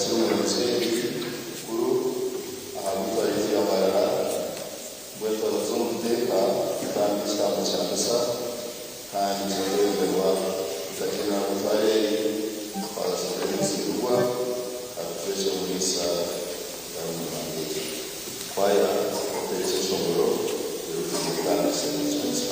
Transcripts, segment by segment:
wakati umuyobozi mukuru ahabutwarizi amarara wetu wazunguteka kandi ikitambo cya misa kandi kibayoberwa tukagira umubare twazasohoka n'izigurwa abakoresha muri sa y'amubandi kwaya abakoresha ishongoro y'urubyiruko kandi isengesho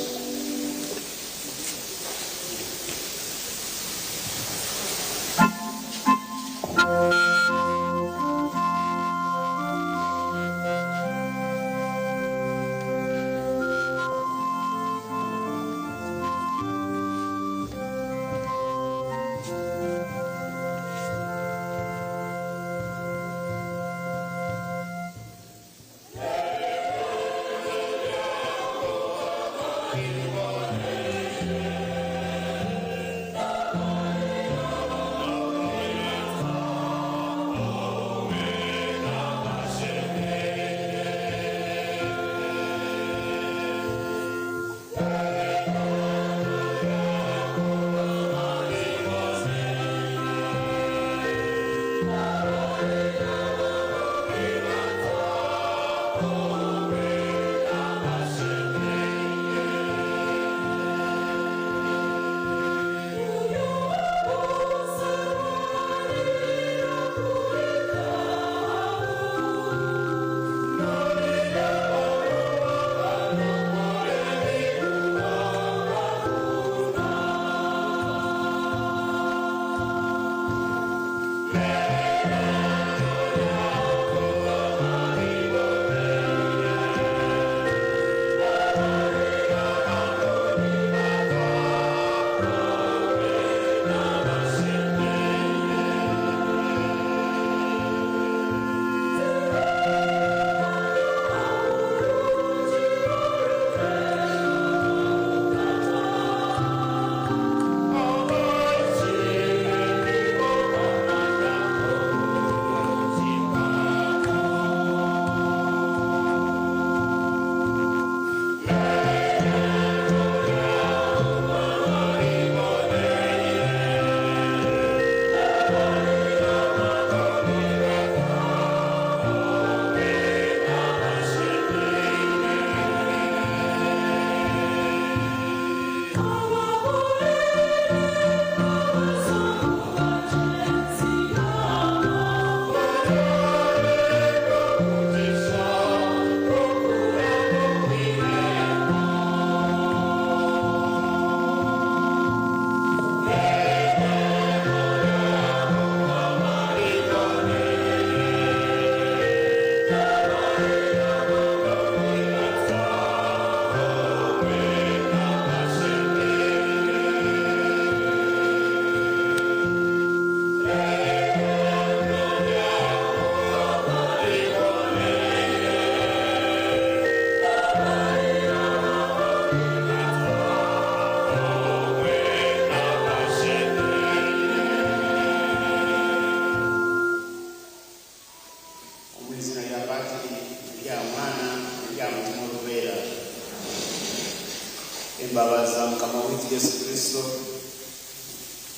imbabaza mukama w'iki Yesu Kristo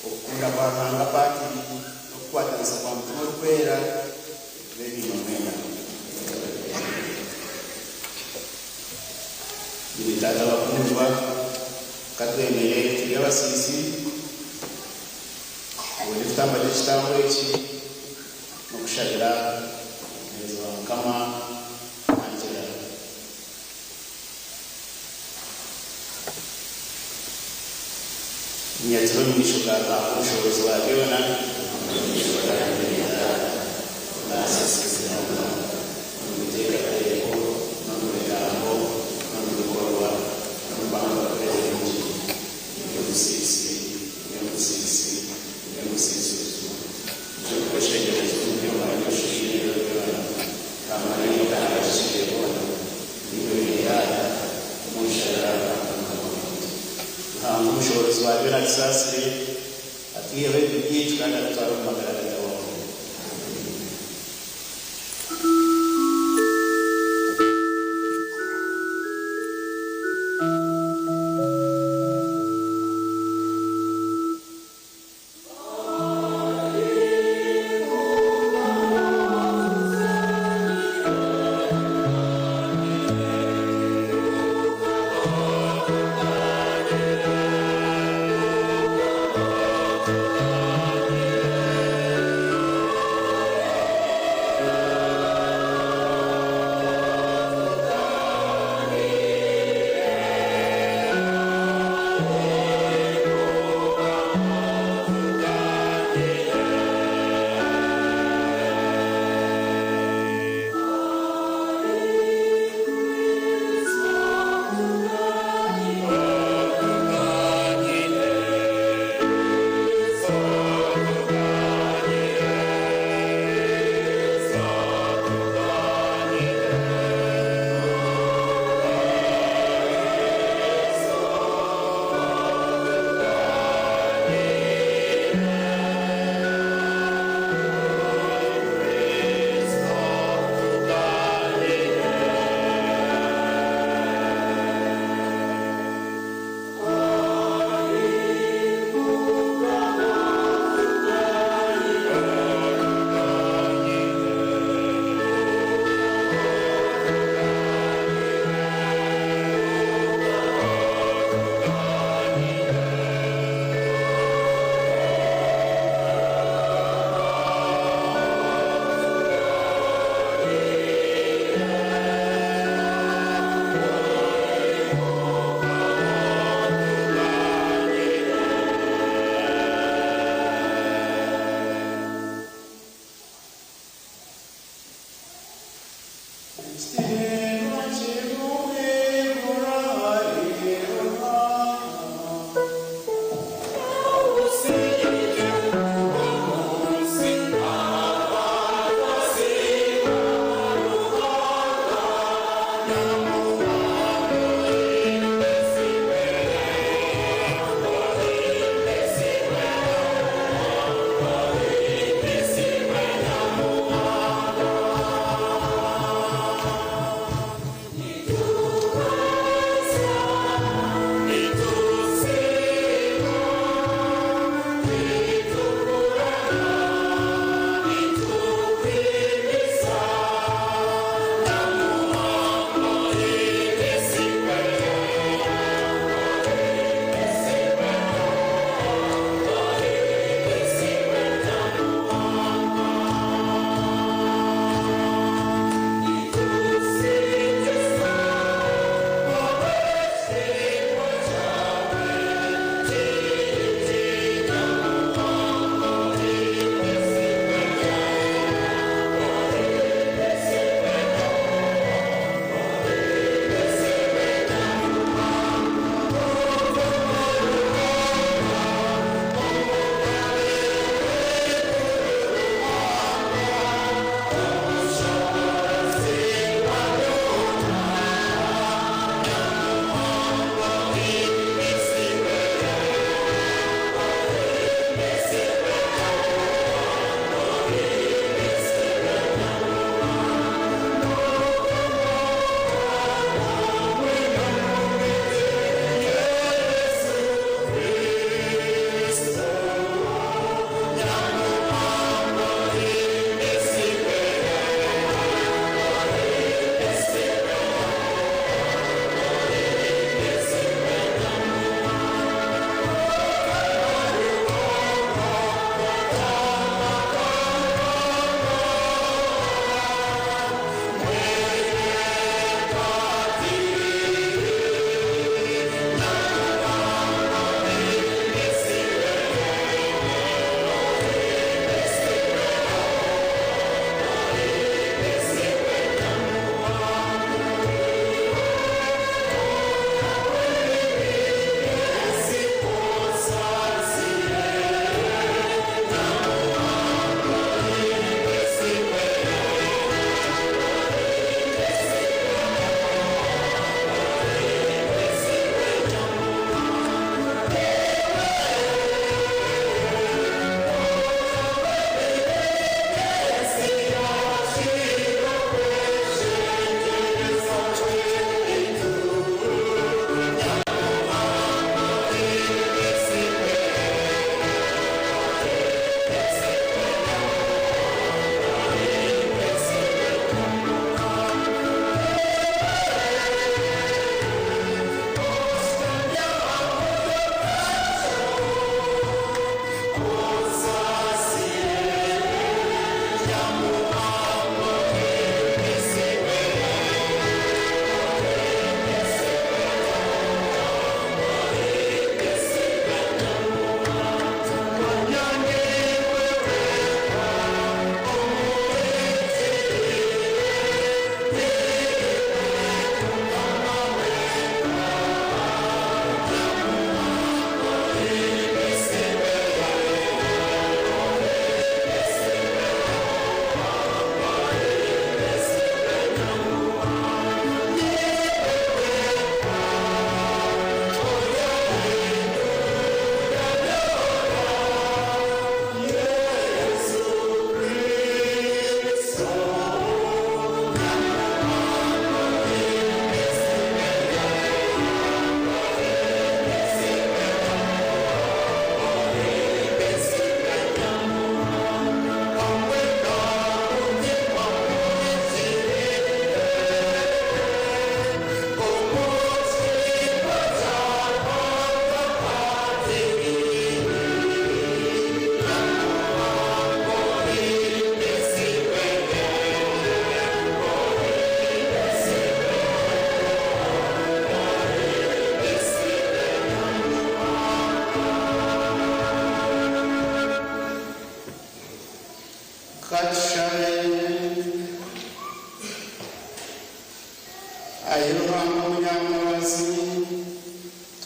okunda kwatanga patiri okukwatiriza kwa mutima olukwera n'ebino mwena ibitata bakundwa katwemere tuli abasiisi buli tutambadde ekitambo eki n'okushabira omuheereza wa mukama Angela. Nyatiro nishukaga ubushobozi bwawe na umushobozi wawe na kisasire atuyeho byinshi kandi atwara mu magaragara yawe.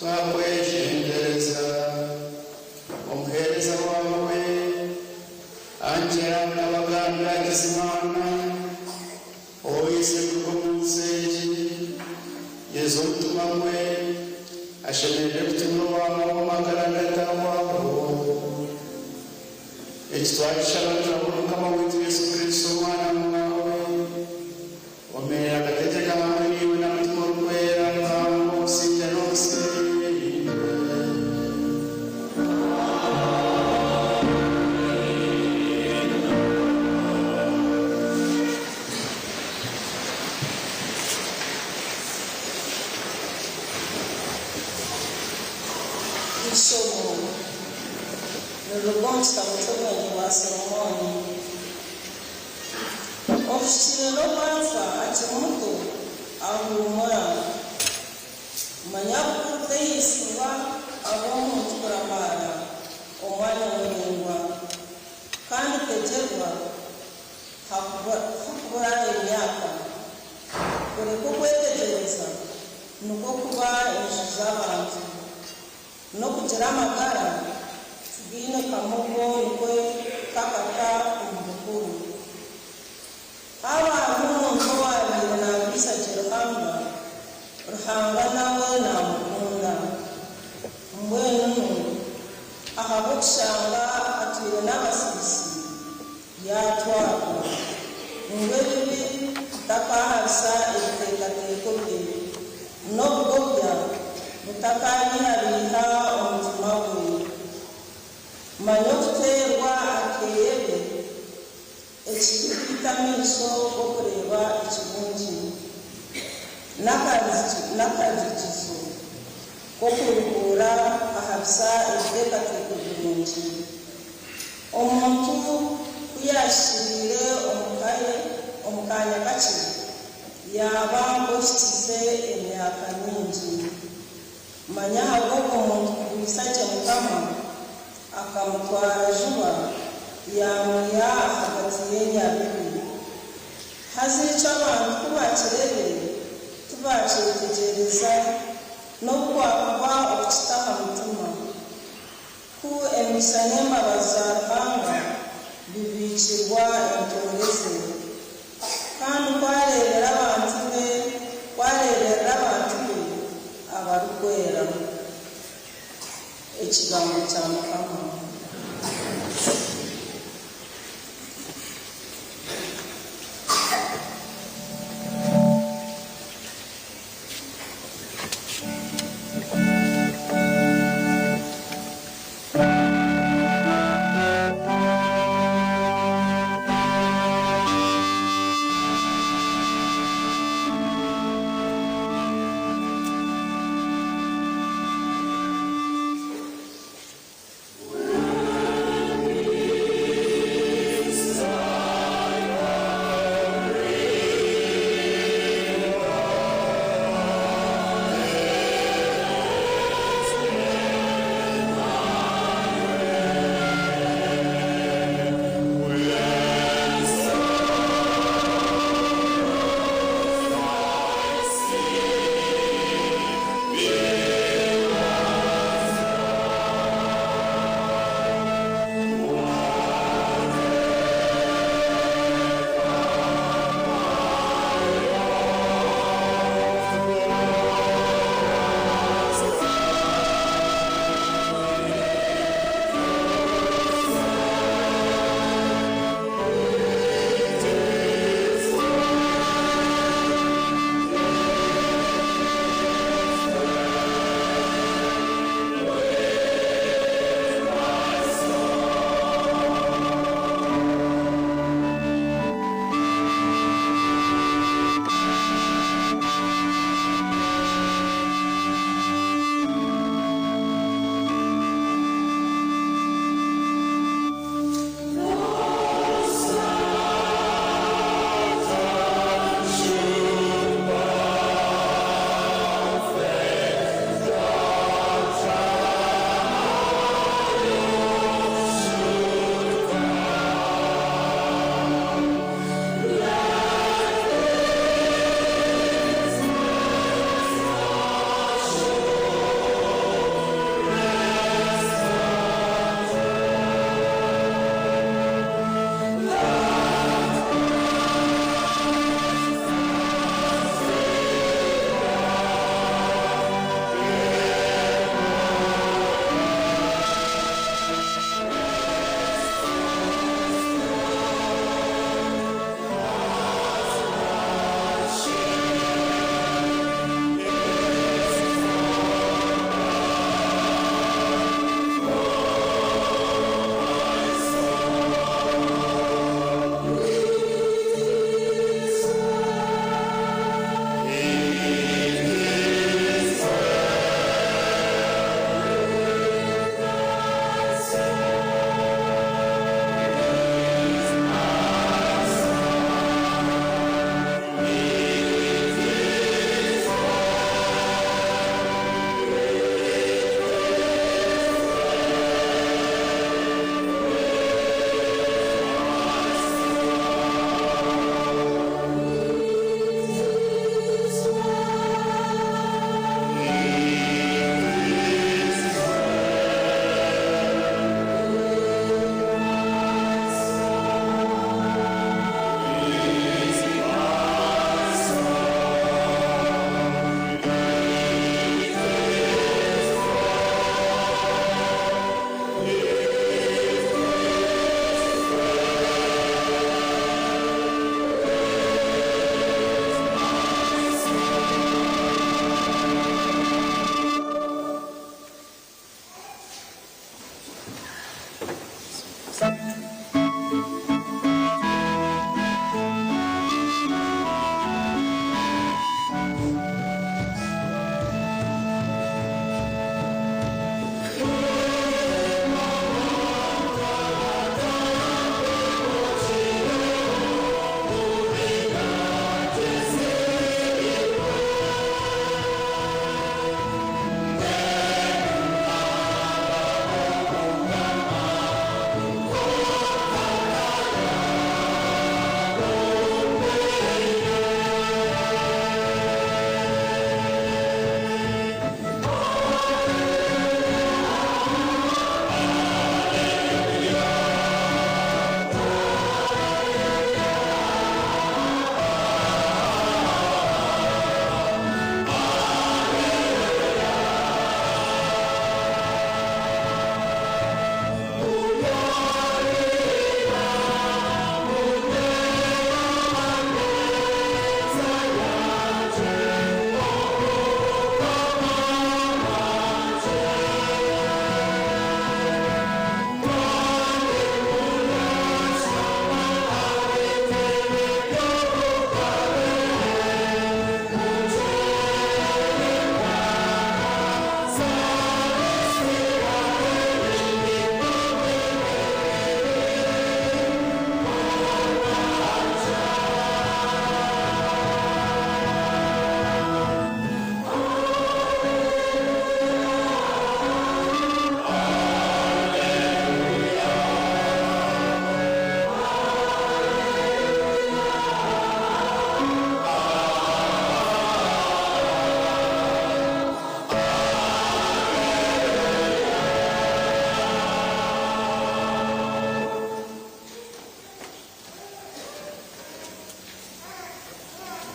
twakwejendereza omuhereza wawe Angela n'abagambira Kizimana oyise kukomunseji yezo mutuma gwe ashemerere kutumira wawe omumagaragata wawe ekitwakishaba turabona Mukama witu Yesu Kristo omwana wawe omerera agategeka hamwe niwe na mutima orukwera nkamu obusinja n'obusinja isomo lulubonzi kabutobonyi wa Solomoni ofisile lomwanfa ati mutu ahumura manyakukuta yisiba abomuntu kuramara omwana w'eningwa kandi tegerwa hakubura emyaka kureka okwetegereza nuko kuba enju z'abantu no kugira amagara tugine kamugo nikwe kakata umukuru abantu umuntu wabire nabisa Jeruhanga Ruhanga nawe namukunda mbwenu ahabo kushanga atwire n'abasisi yatwaka ngwebi takaharisa ibiteekateko bye n'obugobya mutakanyihariha omutima gwe manya okuteerwa akeebe ekikubita amaiso g'okureeba ekirungi n'akazikizo k'okuruhuura ahabisa ebiteekateeko birungi omuntu kuyashirire omukanya kakye yaba ng'okitize emyaka mingi manya habw'obwo omuntu kugwisa gye Mukama akamutwara juba yamuya ahagati y'enyabibiri hazica abantu kubakirebere tubakyetegereza n'okwakuba okukitaha mutima ku emisa n'embabazi za Ruhanga bibiikirwa entoreze kandi kwareebera abantu be abarikwera ekigambo kya Mukama.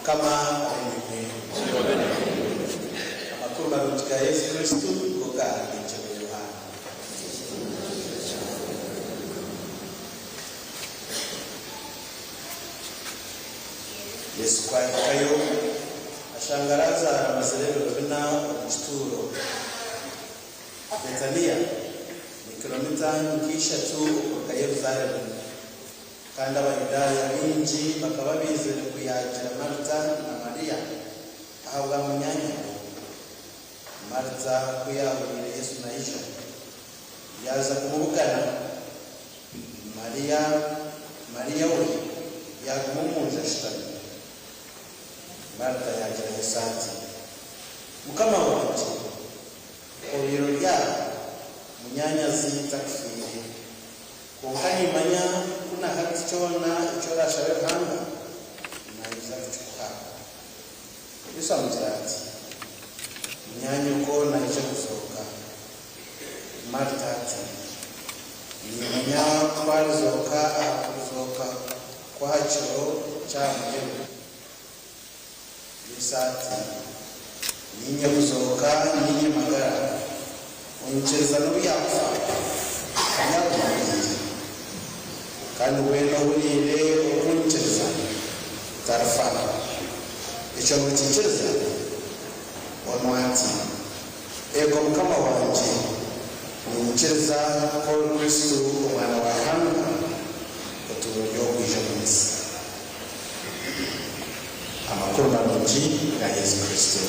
kama amakuru marungi ga Yesu Kristo goga icyo Yohana. Yesu kwandikayo ashangaraza amazerero bina msturo Betania ni kilomita nk'eshatu okuva Yerusalemu, kandi abayudaaya bingi bakaba bizire kuyagira Marita na Mariya ahabwa mu myanya. Marita kuyahurira Yesu na Isha yaza kumubugana. Mariya we yaguma umuje ashitami. Marita yagira Yesu ati, Mukama wanje, obiro ryawe munyanya zitakufire kunkanyimanya kuna hati cyona icyo rashabe hanga nayiza kuchuka. Yesu amubwira ati, munyanya uko naje kuzoka. Marita ati, nimenya kwazoka akuzoka kwacyo cyamugero. Yesu ati, ninye kuzoka ninye magara uncheza n'ubuyapfa kanyakumubiri, kandi wena urire uncheza tarfa icyo mukicheza onwati ego Mukama wanje uncheza ko Kristo umwana wa Hanga kutuyo kwisha munsi. Amakuru marungi ga Yesu Kristo.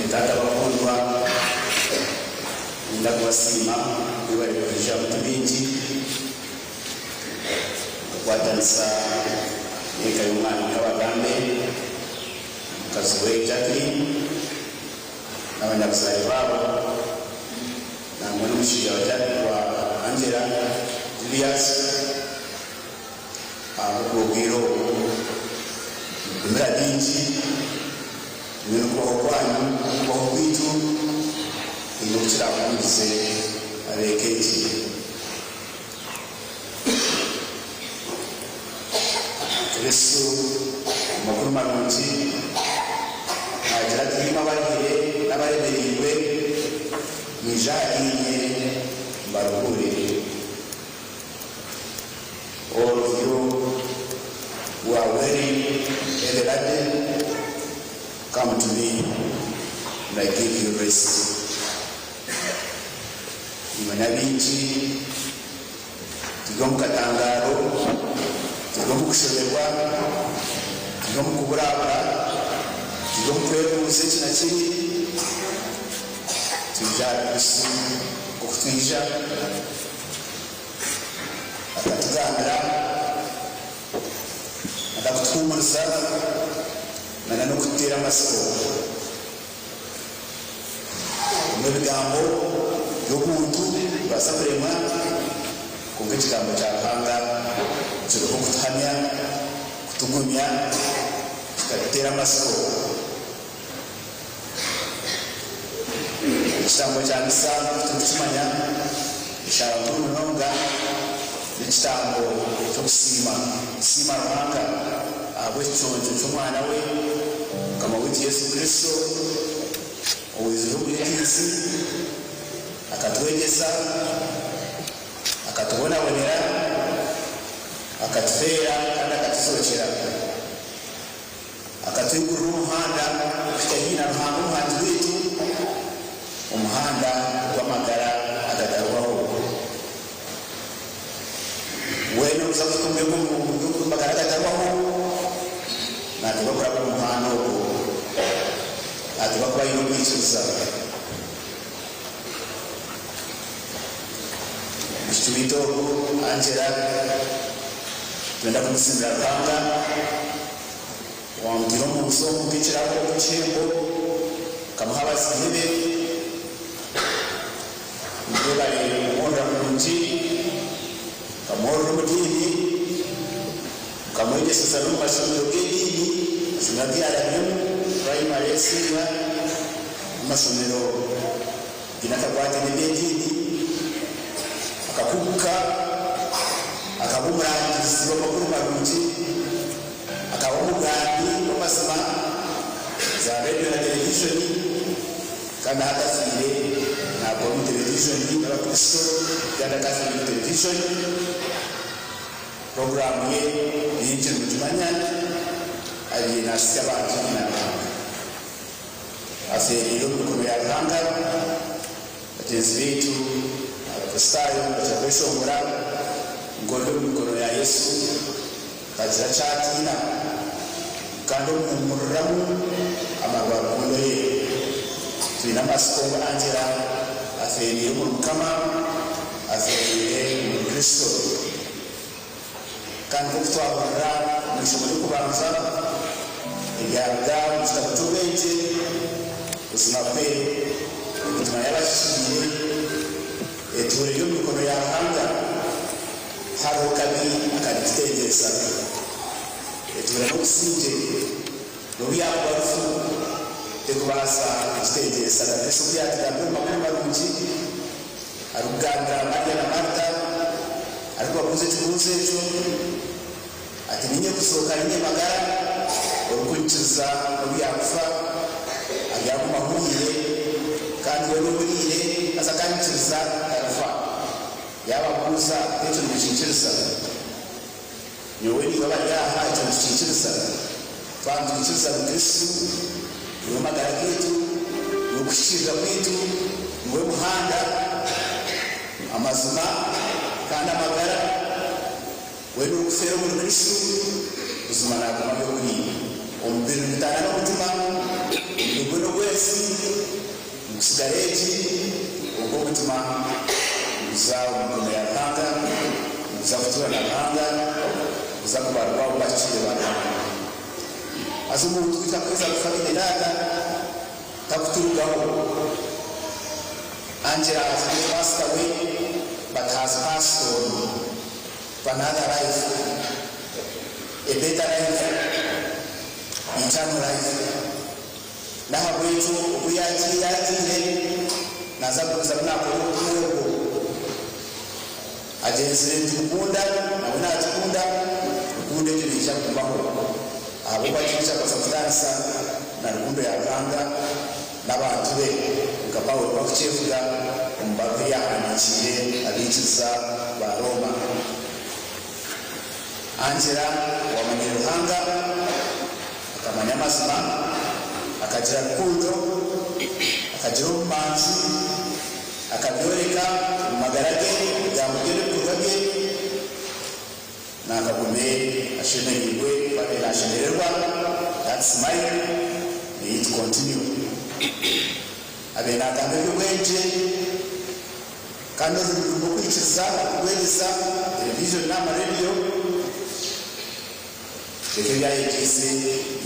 Tata bakundwa, ndakubasima bibaribirije abatumingi kwatanisa eka y'umwana Kabagambe mukazi we Jacqueline n'abanyabuzayi babo namwe n'umushinga wa Angela Julius abugwiro kumera dingi n'uko kwanyu ko kwitu iyo kirakunze abekeje. Yesu amakuru marungi agira ati mabagire n'abaremererwe mwijanye mbarugure. All of you who are wearing elevated, come to me and I give you rest. Imanabinji tigomu katangaro, tigomu kushoberwa, tigomu kuburabura, tigomu kwebuze kina kiri, tujari Yesu kutwija akatugambira akatwumuriza nana no kutera amasiko mu bigambo y'obuntu basa kurema kumva ikigambo cya Ruhanga kiri kutuhamya kutugumya kikatera amasiko. Ikitambo cya misa tukimanya ishara kurunonga n'ikitambo cyo gusima Ruhanga abo cyonje cy'umwana we kama witi Yesu Kristo uwizuru kw'isi akatwegesa akatubonabonera akatufera kandi akatusohokera akatwigurira umuhanda ufitanye na Ruhanga umuhanzi wetu, umuhanda w'amagara agadarwaho. Wena uza kutumwe mu magara agadarwaho natuba kuraba umuhanda wo atuba kuba yino kwicuza mishtumito Angela twenda kumusimbira Ruhanga wamutiro mu busomo bw'ikirako cy'imbo kamuha abasibe nibyo bari umuhonda munsi kamoro mudini kamwegeseza no masomero g'edini sinabyarabyo primary senior amasomero ginakakwate n'edini akakubuka akabumurangizi w'amakuru marungi akabumugambi w'amazima za radio na televisioni kandi ahagafiire ntabwo mu televisioni n'abakristo kandi akafiire mu televisioni programu ye yinjira mu kimanya ari nasya abantu n'abantu aferiyo mu mikono ya Ruhanga bagenzi betu abapostayo bachakweshongora ngondo mu mikono ya Yesu kagira chatina kandi umurramu amabarundo ye twina masiko Angela aferiyo mu Mukama aferiyo mu Kristo kandi kutwabura mu ishobora kubanza igabwa mutabutubenje usima pe ubuzima yabashimiye eture yo mikono ya Ruhanga haro kabiri akaditendesa eture no kusinje lobi akwarufu tekubasa kutendesa na Yesu byatira mu makamba runji aruganda Maria na Martha ariko abuze tubuze cyo ati ninye kusoka ninye magara urukunchiza lobi akufa yakumahumire kandi werubire asakanchiza arafa yabakuza echo nishinchirisa yoweni baba yaha echo nishinchirisa kandi nishinchirisa Kristo yo magara yetu yo kushira kwetu mwe muhanda amazima kandi amagara wenu kufera mu Kristo uzima na kumabyo kuri ombere mutana no mutima ngono kwesi musigareji ubwo mutima uzao mu ya Ruhanga uzafutura na Ruhanga uzakubarwa ubashire bana azumu twita kweza kufanya data takuturugaho Angela has passed away but has passed on to another life, a better life, eternal life. Na habwetu ukuyatire nazakuza mnako kuko agenzere tukunda na unatukunda ukunde kibisha kubaho abo bakica basafudansa na rukundo ya Ruhanga n'abantu be ukabaho bakuchevuga umbavu yahaniciye abikiza ba Roma. Angela wa Ruhanga akamanya mazima akagira rukundo akagira ubumanzi akabyoreka magarage yamugere kurage nakagume ashemererwe bane nashemererwa. That's my need to continue abena kambe kwenje kandi ukurikiza kwelisa television na radio tekebya yitise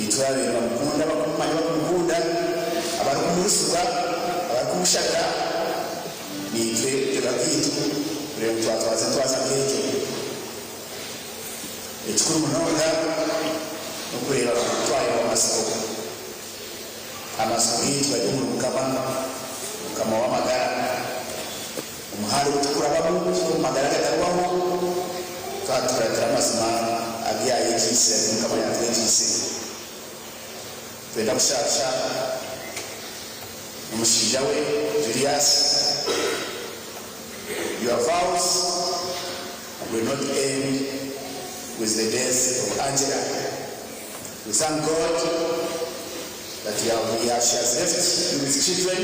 itware bakunda bakumanya bakunda abari kumurusuka abari kumushaka nitwe tebakitu rero twaza kejo ekikuru munonga okureba twari amasoko yitwa Mukama w'amagara umuhanda utukura bamu magara gatarwaho twaturatira amasima abyaye kise Mukama yatwekise twenda kushasha umushinja we Julius. Your vows will not end with the death of Angela. We thank God that she has left you with children.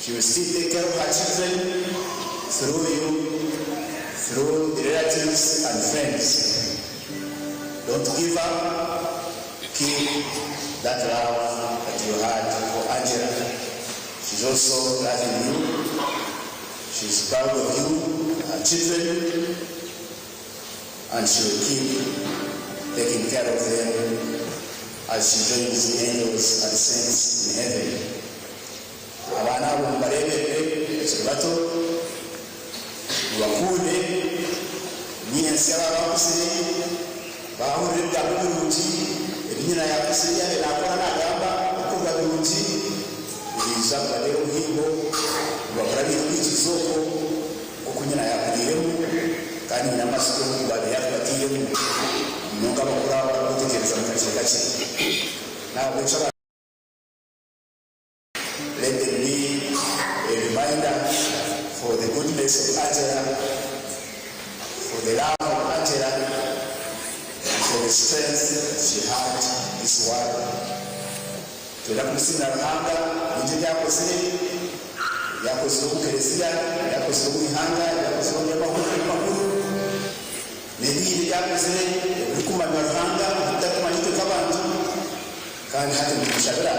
She will still take care of her children through you, through the relatives and friends. Don't give up. Keep that love that you had for Angela. She's also loving you. She's proud of you, her children, and she will keep taking care of them as she joins the angels and saints in heaven. Abana abo mbarebe ekiri bato bakunde amahuriro bya birungi ibinyina yakusiya nakora nagamba uko birungi biza barero muhimbo bakora bitwikizoko okunyina yakuriyemo kandi n'amasuko bari yafatiyemo nunga bakora batekereza mu kace kace ntabwo nshobora. Let there be a reminder for the goodness of Angela, for the love of Angela, and for the strength she had this world. Tunakusinda Ruhanga nje yakoze kukeresia yakoze kuhanga yakoze makuru nebiri yakoze bikuma Ruhanga bitakumanyite kabantu kandi hati mushagara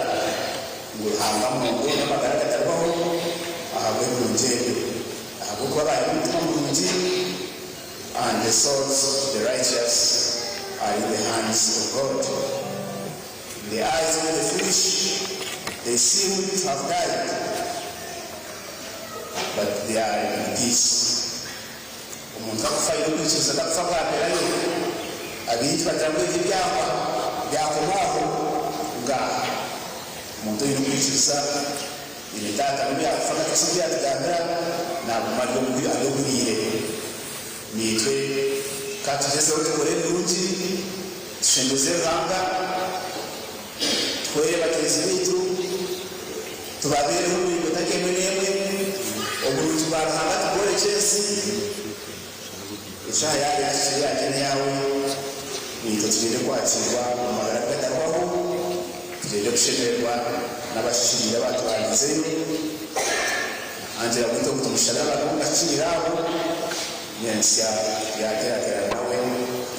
ngo hanga mu ngo bagaragara baho ahabwe kunjye ahubwo kuba bari mu ngi and the souls of the righteous are in the hands of God. In the eyes of the foolish, they seem to have died, but they are in peace. Umuntu akufayira kwicuza ndapfa kwaperayo abitwa cyangwa ibyapa byakomaho nga umuntu uri kwicuza imitaka byafaka kisiya tugandira ntabwo mariyo muri ayo buriye nitwe katugezeho tukore n'undi tushenguze Ruhanga twere batezi bitu tubabereho ibintu takemwe nemwe oburuti bwa Ruhanga tukore cyesi ishaha yajene yawe nitwe tugende kwakirwa mu magara gatarwaho tugende gushemerwa n'abashishirira batwanditse Angela Buto kumushagara bakaciraho Nyensia yageragera nawe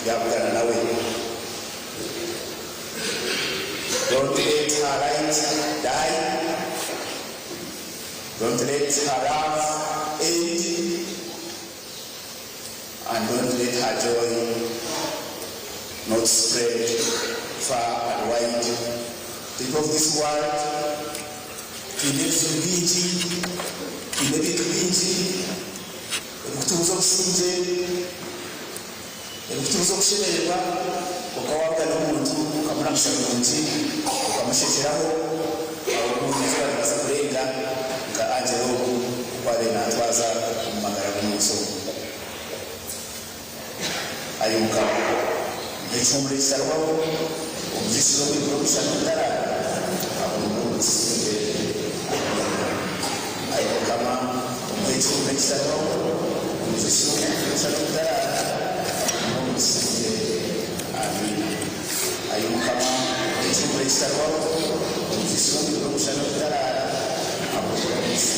yavugana nawe. Don't let her light die. Don't let her love end. And don't let her joy not spread far and wide. Think of this world. Kutuzo kusinje kutuzo kushemererwa ukawabwa n'umuntu ukamura mushakunzi ukamushekeraho umuntu aza kurenga nga Angelo kware natwaza kumagara n'umunsi ayuka n'icumuri sarwaho umujisiro w'ibirusha ndara abumunsi ayukama n'icumuri sarwaho Jesus Sakutara Moses Amina ayumkama n'icumuri sarwaho umujisiro w'ibirusha ndara abumunsi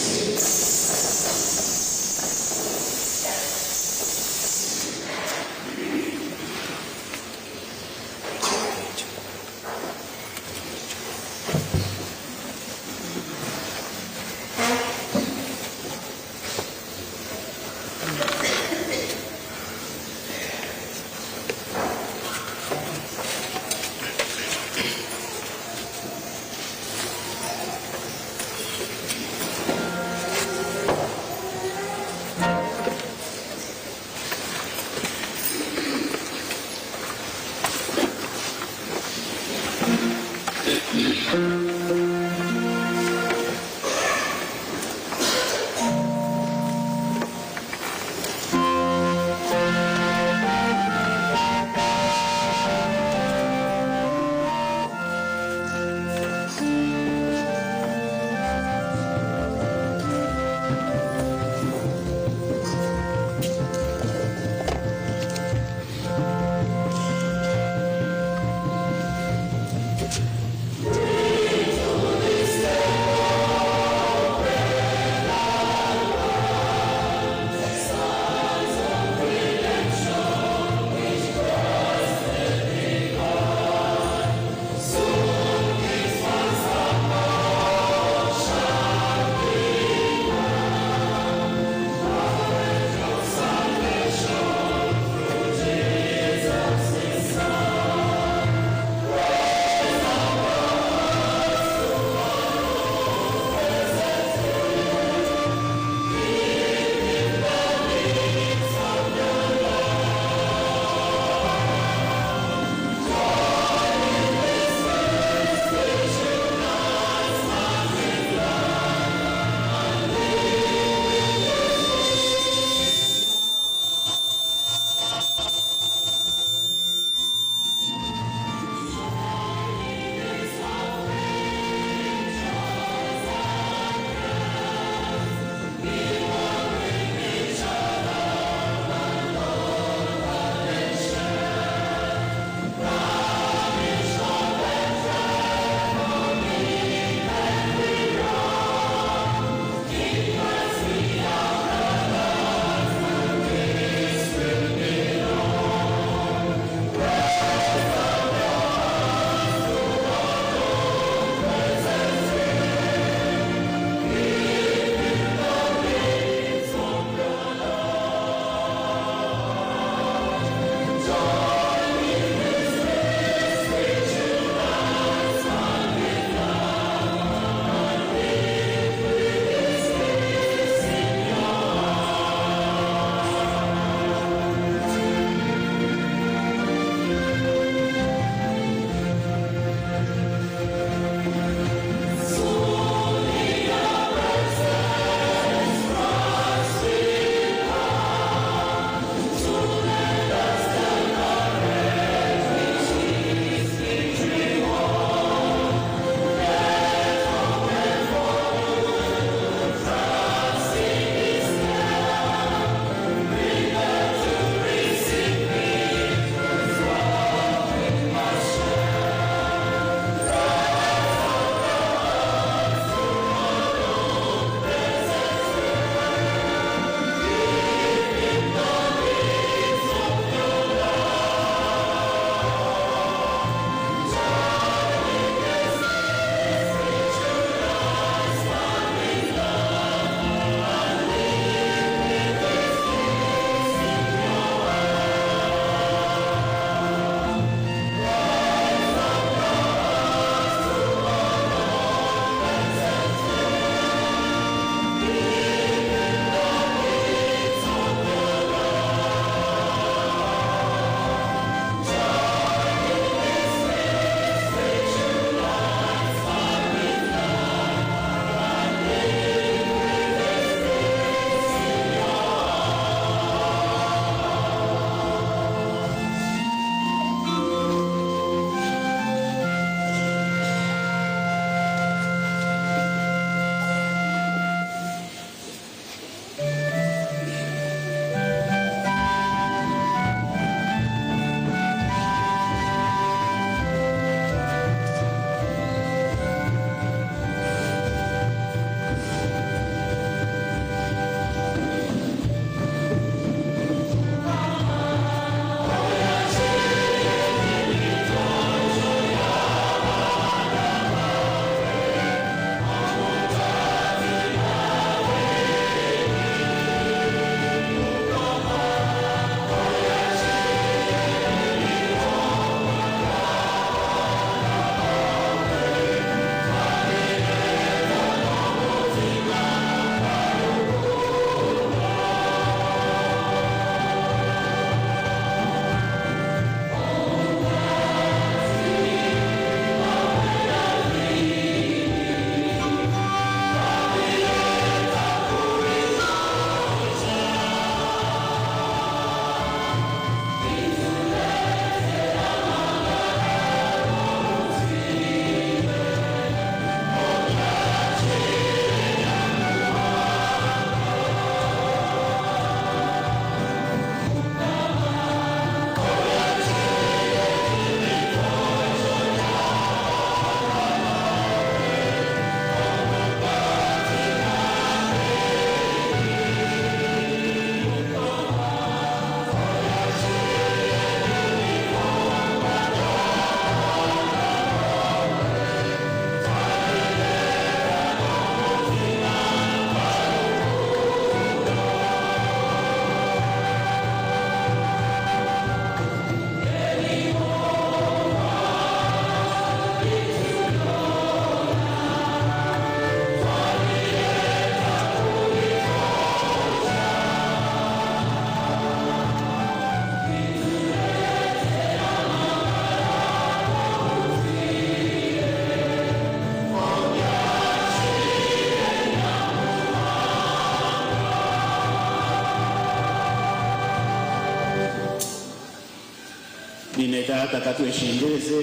mwene data katweshengereze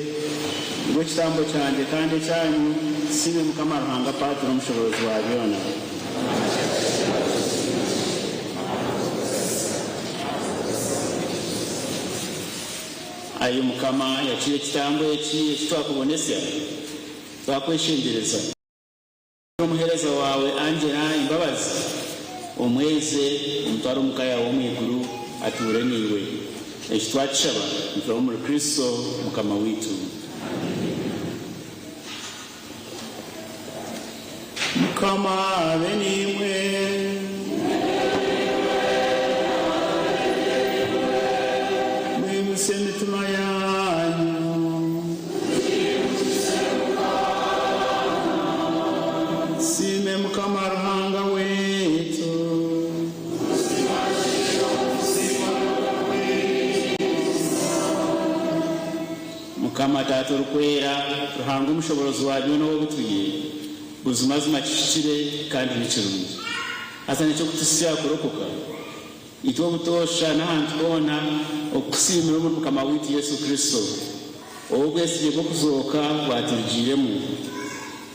ngo kitambo cyanje kandi cyanyu sibe mukama ruhanga patro mushobozi wa byona ayo mukama yaciye kitambo yaciye twakubonesa twakweshengereza umuhereza wawe Angela imbabazi umweze umutwaro mukaya wo mwiguru ature niwe twacaba mfura muri Kristo mukama witu mukama benimwe mwimuse mitima yanyu sime mukama ruhanga wetu mukama tatu rukwera ruhanga umushobozi wabyo no butuye buzima zimacishire kandi n'ikirungi azane cyo kutusya kurokoka itwo butosha n'ahantu kona okusimira mu mukama witu Yesu Kristo obwesiye bwo kuzoka batirigiremo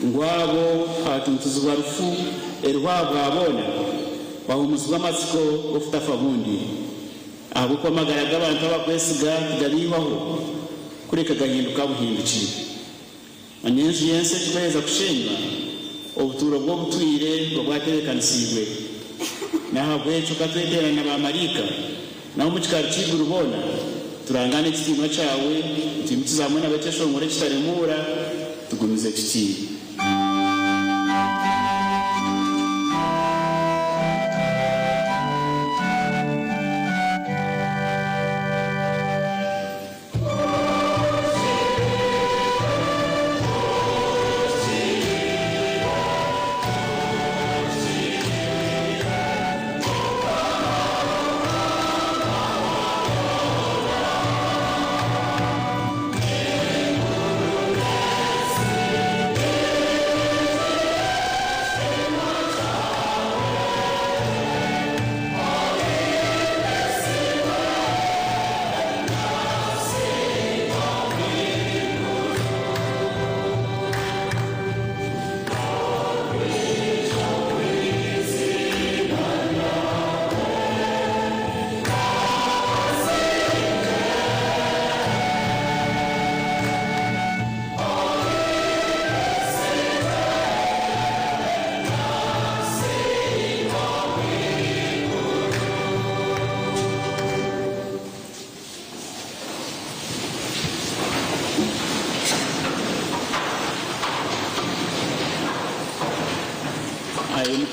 ngwabo hatumtuzwa rufu erwabo abona bahumuzwa amatsiko ofutafa bundi abo kwamagara y'abantu abakwesiga kidaribaho kureka gahinduka buhindukiye anyenzi yense tweza kushenga obuturo bwo butwire bwo bwaterekanisiwe naho bwecho katweterana ba marika naho mukikari kigurubona turangane ikitima cyawe timutizamwe n'abatesho ngore kitaremura tugumize kiti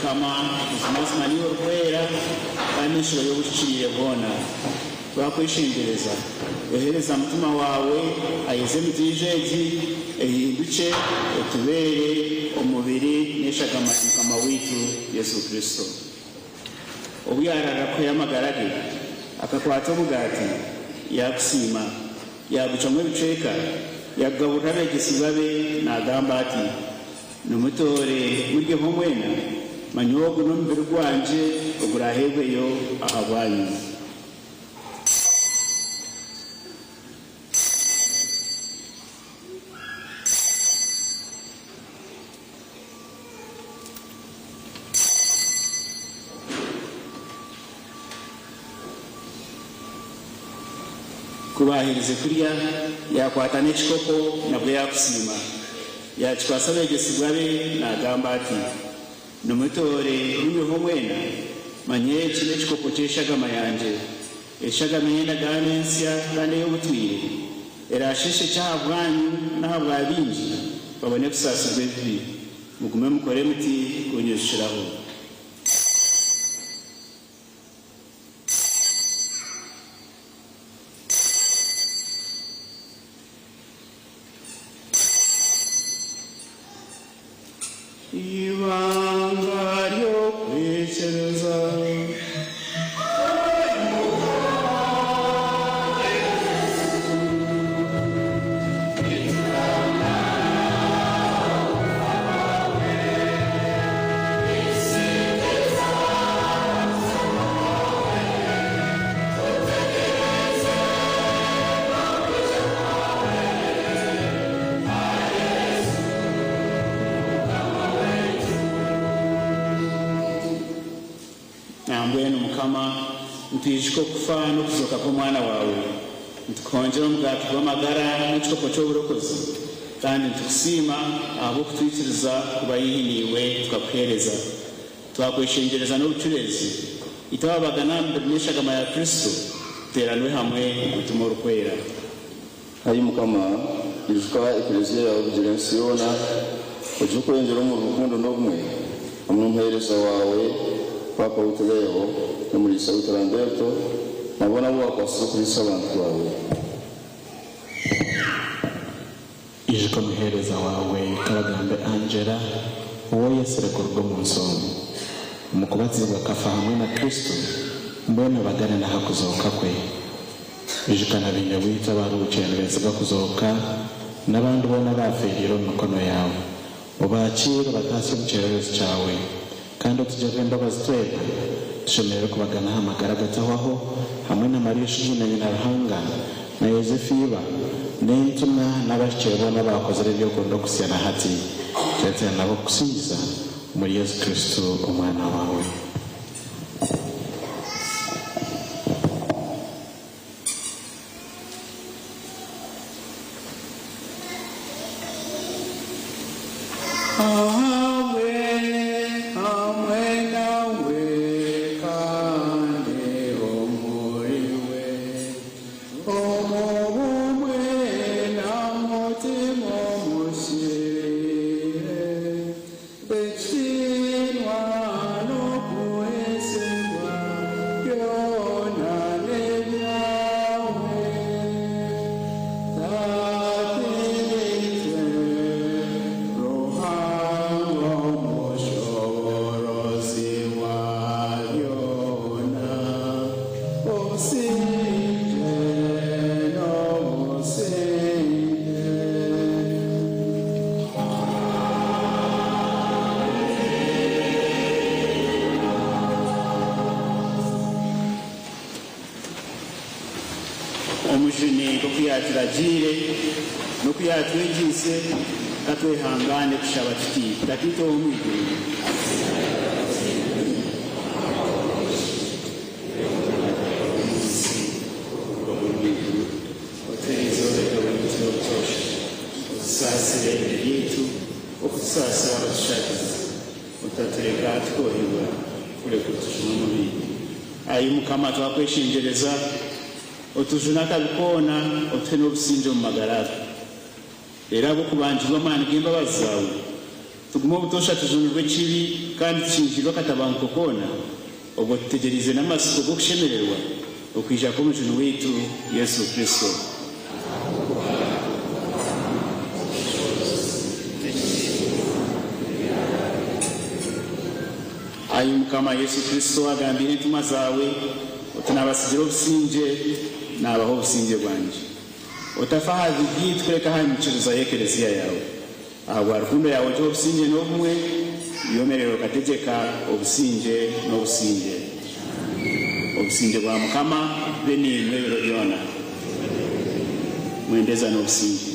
kama muzima niwo rwera kandi nshobora guciriye bona twakweshengereza ohereza mutima wawe ayeze mutijeji ehinduke etubere umubiri neshagama mukama witu Yesu Kristo obuyarara ko yamagarage akakwata ubugati yakusima yagucamwe biceka yagabura begesibabe nagamba ati numutore murye homwena manyogo n'umbere rwanje ogurahebeyo ahabwanyu kubahirize kurya yakwata n'ekikopo nabwo yakusima yakikwasa begesigwabe nagamba ati numutore n'imiho mwena manye kino ekikopo ky'eshagama yanje eshagama yenda ganensya kandi y'obutwire erashishe kyahabwanyu n'ahabwa bingi babone kusasirwa ebibi mugume mukore muti kunyushiraho Evangelho preserza mbwenu mukama ntwishiko kufa no kuzoka k'umwana wawe ntukongera umugati w'amagara n'ikikopo cy'uburokozi kandi ntukusima abo kutwikiriza kuba yihiniwe tukakuhereza twakwishengereza n'ubucurezi itababaga nambe mwishagama ya Kristo teranwe hamwe gutuma urukwera hari mukama ijuka ekleziya yawe Vigilansiyona uje kwengera mu rukundo n'ubumwe umwumpereza wawe Papa Utuleho no muri Sauti Lamberto nabona bo wakwasuka kuri abantu bawe ijuka muhereza wawe Karagambe Angela uwo yeserekurwa mu nsomo umukubatizwa kafa hamwe na Kristo mbona bagana na hakuzoka kwe ijukana binye wita barucendereza bakuzoka n'abandi bona bafiriro mukono yawe ubacira batasi mucerezo cyawe kandi utujere imbabazi twebwe dushomere kubagana hamagara gatawaho hamwe na Maria Shijina nyina Ruhanga na Yosefiba n'intumwa n'abakire bona bakoze ryo kondo kusyana hati tete nabo kusingiza muri Yesu Kristo umwana wawe omujuni kokuyatulagire nokuyatwegise katwehangane kushaba tuti tatito omwiguru sasire yetu okusasa abashaka utatureka twohibwa kule kutushumuri ayi mukama twakweshingereza otujuna kabikona otwe n'obusinje mu magarara era abo kubanjirwa mani g'imbabazi zawe tuguma obutosha tujunirwe kibi kandi tushingirwa katabanguko kona obwo tutegereze n'amasiko g'okushemererwa okwija kw'omujuni waitu Yesu Kristo ayi mukama Yesu Kristo agambire entumwa zawe otunabasigira obusinje nabaho obusinje bwanje otafahadhi bwitwereka ha micuruza y'ekleziya yawe ahabwa rukundo yawe obusinje n'obumwe yomerero kategeka obusinje n'obusinje obusinje bwa mukama benimwe biro byona mwendeza n'obusinje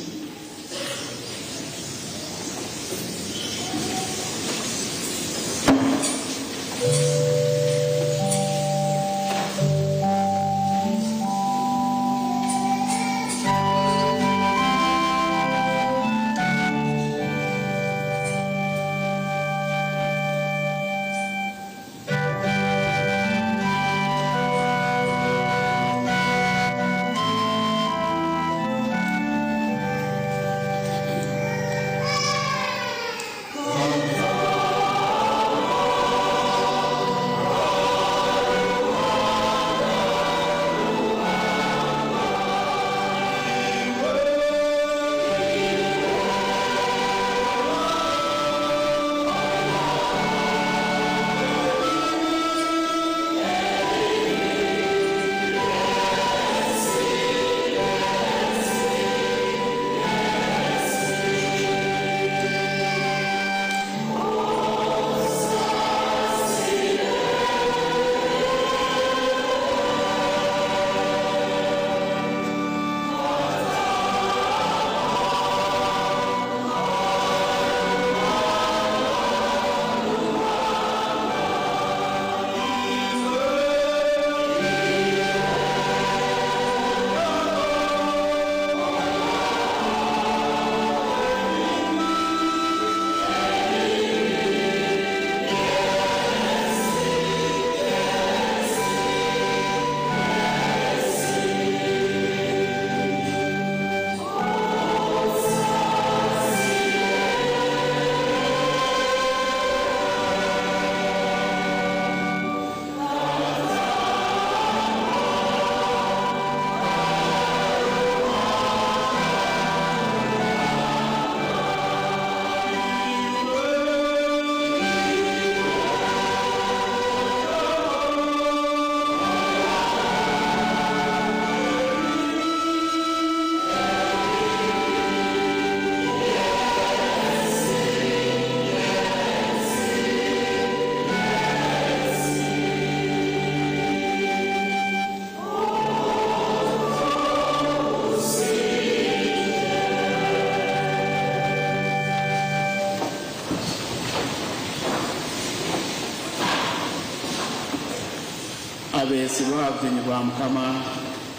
abesi buhabyenyi bwa mukama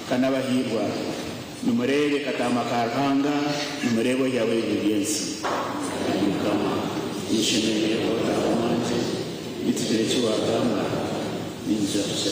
kanabahirwa nimurebe katama ka ruhanga nimurebe yawe ibyensi mukama yishimiye ko manje itugere cy'wagamba ninjasha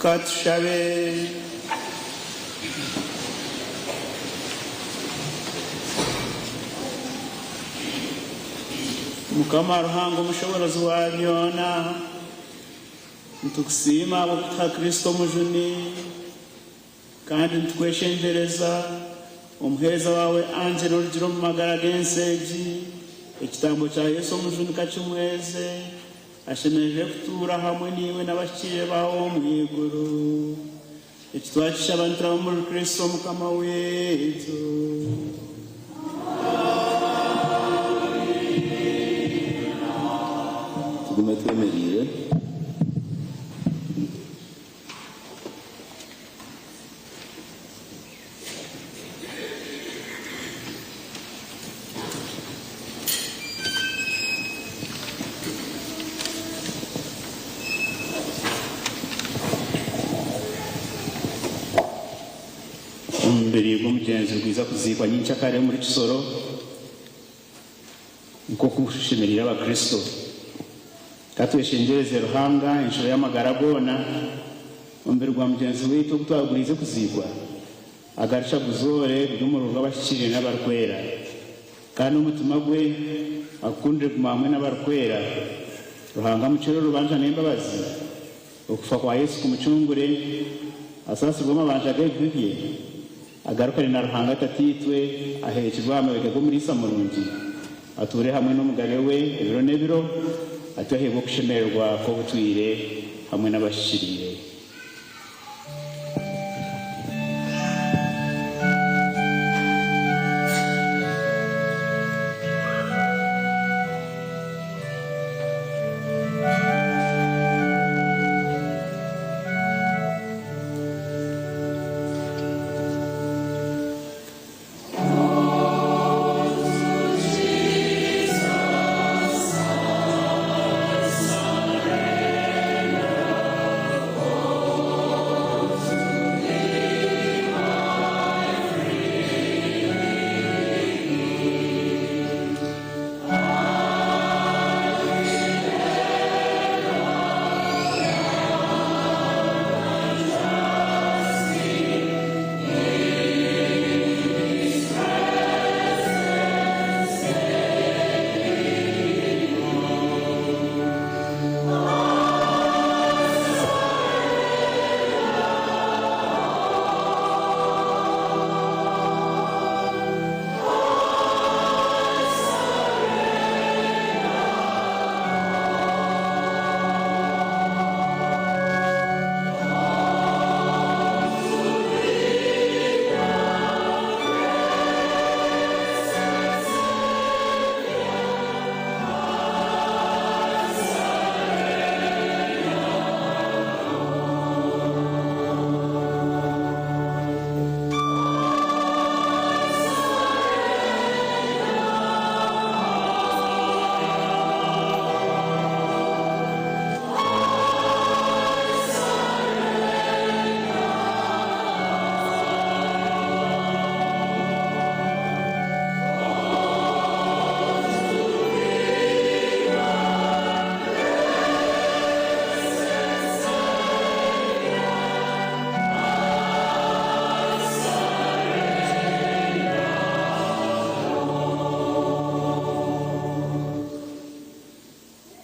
katushabe. Mukama Ruhango mushobozi wa byona, ntukusima abo kuta Kristo mujuni kandi ntweshendereza umuheza wawe Angela urugiro mu magara genseji ikitambo cya Yesu mujuni kacumweze ashemeje kutura hamwe niwe n'abakire bawo mu iguru ikitwacisha abantu muri Kristo Mukama wetu. tugume twemerire. Mbere y'umugenzi rwiza kuzikwa nyincakare muri Kisoro nko kushimirira abakristo katweshengereze Ruhanga inshuro y'amagara gona mbere rwa mugenzi witu gutwagurize kuzikwa agarisha guzore by'umurugo abashikirire n'abarkwera kandi umutima gwe akundire kumamwe n'abarkwera Ruhanga mucero rubanja n'imbabazi okufa kwa Yesu kumucungure asasirwa amabanja g'ibye agaruka na Ruhanga tatitwe ahekirwa amabega go muri Samurungi ature hamwe n'umugare we ebiro nebiro atahebo kushemerwa ko butwire hamwe n'abashiriye.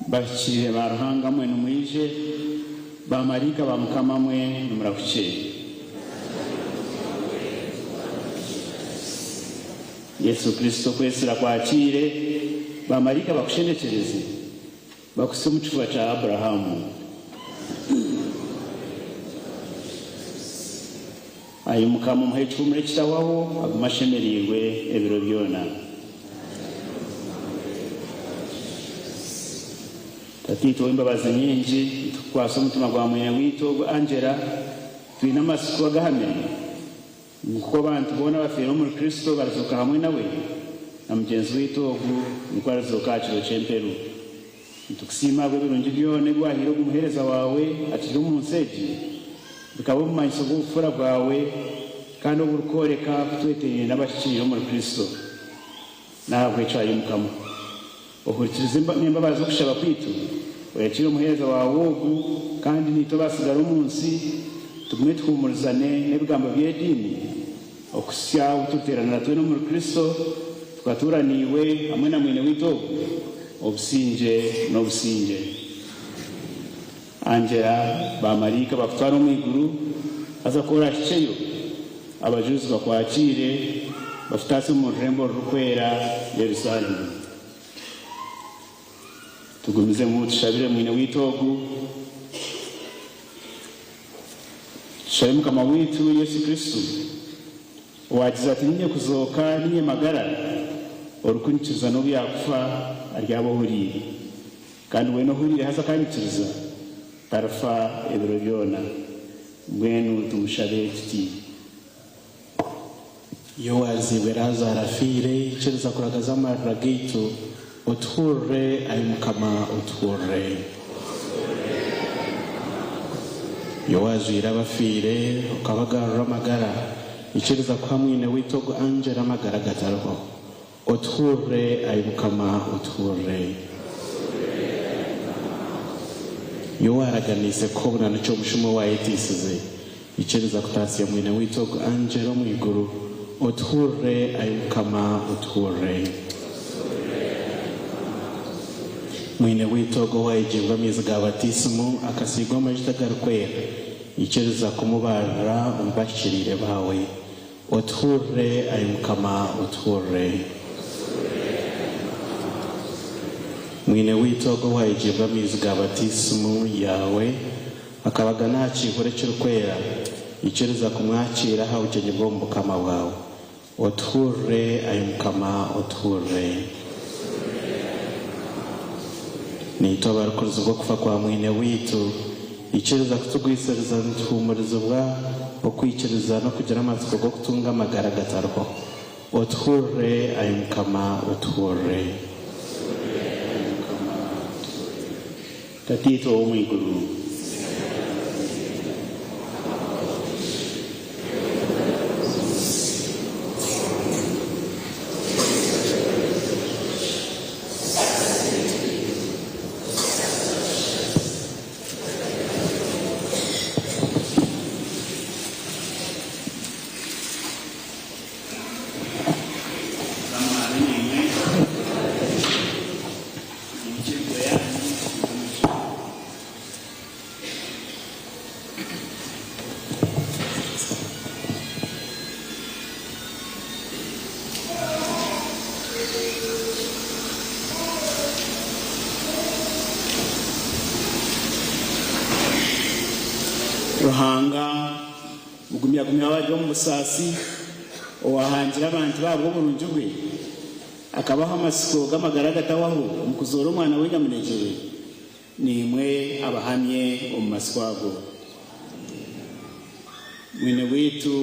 Bashire ba Ruhanga mwe numwije ba marika ba Mukama mwe numurakuche. Yesu Kristo kwesira kwakire ba marika bakushendekereze bakuse mu kifuba cya Abrahamu ayo Mukama muhecu muri kitawaho agumashemerirwe ebiro byona. Tatito imbabazi nyingi twasa umutima gwa mwe wito Angela twina masiku agahame nuko abantu bona bafira muri Kristo barazuka hamwe nawe na mugenzi wito nuko arazuka kiro chemperu tukusima gwe birungi byone gwahiro gumuhereza wawe atije umunseji bikabo mu mayiso gufura bwawe kandi urukoreka kutweteye n'abashikiro muri Kristo nabwe cyaye Mukama ohurikize n'imbabazi kushaba kwitu oyakira umuhereza wawe wogu kandi nito basigara umunsi tugume twumurizane n'ebigambo by'edini okusya ututeranira twena muri Kristo tukaturaniwe hamwe na mwene wito obusinge n'obusinge. Angela bamarika bakutwara mu iguru aza kora kicheyo abajuzi bakwakire bafutase mu rembo rukwera Yerusalemu. Tugumize mu tushabire mwene witogu Shaimu kama witu Yesu Kristu wagize ati ninye kuzoka ninye magara orukunyikiza no byakufa aryabo hurire kandi we no hurire hasa kanyikiriza tarfa ebiro byona mwenu tumushabe tuti yo waziberaza rafire ichiriza kuragaza amaragito uthure ayimukama uthure yo wazira bafire ukabagarura amagara ichiriza kwa mwine witogo Angela amagara gatarho uthure ayimukama uthure yo waraganise kobuna naco mushumo wa etisize ichiriza kutasiya mwine witogo Angela mu iguru uthure ayimukama uthure mwine witogo wayijimba miziga batismu akasigwa majita garkwera ichiriza kumubara umbashirire bawe uthure ayimukama uthure mwine witogo wayijimba miziga batismu yawe akabaga nacikore cy'urukwera ichiriza kumwakira hawujenye bombo kama wawe uthure ayimukama uthure nito abarukuruzi bwo kufa kwa mwine witu ichiriza kutugwiseriza ntihumurizo bwa okwikiriza no kugira amatsiko go kutunga amagara gatarho uthure ayimukama uthure tatito wo mu iguru Ruhanga mugumya waje mu busasi owahangira abantu babo burunju bwe akabaho amasiko gamagara gatawaho mukuzora umwana we nyamunegere nimwe abahamye mu maswago mwine witu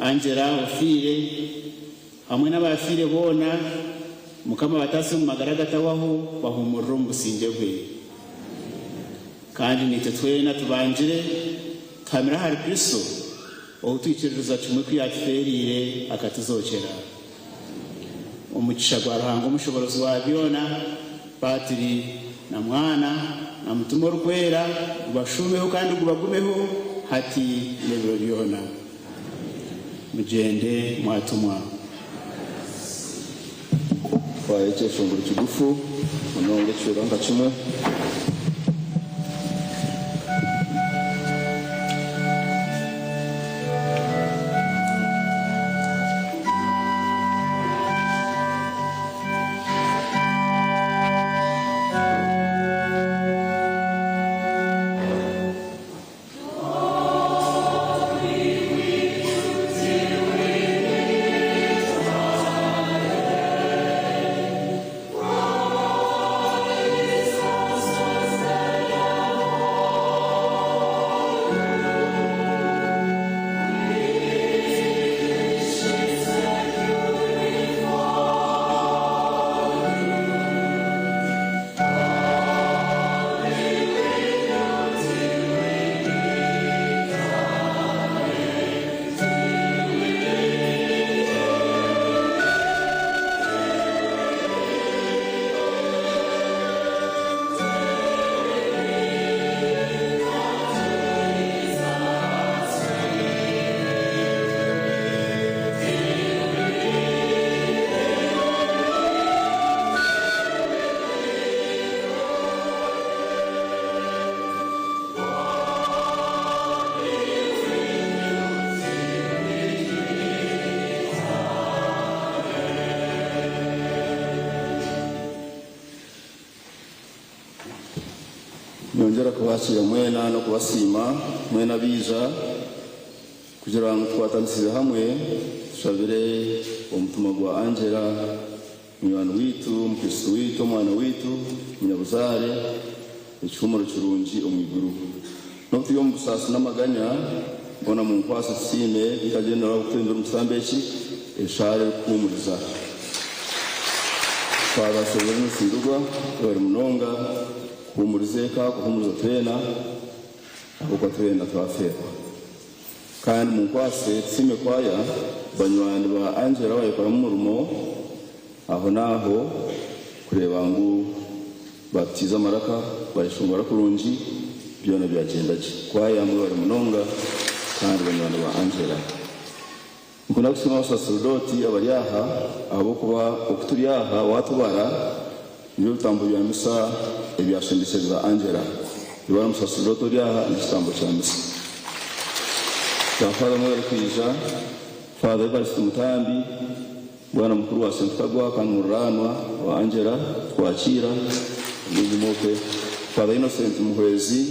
Angela ofire hamwe n'abafire bona mukama batase mu magara gatawaho bahumurira mu businge bwe kandi nite twena tubanjire kamera hari Kristo outwikiriza kimwe kwiyakiferire akatuzokera umugisha gwa Ruhanga umushoborozi wa byona patiri na mwana na mutumo rukwera ubashumeho kandi gubagumeho hati nebiro byona mugende mwatumwa twaye funguro kigufu munonge cyuranga kimwe nyongera kubakira mwena no kubasima mwena biza kugira ngo twatanisize hamwe tushabire umutima gwa Angela mwana witu mukristo witu mwana witu munyabuzare icyumuro kirungi omwiguru no tuyo musasi n'amaganya mbona mu kwasa sime ikagendera gutendera umusambeki eshare kumuriza Father Severino Sindugwa bari munonga kumurizeka kuhumuza twena ahubwo twena twafera kandi mu kwase sime kwaya banywani ba Angela bayikora mu murumo aho naho kureba ngo baptiza maraka barishungura kurungi byona byagendaje kwaya mu bari munonga kandi banywani ba Angela nkunda gusoma abasaserdoti abariyaha abo kuba okuturiyaha watubara ibyo bitambo bya misa ibyashindikiriza Angela ibara umusaserdoti uriyaha n'ikitambo cya misa Father mwere kwija Father Evariste Mutambi Bwana mkuru wa Sentagwa kandi muranwa wa Angela twakira n'umuke Father Innocent Muhwezi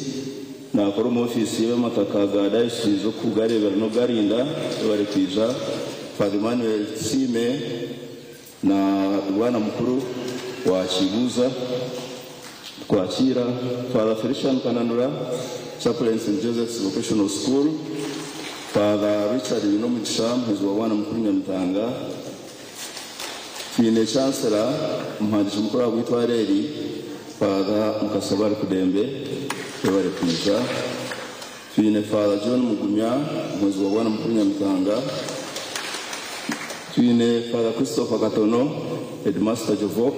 na koro mu ofisi y'amataka ga diocese zo kugarebera no garinda bari kwija Father Emmanuel Sime na bwana mukuru wa Kibuza twakira Father Felician Kananura Chaplain St. Joseph's Vocational School Father Richard Binomugisha wa bwana mukuru Nyamutanga Fine Chancellor umuhandisi mukuru wa Bwitwareri Father Mukasabari Kudembe bari kwija Fine Father John Mugumya umuzi wa bwana mukuru Nyamutanga Fine Father Christopher Katono Headmaster Jovok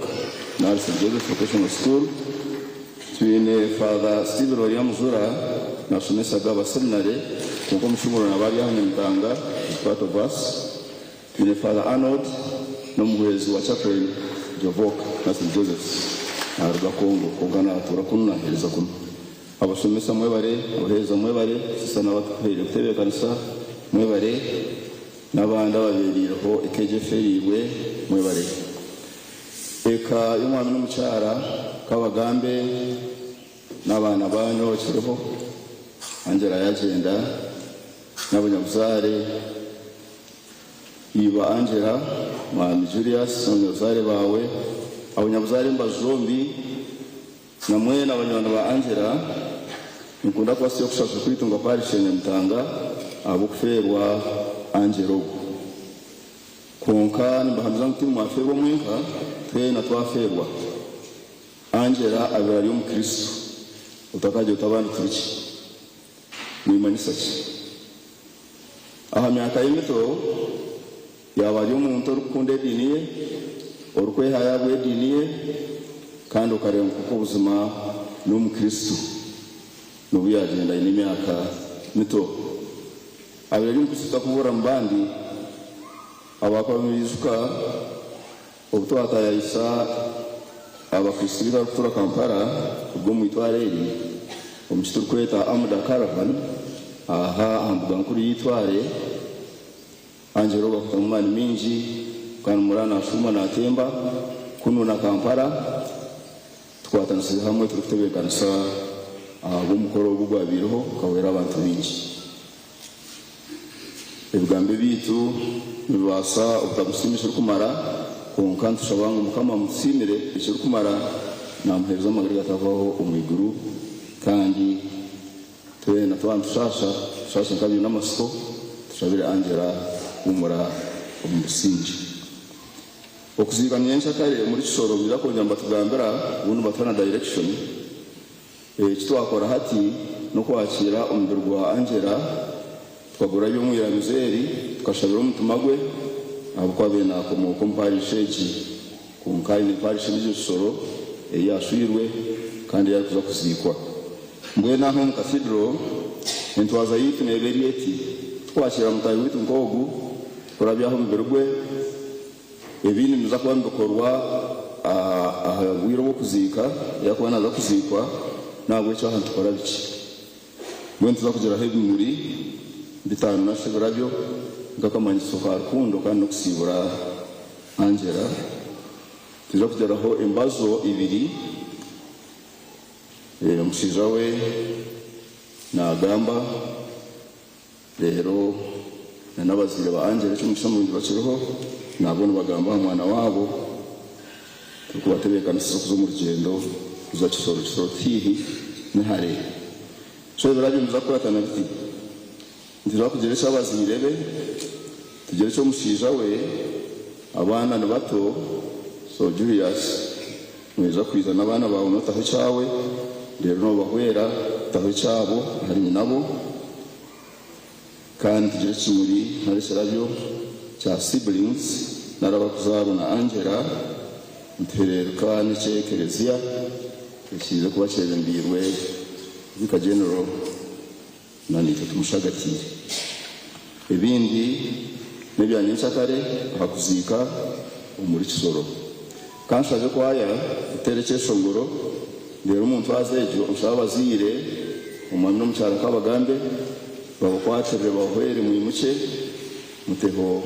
na St. Joseph Vocational School Fine Father Steve William Zura na Sunesa Gaba Seminary kuko mushumuro nabari Nyamutanga is part of us Fine Father Arnold no muhezi wa Chaplain Jovok na St. Joseph arga Kongo kongana turakuna heza kuno abasomesa mwebare abaheza mwebare sisa n'abatwere tebe kanisa mwebare n'abanda babiriho ekejeferiwe mwebare eka y'umwami n'umucyara kabagambe n'abana banyo kiriho Angela yagenda n'abanyabuzare iba Angela Mwami Julius n'abanyabuzare bawe abanyabuzare mbazombi na mwena abanywana ba Angela nikunda kwa sio kushaka kwitunga parish Nyamutanga abo kuferwa Angela konka nimbahamza mutima waferwa mwinka twe na twaferwa Angela abari umukristo utakaje utabandi turiki nimanisa ki aha myaka y'imito yabari umuntu rukunde diniye orukwe hayabwe diniye kandi ukareba kuko ubuzima n'umukristo n'ubuyagenda n'imyaka mito abiri mkusita kubura mbandi abakwamizuka obutwata yaisa abakristo b'Abatura Kampala ubwo mu Itwareri omukitur kweta Amda Caravan aha ambuga nkuru yitware Angela bakutamani mingi kandi murana ashuma na temba kuno na Kampala twatansize hamwe turufite kanisa abo mukoro bugwa biriho kawera abantu bingi ebigambe bitu bibasa utagusimisha kumara konka tushabangu mukama musimire icyo kumara namuhereza amagari gatavaho umwiguru kandi twe na twantu shasha kabi n'amasoko tushabire Angela umura umusingi okuziganya nshakare muri Kisoro birakongera mbatugambira ubuntu batwana direction kitwakora hati no kwakira umubiri gwa Angela twagura byo mu Yarizeri tukashabira umutumagwe abo kwabena ko mu comparisheji kunkai ni parishe n'icyo Kisoro yashwirwe kandi yakuza kuzikwa mbwe naho mu cathedral ntwaza yitu neberieti twakira mutayi witu ngogu kurabyaho umubiri gwe ebini muza kuba mbikorwa wiro wo kuzika yakuba naza kuzikwa nabwo cyo ahantu tukora biki mwe tuza kugera hebi muri bitanu na shebirabyo ngakamanyiso ka rukundo kandi no kusibura Angela tuza kugeraho imbazo ibiri omushaija we nagamba rero n'abaziire ba Angela cy'umugisha mulungi bakiriho nabo nibagamba mwana wabo tukubatebekanisa kuza mu rugendo kuza kisoro tihi nihare so biraje muzakuratana biti ndira kugeresha abaziire be tugeresha omushaija we abana ni bato so Julius mweza kwiza n'abana bawe notaho cyawe rero no bahwera taho cyabo hari nabo kandi tugire kimuri naresherabyo cya siblings narabakuzaro na Angela ntererwa n'icyekerezia kize kuba cyerembirwe bika general nani tumushagatiye ibindi n'ebyanyesha kare hakuzika umuri kisoro kanshaje kwaya iterekesho ngoro rero umuntu azejo ushabazire umwami n'umucyara kabagambe babakwatere bahwere mu muce muteho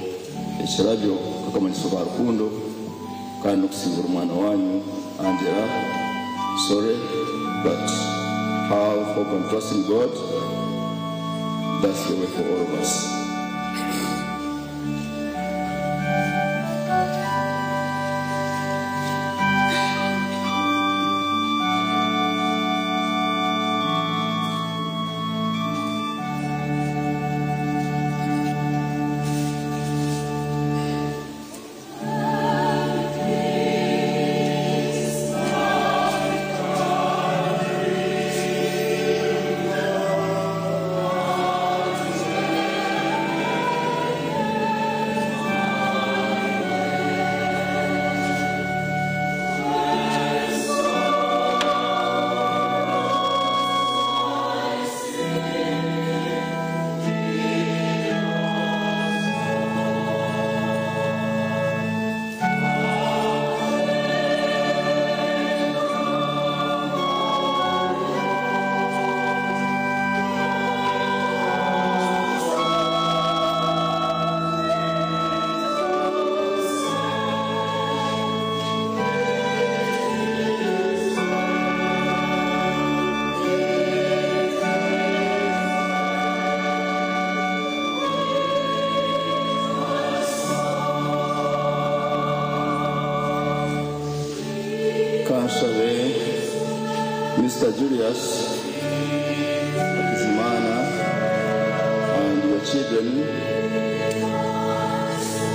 ekirabyo akamanyiso ka rukundo kandi okusibura umwana wanyu Angela. Sorry, but have hope and trust in God. That's the way for all of us. Mr. Julius Akizimana and your children,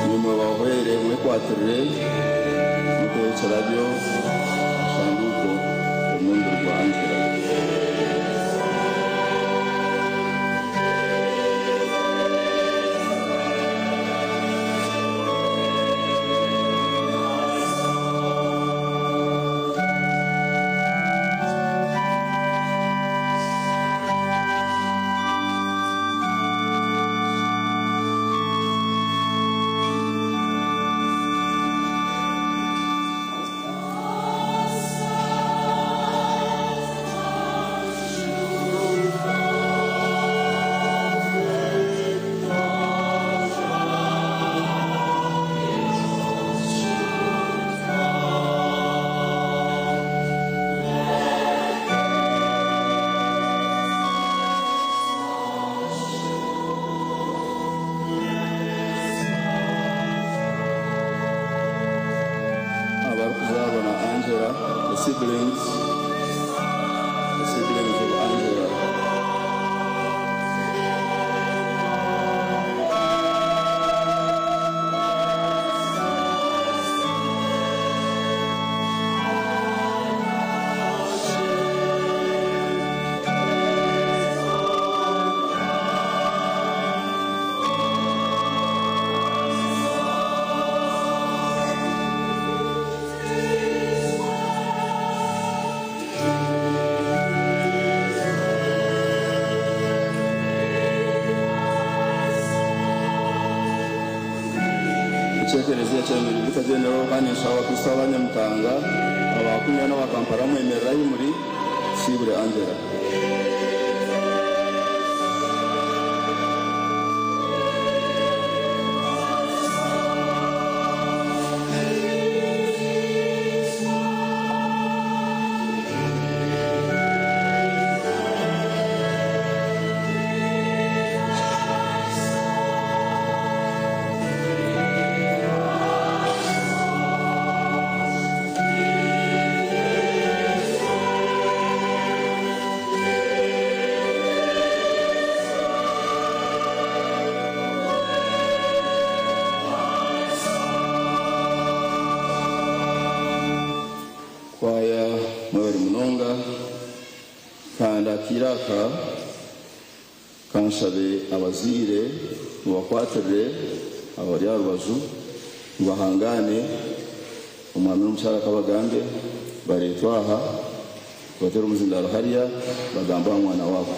nimwe bahwere mwekwatirire mutekerabyo sanduko omundu rwa Angela. The siblings of Angela. Chekerezia cyambere bikagenderaho kandi nshawa kusaba nyamutanga abakunya n'abakampara mwemerera muri Sibure Angela. kwaya mwebali munonga kandi akiraka kanshabe abazire mubakwatirire abari arubaju bahangane umwami n'umucyara kabagambe baretwaha batera umuzindaro hariya bagamba mwana wabo.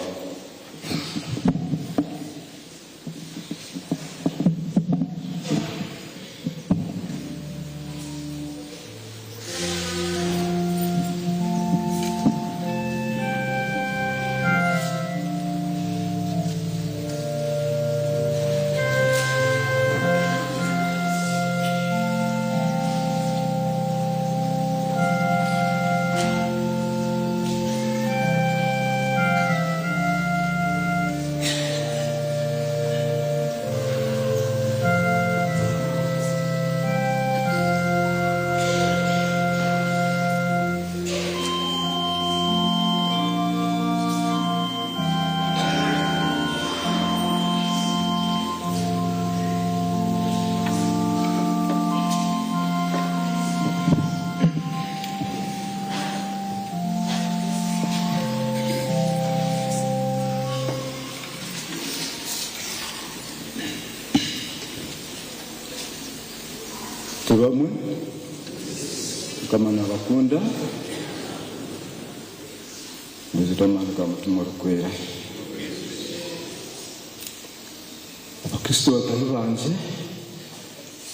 Tubamwe kama nabakunda muzitamana kama tumurukwera abakristo batari banje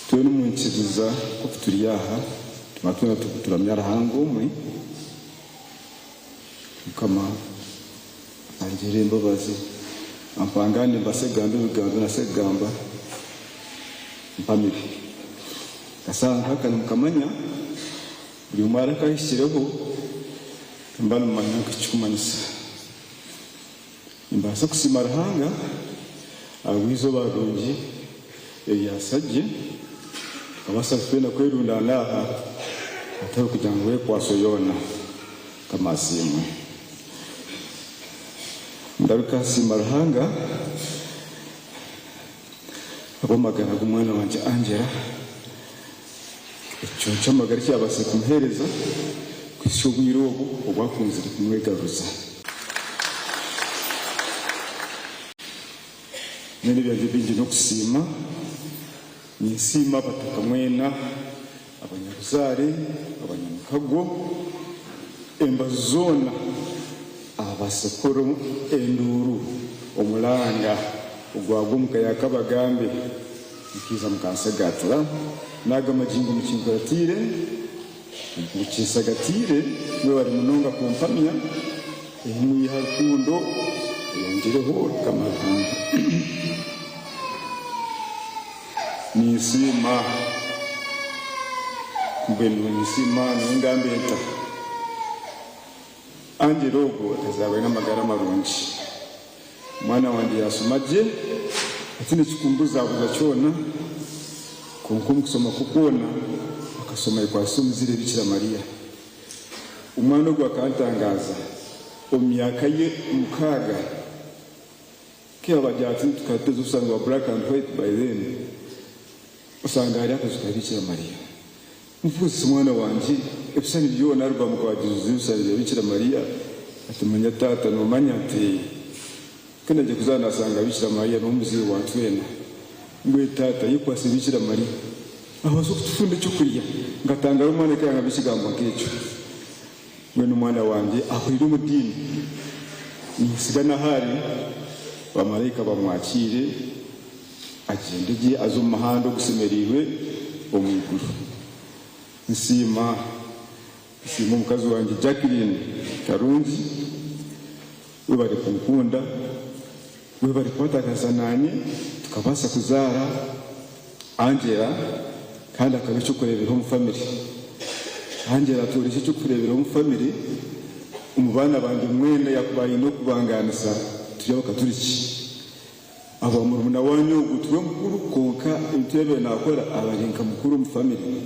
tuwe n'umunsiriza ko turi yaha tumatuna turamyara hangu umwe kama angire imbabazi ampangane mbaseganda ubiganda nasegamba mpamire kasanga kana mukamanya buri umara kahishyireho mbana manya kicumanisa imbasa kusimara hanga abizo baronje yasajje abasafwe na kwerunda naha atari kugira ngo kwasoyona kama simwe ndaruka simara hanga abomagana kumwana wanje Angela icyo magari cyabase kumhereza kwishubiro obwakunze kumwegaruza nene byaje bingi no kusima nisima batakamwena abanyabuzare abanyamukago embazona abasekoro enduru omulanga ugwagumuka yakabagambe ikiza mukasegatira naga majingo mukingaratire mukisagatire mwe bari munonga kumpamya ehimwe hakundo yongereho kamahanga nisima mbenu nisima ngambeta Angerogo atazawe n'amagara marungi mwana wandi yasumaje atine kikumbuza abuza cyona kunkumu kusoma kukona akasoma kwa sumzire Bikira Maria umwana gwa kantangaza omyaka ye mukaga kiba bajyati tukateze usanga wa black and white by then usanga ari akazuka Bikira Maria mvuze umwana wanje ebisani byona arba mukwagize usanga Bikira Maria atumanya tata no manyate kana je kuzana asanga Bikira Maria no muzi wa twena ngwe tata yikwase Bikira Maria aho so kufunde cyo kuriya ngatanga umwana kanga bishigamba ngecho mwene umwana wanje aho iri mudini nisigana hari bamarayika bamwakire agendege azo mahando gusemeriwe omwiguru nsima mukazi wanje Jacqueline Karungi we bari kumukunda we bari kwatakazananye tukabasa kuzara Angela kandi akabico kurebera mu family Angela turishye cyo kurebera mu family umubana bandi mwene yakubaye no kubanganisa tuyoboka turiki abo murumuna wanyu gutwe mukuru konka intebe nakora abarenga mukuru mu family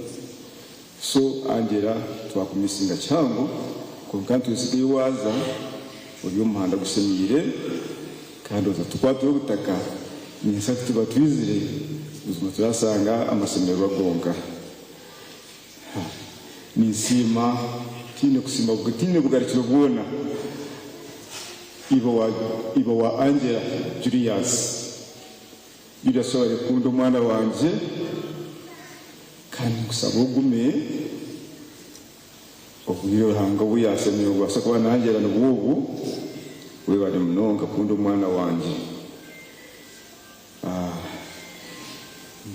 so Angela twakumisinga cyango konka tusigaye waza uri umuhanda gusemire kandi uzatukwato ubutaka ni sakiti batwizire uzuma turasanga amasomero bagonga nisima tine kusima bugitine bugarikiro bwona ibo wa Angela Julius birasohora kundo mwana wanje kandi kusaba ugume obwiro hanga buyasemye ubasa kuba Angela n'ubu we bari mnonga kundo mwana wanje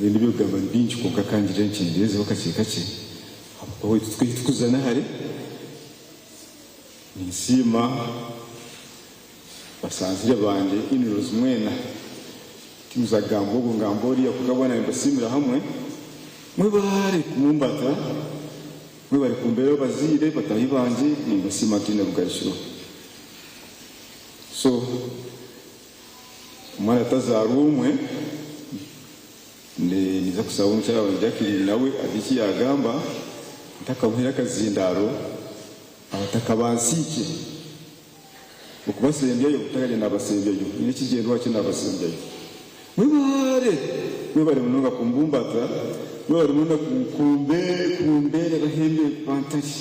Nibyo gamba binchi ko kakanjire nkindezo bakakikache aho twikuzana hari nisima basanzire banje inuroz mwena timuza gambo ngambori yakugabona imbasimira hamwe mwe bari kumumbata mwe bari kumbere bazire batahi banje nimbasima tine bugarishiro so mwana tazarumwe niza kusaba umucyara wa Jacqueline nawe adiki yagamba ntakamuhira kazindaro abataka bansike ukubasembyeyo utagaje nabasembyeyo ni kigendo wacu nabasembyeyo mwibare munonga kumbumbata mwibare munonga kumbere bahembe pantari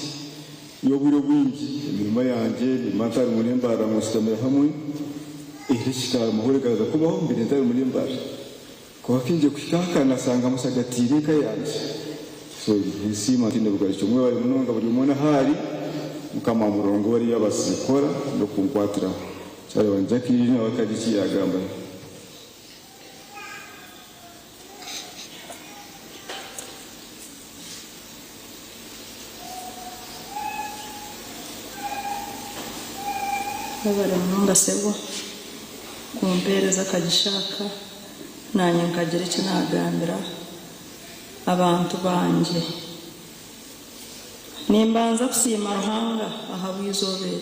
yoburo bwingi imirimo yanje nimantari munembara mustamira hamwe irishika muhore gaza kubaho mbere ntari munembara kwa kinje kukaka nasanga musagatire kayanje so isima tinde bugaricyo mwe bari munonga buri mwana hari mukama murongo bari yabasikora no kunkwatira cyari wanjakirine wakadiki yagamba bari munonga sebo kumpereza kagishaka nanye nkagira icyo nagambira abantu banje nimbanza kusima Ruhanga aha wizobere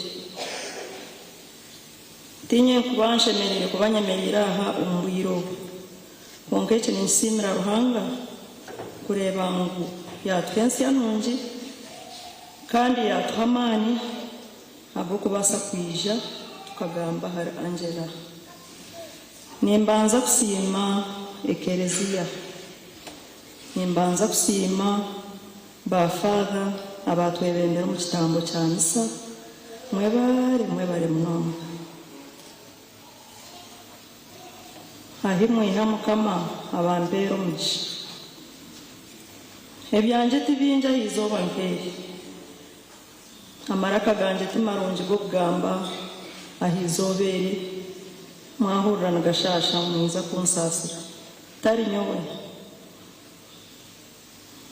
tinye kubanshemerere kubanyemerera aha umubiro konkeche nisimira Ruhanga kureba ngo yatwensi yanunji kandi yatuhamani abo kubasa kwija tukagamba hari Angela nimbanza kusima ekereziya nimbanza kusima ba father abatwebendera mu kitambo cya misa mwebare mnonga ahimwe mukama abambero muji ebyanje tibinja hizoba nkeri amaraka ganje timarungi go kugamba ahizobere mwahurira nagashasha mwiza kunsasira tari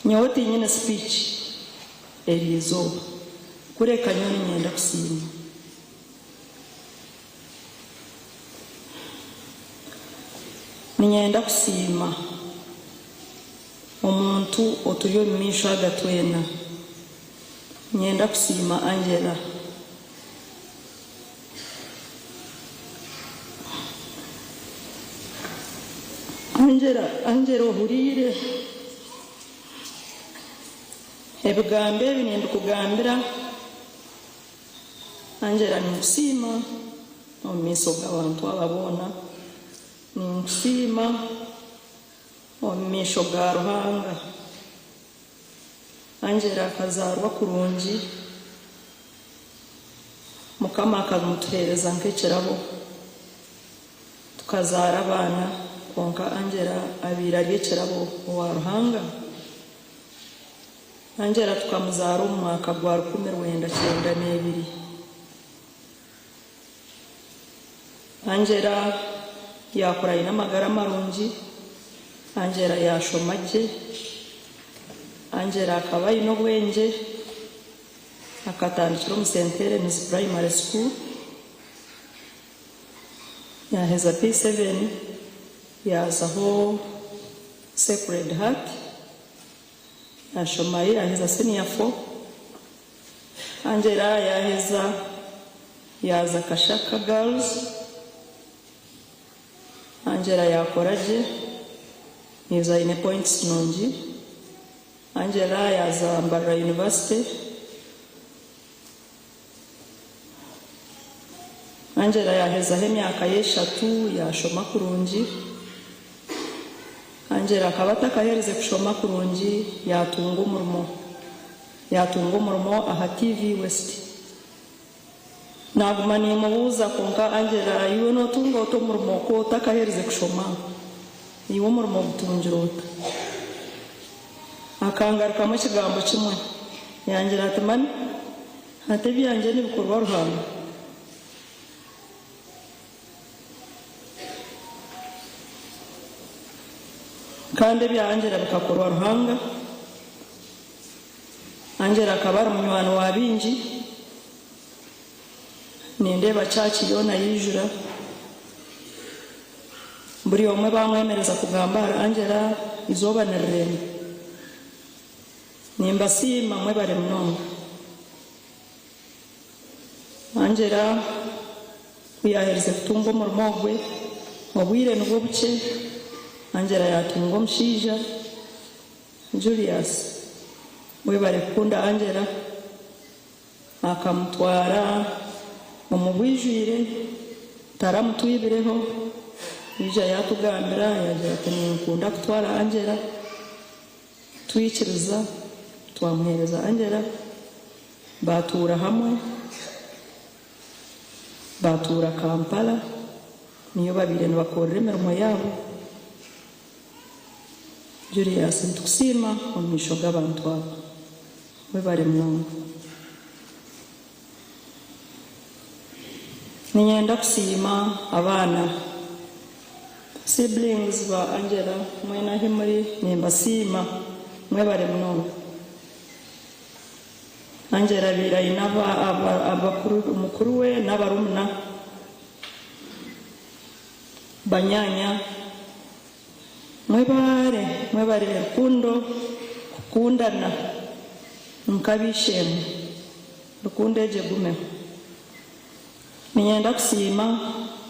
nyowe tinyine speech erizo kureka nyoni nyenda kusima ninyenda kusima omuntu otuyo misho agatwena nyenda kusima Angela Angela ohurire ebigambe binenda kugambira Angela nimusima omumiso g'abantu ababona nimusima omumisho ga Ruhanga Angela akazarwa kurungi mukama akamutuhereza nk'ekirabo tukazara abana konka Angela abirariye ekirabo wa Ruhanga Angela tukamuzara umwaka gwa 1992 Angela yakora inamagara marungi Angela yashomaje Angela akabaye no bwenje akatandikira mu Sentere Miss Primary School yaheza P7 yazaho Sacred Heart yashomaye yaheza Senior 4 Angela yaheza yaza Kashaka Girls Angela yakoraje niza ine points nonji Angela yaza Mbarara University Angela yaheza emyaka yeshatu yashoma kurungi Angela akaba atakahereze kushoma kurungi yatunga umurimo yatunga umurimo aha TV West. Naguma nimubuza konka Angela iwe notunga oto umurimo ko utakahereze kushoma iwe umurimo gutungira ota akangaruka mu kigambo kimwe yangira ati mani ate byanjye nibikorwa ruhanga kandi byangera bikakorwa ruhanga. Angela akaba ari umunywana wabinji nindeba caci yona yijura buri omwe bamwemereza kugambara Angela izoba nerene nimba sima mwe bare mnongo Angela kuyahereze kutunga umurimo gwe obwire nubwo buke. Angela yatunga omushija Julius we bare kunda Angela akamutwara omubwijwire taramutwibireho ija yatugambira yagira ati nkunda kutwara Angela twikiriza twamuhereza Angela batura hamwe batura Kampala niyo babire bakorera imirimo yabo. Julius ntukusima omumisho g'abantu abo we bare mnongo. Ninyenda kusima abana siblings ba Angela mwena himuri nimbasima mwe bare mnongo. Angela biraina abakuru umukuru we n'abarumuna banyanya mwe bare rukundo kukundana nkabishemu rukundo eje gume. Ninyenda kusima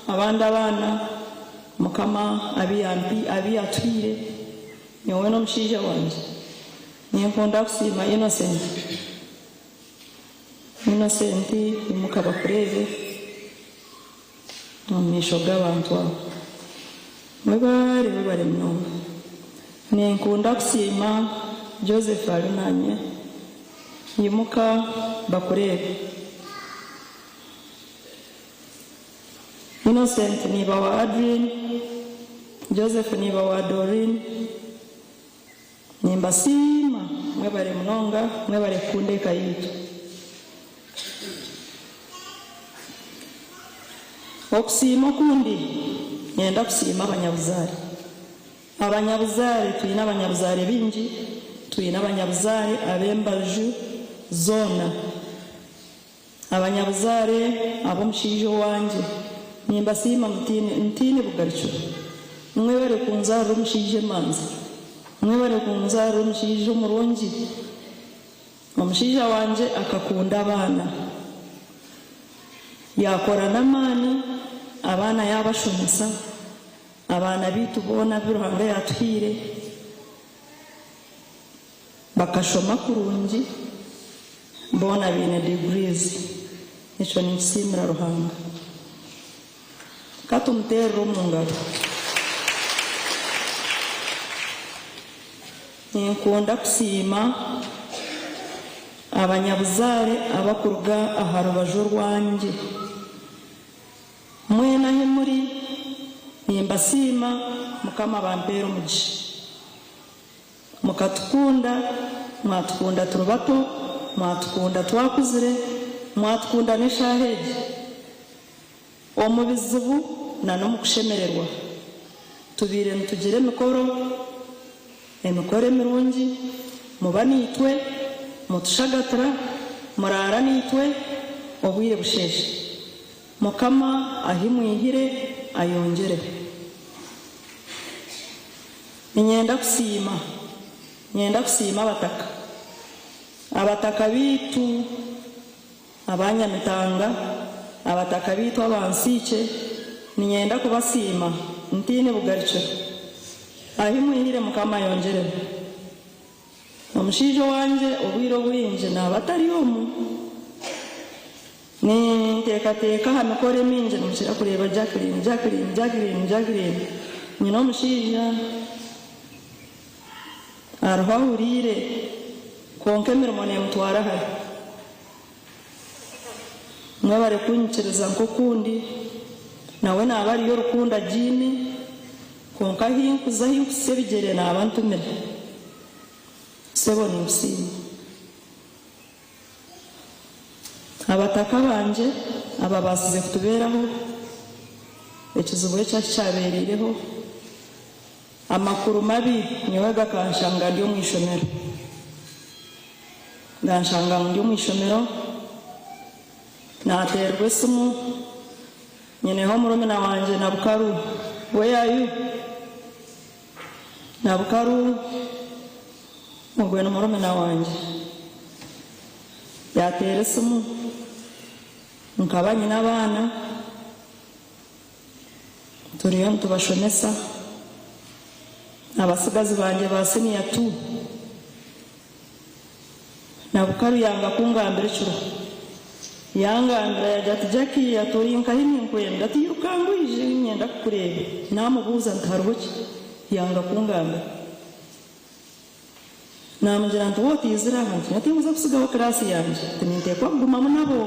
abandi abana mukama abiyatwire nyowe n'omushija wanje. Ninkunda kusima Innocent imukaba kurebe omumisho g'abantu abo mwe bare mnongo. Ninkunda kusima Joseph Alunanye yimuka bakurebe. Innocent niba wa Adrian, Joseph niba wa Doreen. Nimbasima mwe bare mnonga mwe bare kundeka yitu. Okusima kundi nyenda kusima abanyabuzare tuyina abanyabuzare bingi tuyina abanyabuzare abembaju zona abanyabuzare abomushije wanje nimbasima mutine bugaricyo mwe bare kunzara omushije manzi mwe bare kunzara omushije omurungi omushije wanje akakunda abana yakora n'amani abana yabashomesa abana bitu bona biruhanga yatwire bakashoma kurungi bona bine degrees. Nico nisimira ruhanga katumutero mungaro. Ninkunda kusima abanyabuzare abakuruga aharubaju rwanje mwena hemuri nimbasima mukama bampera umugisha mukatukunda mwatukunda turubato mwatukunda twakuzire mwatukunda n'eshahege omubizibu na no mukushemererwa tubire ntugire emikoro emirungi muba nitwe mutushagatira murara nitwe obwire busheshe mukama ahimwihire ayongere. Ninyenda kusima abataka bitu abanyamitanga abataka bitu abansike ninyenda kubasima ntine bugaricyo ahimwihire mukama ayongere. Omushije wanje obwire bwinje nabatari omu ni teka hamikore minje mushira kureba Jacqueline nyina omushija arwahurire konka emirimo nemutwara hari mwabare kunyikiriza nkokundi nawe naba ariyo rukunda jini konka hinkuza hinkusebigere nabantumire sebo nimusiima abataka banje aba basize kutuberaho ekizibu ekyaki kyabereireho amakuru mabi niwe gakanshanga ndi omu ishomero ganshanga ndi omu ishomero naterwa esimu nyeneho murumuna wanje Nabukaru where are you Nabukaru mugwena murumuna wanje yatera esimu nkaba nyina abana turiyo ntubashomesa abasigazi banje ba senior 2 Nabukaru yanga kungambira kiro yangambira yajya ati Jackie yatoye nkahini nkwenda ati yukangwije nyenda kukureba namubuza ntaruho yanga kungambira namugira nti wote izira hantu yatibuza kusigaho klasi yanje tinite kwaguma munabo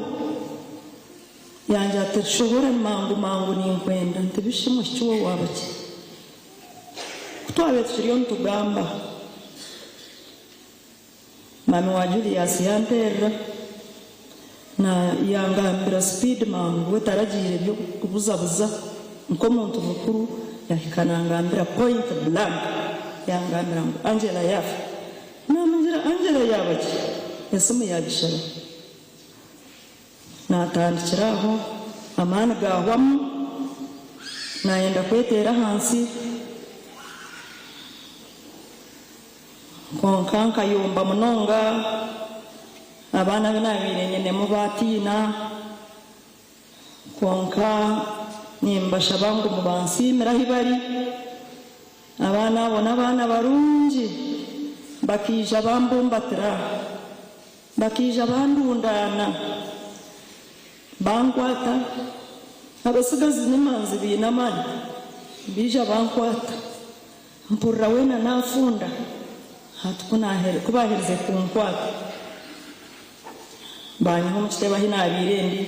yanje ati shobora mangu ninkwenda ntibishimo cyo wabaki kutwabe turiyo ntugamba mami wa Julius yanterra na yangambira speed mangu wetaragire byo kubuzabuza nko muntu mukuru yahikanangambira point blank yangambira ngo Angela yafa namugira Angela yabaki esimu yagishara natandikiraho amana gahwamu nayenda kwetera hansi konkanka yomba munonga abana binabire nyene mubatina konka nimbasha bangu mubansimira hibari abana bona abana barungi bakija bambumbatira bakija bandundana bankwata abasigazi nimanzi binamani bija bankwata mpurra wena nafunda hatukunahere kubahereze kunkwata banyaho mukiteba hinabirendi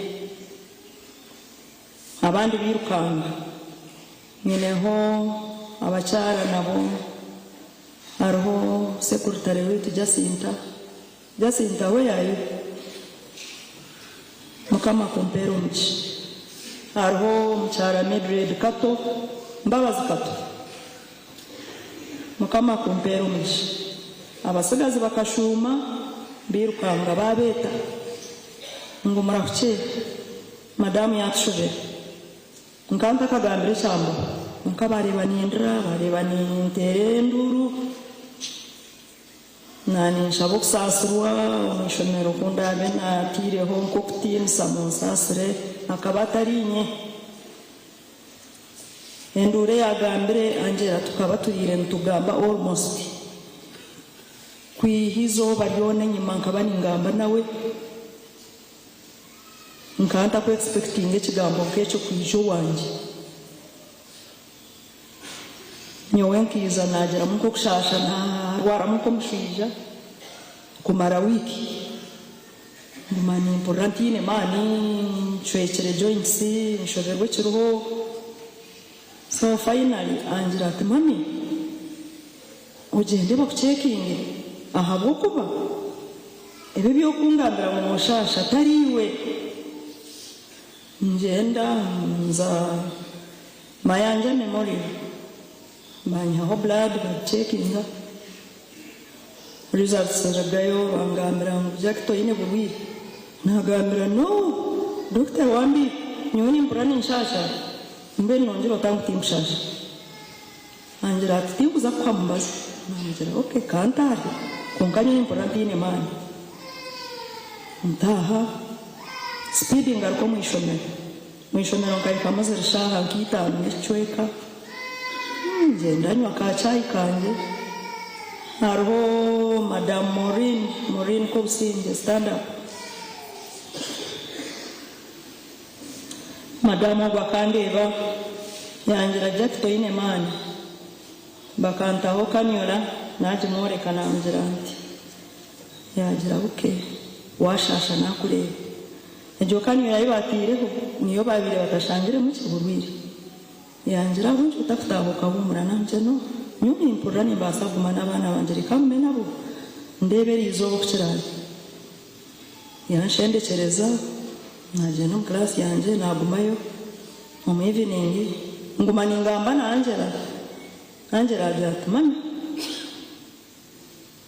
abandi birukanga nyeneho abacyara nabo hariho sekretary wetu Jacinta we yayo mukama kumpero muki hariho mucyara Mildred Kato Mbabazi Kato mukama kumpero muki abasigazi bakashuma birukanga babeta ngo murakuche madamu yatshobera nkanta kagambire cyambo nkabareba nindira bareba ninterenduru nani shabo kusasirwa umishomero kunda bena tireho nko kutimsa monsasire akabatarinye endure yagambire Angela tukaba turire ntugamba almost kwihizo baryone nyuma nkabani ngamba nawe nkanta ko expecting ekigambo kecho kwijo wanje nyowe nkiza nagira muko kushasha narwara muko mushija kumara wiki mani importantine mani chwechere joints nshoberwe kiruho so finally Angela ati mami ugende bakucekinge ahabwo kuba ebe byo kungambira mu mushasha tariwe ngenda nza mayanja memory banyaho blood checkinga results zagayo bangambira ngo jakito ine bubiri nagambira no doctor wambi nyoni mburani nshasha mbe nongera tangu timshasha Angela ati uza kwambaza Angela okay kantari konkanye importanti ine mani ntaha speeding ariko mwishomero nkari kamaze rishaha nkita nechweka ngenda nywa ka chai kanje hariho Madam Maureen ko businge stand up Madam bakandeba yangira jakito ine mani bakantaho kanyura naje mworeka nangira nti yagira buke washasha nakureba ejo kandi yayibatireho niyo babire batashangire mu kiburwire yangira bunje utafutaho kabumura nanje no nyumi impurra nimbasa gumana abana banje kamme nabo ndebera izobo kukirana yanshendekereza naje no class yanje nagumayo mu evening ngumana ingamba na Angela abyatuma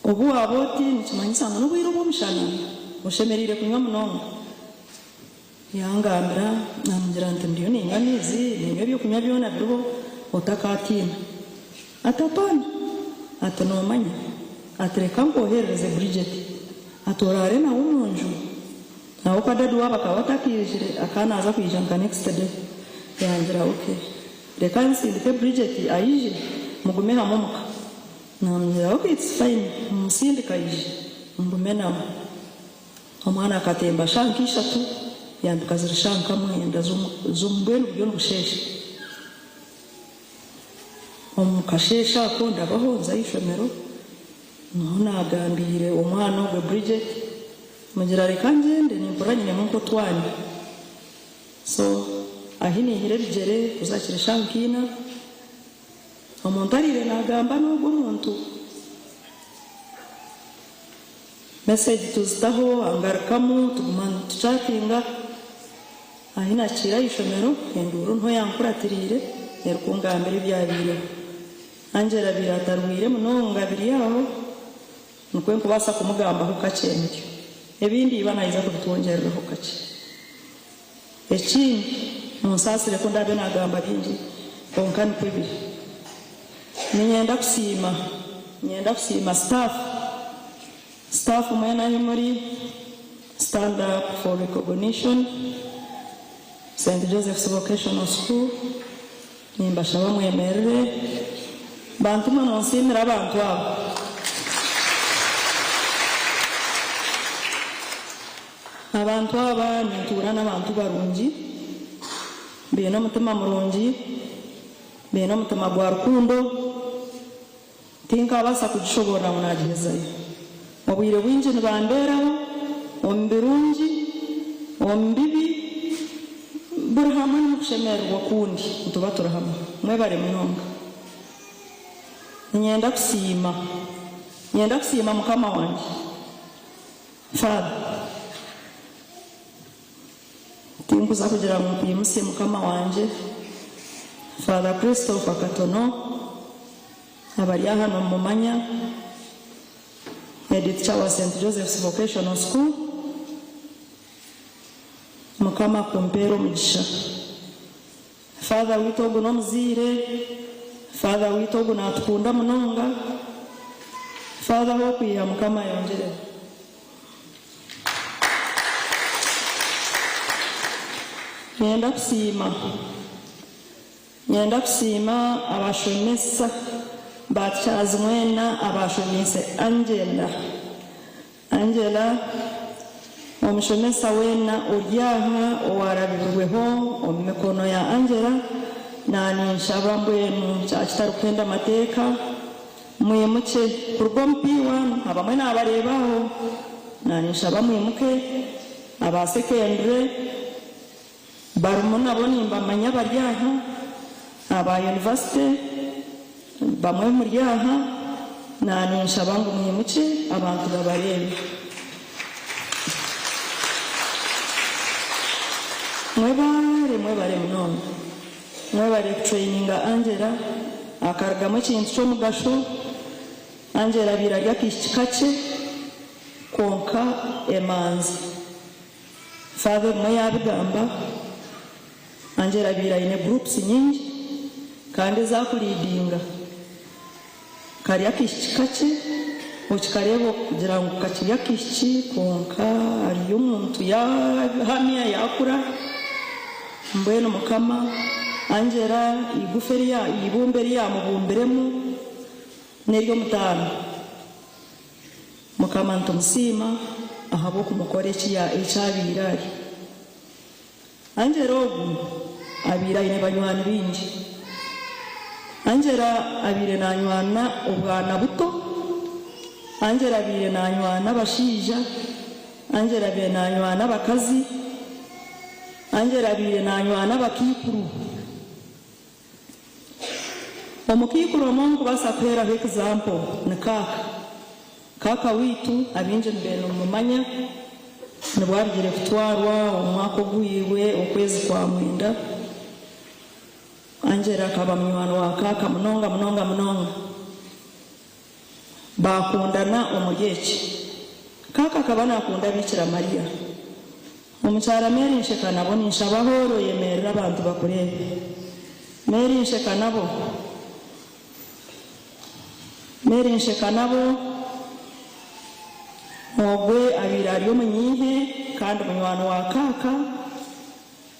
ubu aboti nikimanyisa ngo n'ubwiro bw'umushana ushemerire kunywa munonga yangambira namugira nti ndiyo ninganizi nimwe byo kunywa byona biriho utakatina atapana atanomanya atereka ngohereze Bridget atorare na umunju nawo kadadu wabakaba takijire akanaza kwijanga next day yangira okay reka nsindike Bridget ayije mugume hamomuka namubwira okay it's fine musindika ayije mugume nawe omwana akatemba shankisha tu yandikazira shanka mwenda zombwenu byo ngusheshe omukashesha akonda bahonza ishomero nona agambire omwana we Bridget mugira reka ngende nimporanye munko twani so ahini hire bigere uzakira shankina omuntu arire nagamba n'ubwo muntu message tuzitaho angarukamu tugumana tucatinga ahina kira ishomero enduru nto yankuratirire nerukungambira byabire Angela biratarwire munonga biri yaho nukwe kubasa kumugamba ko kacyenyo ebindi banayiza kubitwongereraho kace ekindi musasire ko ndabe nagamba bingi konkani kwibiri nyenda kusima staff mwena muri stand up for recognition St. Joseph's Vocational School nimbasha bamwemerere bantu manonsimira abantu abo abantu aba nitura n'abantu barungi bena mutima murungi bena mutima gwa rukundo tinka basa kujishobora munagizeyo mubwire bwinji nibanderaho ombirungi ombibi burahama n'ukushemerwa kundi tuba turahama mwebare munonga nyenda kusima mukama wanjye Father tinkuza kugira ngo yimusiye mukama wanje Father Christopher Katono abari hano mumanya Edith Chawa St. Joseph's Vocational School mukama kumpero mugisha Father witogo no muzire Father witogo natukunda munonga Father wo kuya mukama yongere nyenda kusima abashomesa batyazi mwena abashomese Angela omushomesa wena uryaha owarabirweho omumikono ya Angela nani nshaba mbwenu cyakitarukenda amateka mwimuke kurwo mpiwa abamwe nabarebaho nani nshaba mwimuke abasekendre barumuna bonimba manya baryaha aba university bamwe muryaha nani nshaba ngo mwimuke abantu babarebe mwebare mnono mwebare traininga Angela akaragamo ikintu cyo mugasho Angela birajya kishikace konka emanzi Father mwayabigamba Angela biraine groups nyingi kandi zakuridinga kariya kishikace ukikarebo kugira ngo kakiya kishi konka ari umuntu ya hamya yakura mbweno mukama Angela iguferia ibumberia mubumberemu neryo mutano mukama ntumusima ahabo kumukoreki ya echabirari Angela ogu abira ine banywani bingi Angela abire nanywana ubwana buto Angela biire nanywa n'abashija, Angela biire nanywa n'abakazi, Angela biire nanywa n'abakikuru. Omukikuru omongo basa kwera example ni kaka witu abinje mbeno mumanya nibwabigire kutwarwa omwaka ogwiwe okwezi kwa mwenda. Angela akaba munywani wa kaka munonga bakundana omugeki. Kaka akaba nakunda Bikira Maria. Omukyala Mary Nsheka nabo ninshabaho yemerera abantu bakurebe. Mary Nsheka nabo ogwe abira ari omunyihe kandi munywani wa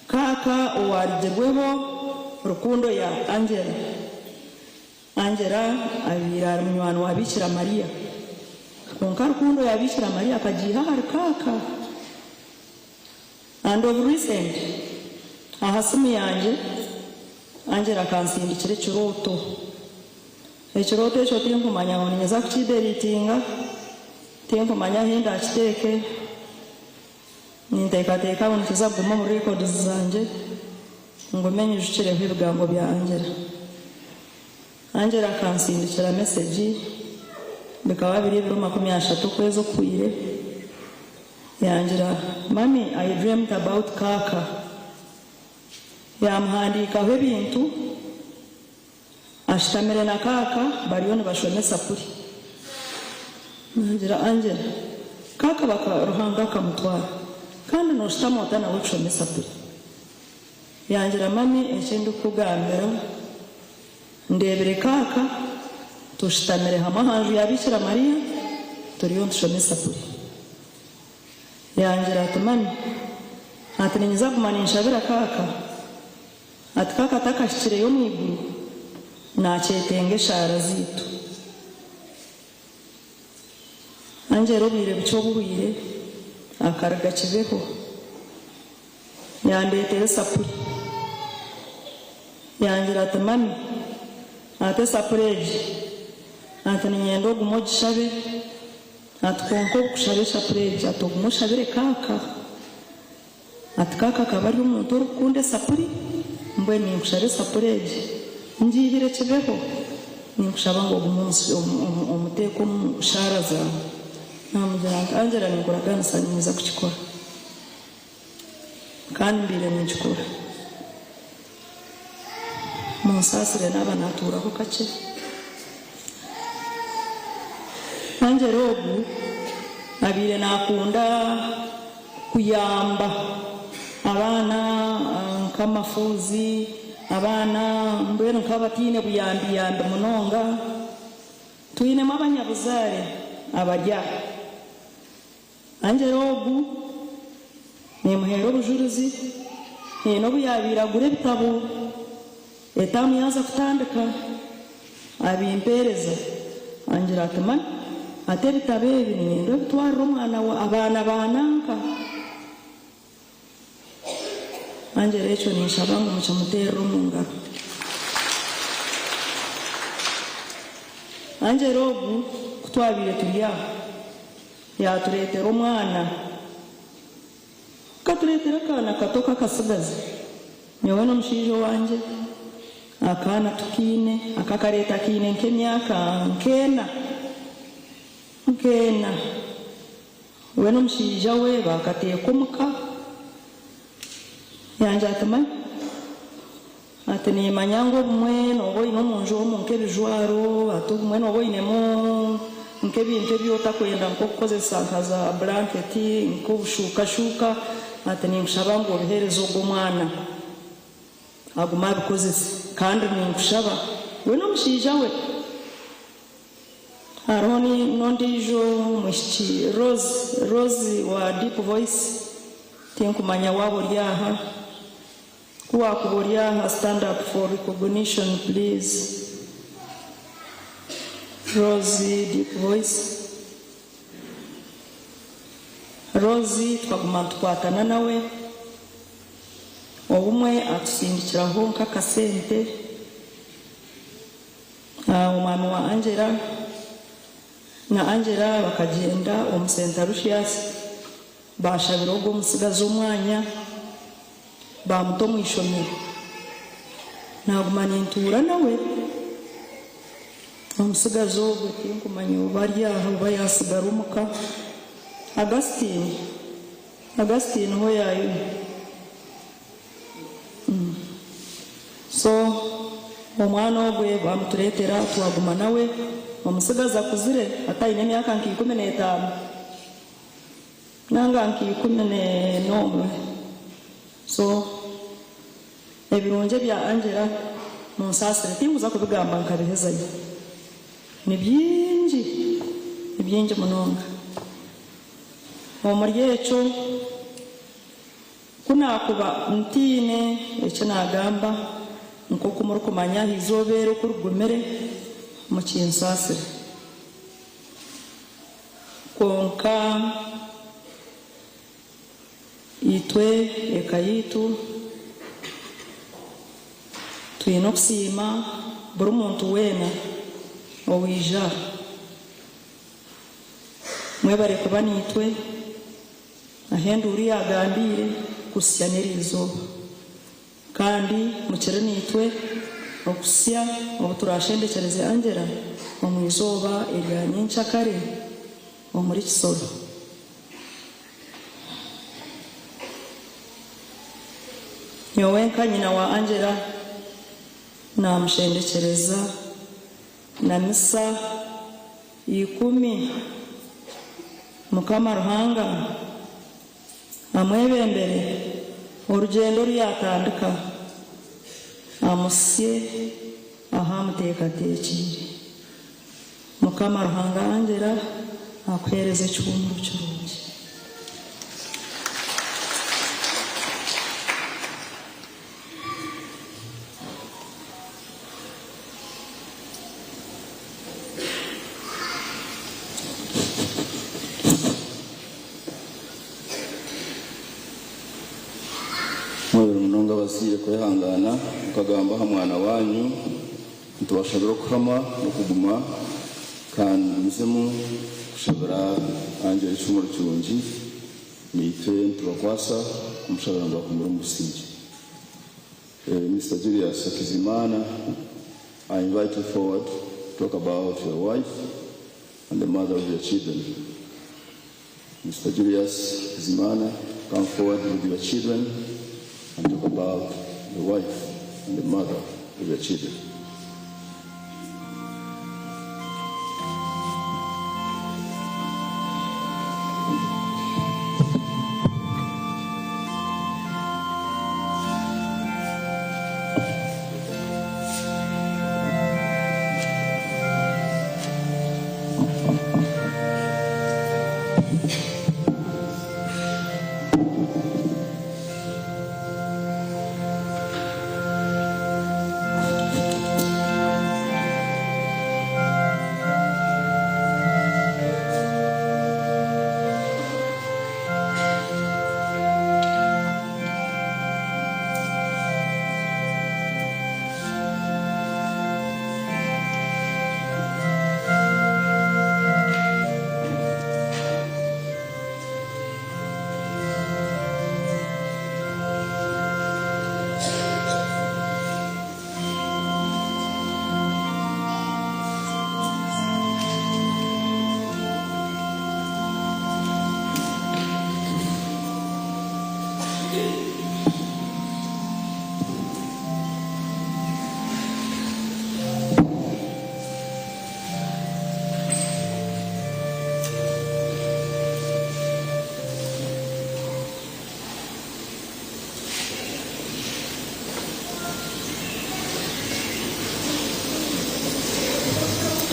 kaka owarijegweho rukundo ya Angela abira ari munywani wa Bikira Maria. Konka rukundo ya Bikira Maria akajiha hari kaka. And of recent ahasimu yanje Angela kansindikire ekiroto. Ekiroto ekyo tinkumanya ngo ninyeza kukideritinga, tinkumanya hinda akiteeke, ninteekateeka ngo nikiza kuguma mu records zanje ngo menye jukireho ebigambo bya Angela kansindikira message bikaba biri 30 kwezi okwire yangira, Mami, I dreamt about kaka. Yamuhandikaho ebintu ashitamire na kaka bariyo nibashomesa kuri. Nangira, Angela, kaka bakaruhanga akamutwara kandi noshitama nawe kushomesa kuri. Yangira, Mami, ekindi kugambira ndebere kaka tushitamire hamwe hanju ya Bikira Maria turiyo ntushomesa kuri. Yangira ati, Mami, ati ninyiza kumanishabira kaka ati kaka takashikireyo mwiguru nakyetenge eshara ziitu. Angela obwire bukye obuhwire akaraga kibeho yandeetera esapuri. Yangira ati, Mami, ati esapuri egi ati ninyenda oguma ogishabe ati konka okushaba esapuri egi ati oguma oshabire kaka ati kaka akaba ari omuntu orikukunda esapuri mbwenu ninkushaba esapuri egi njihire kibeho ninkushaba ngu ogume omuteeka omu shaara zawe. Namugira nti, Angela, ninkuraganisa ninyija kukikora kandi mbiire ninkikora. Munsaasire naaba natuuraho kakye. Angela ogu abiire nakunda kuyamba abaana nk'amafuuzi, abaana mbwenu nk'abatiine buyambi munonga. Twinemu abanyabuzaare abarya. Angela ogu nemuheera obujulizi hiine obu yabiire agura ebitabo etaamu yaza kutandika abimpeereza. Angela ati, Mami, ate ebitabo ebi ninyenda obitwarira omwana wa abaana bananka. Angela ekyo ninshaba ngu mukimuteerera omu ngaro. Angela ogu kutwabiire turi aho yatureetera omwana katureetera akaana kato kakasigazi nyowe n'omushaija wanje akaana tukiine akakareeta kiine nk'emyaka nkeena we n'omushaija we bakateeka omuka. Yanje ati, Mami, ati nimanya ngu obumwe nooba oine omunju omu nk'ebijwaro ati obumwe nooba oinemu nk'ebintu ebi otakwenda nk'okukozesa nka za blanketi nk'obushuukashuuka ati ninkushaba ngu obiheereze ogwo omwana aguma abikozese kandi ninkushaba we n'omushaija we. Hariho n'ondiijo mwishiki Rose wa Deep Voice tinkumanya waaba ori aha. Kuwakuba ori aha, stand up for recognition please. Rose Deep Voice. Rose twaguma tukwatana nawe obumwe atusindikiraho nk'akasente. Omwami wa Angela na Angela bakagenda omusenta Lucius bashabira ubwo musigaza umwanya bamuto mu ishomero nagumanye ntura nawe omusigazo ubwo tinkumanye bari aho bayasigara umuka Augustine ho yayo so omwana ogwe bamuturetera twaguma nawe omusigaza kuzire atayine myaka 15 nanga 11 so ebirunje bya Angela munsasire tinguza kubigamba nkabihezayo ni byinji munonga omuryecho kuna kuba ntine echo nagamba nko kumanya hizobero kurugumere mu kinsasire konka itwe ekayitu tuyinokusima buri muntu wena owija mwebare kuba nitwe ahenda uri yagambire kusyanirizo kandi mukere nitwe okusya obuturashendekereze Angela omwizoba erya nyincakare omuri Kisoro nyowe nka nyina wa Angela namushendekereza na misa 10 Mukama Ruhanga amwebembere urugendo ryatandika amusye ahamutekakekire Mukama Ruhanga Angela akwereze cyumuru cy'urungi munonga basiye kwihangana ukagamba ha mwana wanyu ntubashabira kuhama no kuguma kandi muzemu kushabira Angela cyumuru cy'urungi mitwe ntubakwasa kumushabira ngo akumura umusingi Mr. Julius Akizimana, I invite you forward to talk about your wife and the mother of your children. Mr. Julius Akizimana, come forward with your children and talk about the wife and the mother of your children.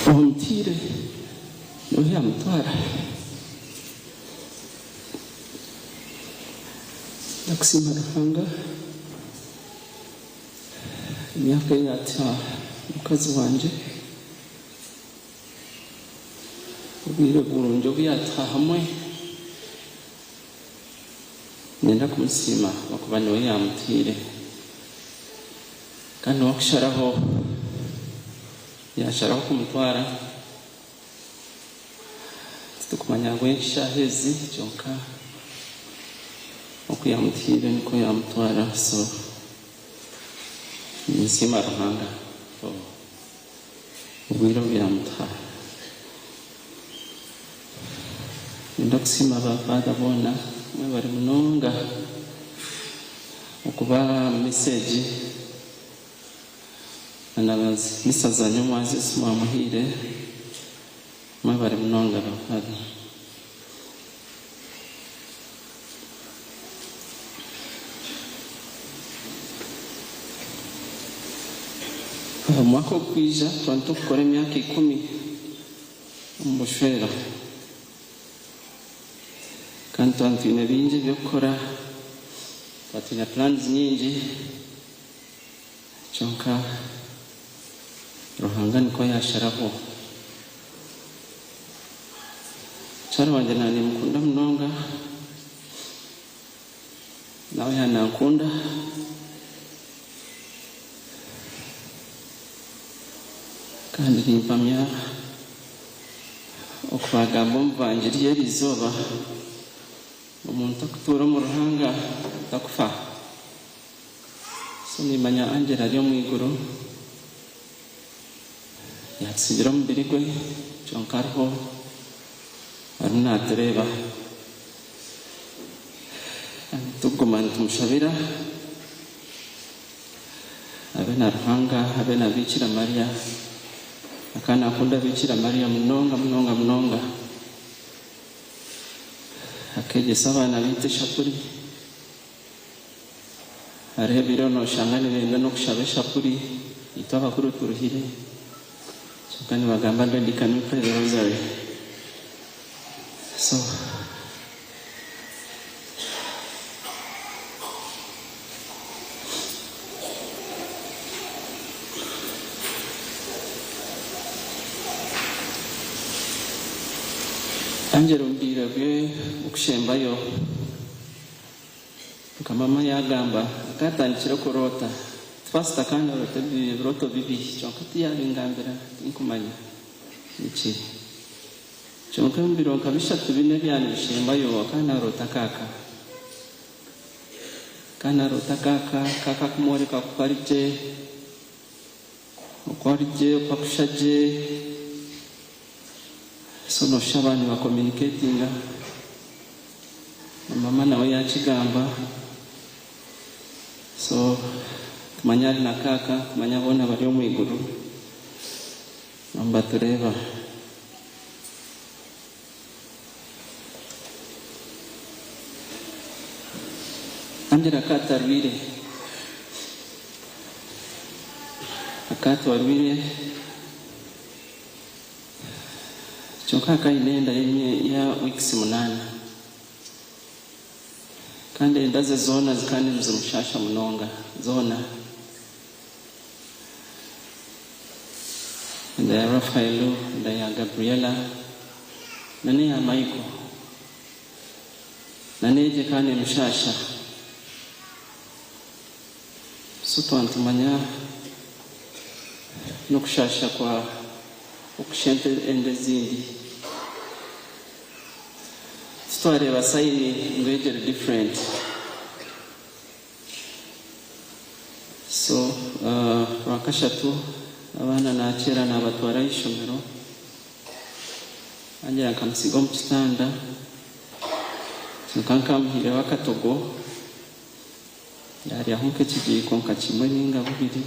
Ontire noya mutwara nakusima Ruhanga imyaka yata mukazi wanje ubwire burunjo byata hamwe nenda kumusima bakuba niwe yamutire kandi wakisharaho yasharaho kumutwara tukumanya ngwensha hezi jonka okuyamutire niko yamutwara so nisima ruhanga ubwiro byamutwara ndakusima abafada bona bari munonga okuba message anabazi misazanyo mwazi sima muhire bari munonga abafada mwaka okwija twantu okukora emyaka 10 omubushwera kandi twantwine bingi byokukora twatwine plans nyingi kyonka ruhanga niko yasharaho cyari wanjye nani mukunda munonga nawe yanankunda kandi nimpamya okubagamba omuvangiri y'eriizooba omuntu akutuura mu ruhanga takufa so nimanya Angela ari omu iguru yatusigira omubiri gwe kyonka ariho arimu naatureeba tuguma nitumushabira abe na ruhanga abe na Bikira Mariya akana akunda Bikira Mariya munonga munonga munonga akegesa abana bite shapuri arebiro no shangane benda no kushaba shapuri itaba kuri turuhire kandi bagamba ndikana pray the rosary so Angela umbira bwe okushembayo nkamama yagamba akatandikira kurota first akana roto bibi kyonka tiyabingambira tinkumanya iki kyonka mbiro nkabishatu bine byane bishembayo akana rota kaka kaka kumoreka kuparije pakushaje sono shabani wa communicating mama nawe yakigamba so tumanyari na kaka kumanya bona bari mu iguru namba tureba Angela katarwire akatwarwire kyonka kainenda ya weeks 8 kandi ndaze zona zikandi mzumushasha munonga zona nda ya Rafaelo nda ya Gabriela nane ya Michael naneje kandi mshasha so twantumanya no kushasha kwa okushente endezindi twareba sayini ngwegere different so wakashatu abana nakera nabatwara ishomero angira nkamusiga mu kitanda nkankamuhire wakatogo yari ahunke kigiko nkakimwe ninga bubiri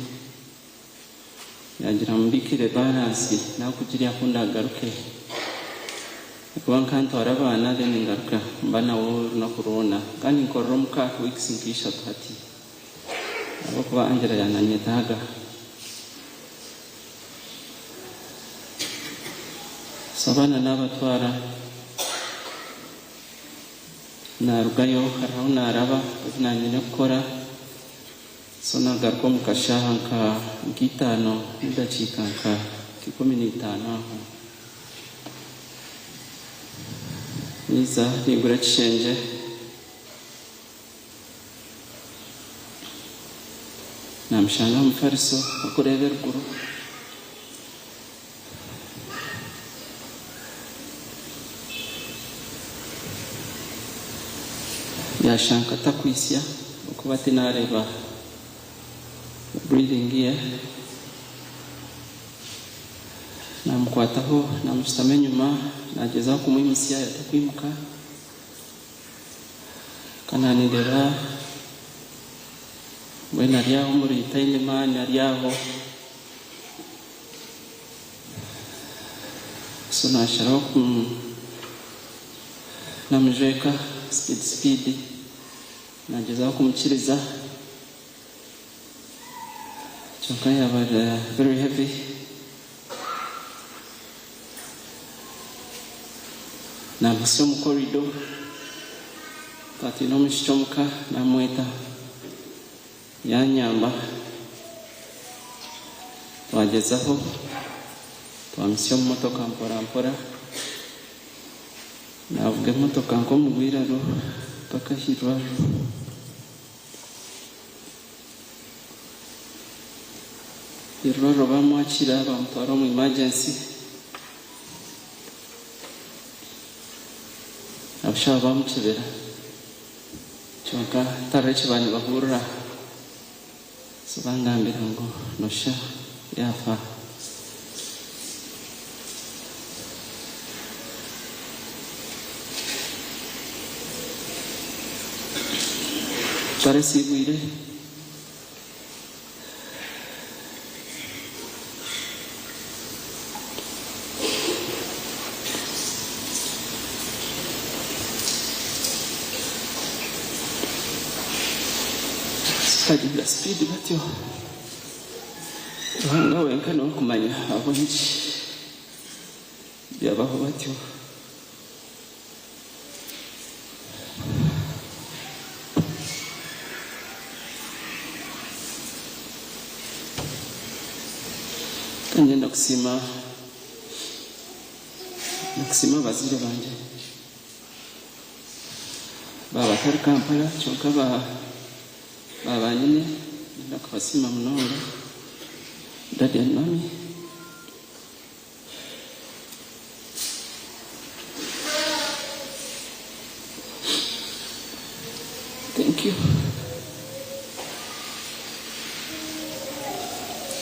yagira mbikire balance naho kugira yakunda garuke kuba nkantwara abana then ngaruka mbana wo no corona kandi nkorora muka weeks nkisha ati abo kuba Angela yananyetaga sabana nabatwara narugayo haraho naraba nanyine gukora so nagaruka mukashaha nka gitano ndacika nka 15 aho niza nigura kishenje namshanga mufariso akurebera guru yashanka takwisya okuba tinareba breathing ye namukwataho namusitama enyuma nagezaho kumwimusya yatakwimuka kananireba mbwenu ari aho muri taine maani ari aho so nasharaho namujweka speed nagezaho kumukiriza kyonka yaba very heavy namusya mu corridor twatwine omushiki omuka namweta yanyamba twagezaho twamusya omu motoka mpora navuga emotoka nk'omugwiraro paka hirwaro irwaro bamwakira bamutwara mu emergency abashaba bamukebera kyonka tareki bani bahurira so bangambira ngo nosha yafa twaresibwire sikagenda speed batyo ruhanga wenka n'okumanya abungi byabaho batyo kanyenda kusima abazire banje baba tari Kampala kyonka baba nyine nenda kubasima munonga Daddy and Mommy. Thank you.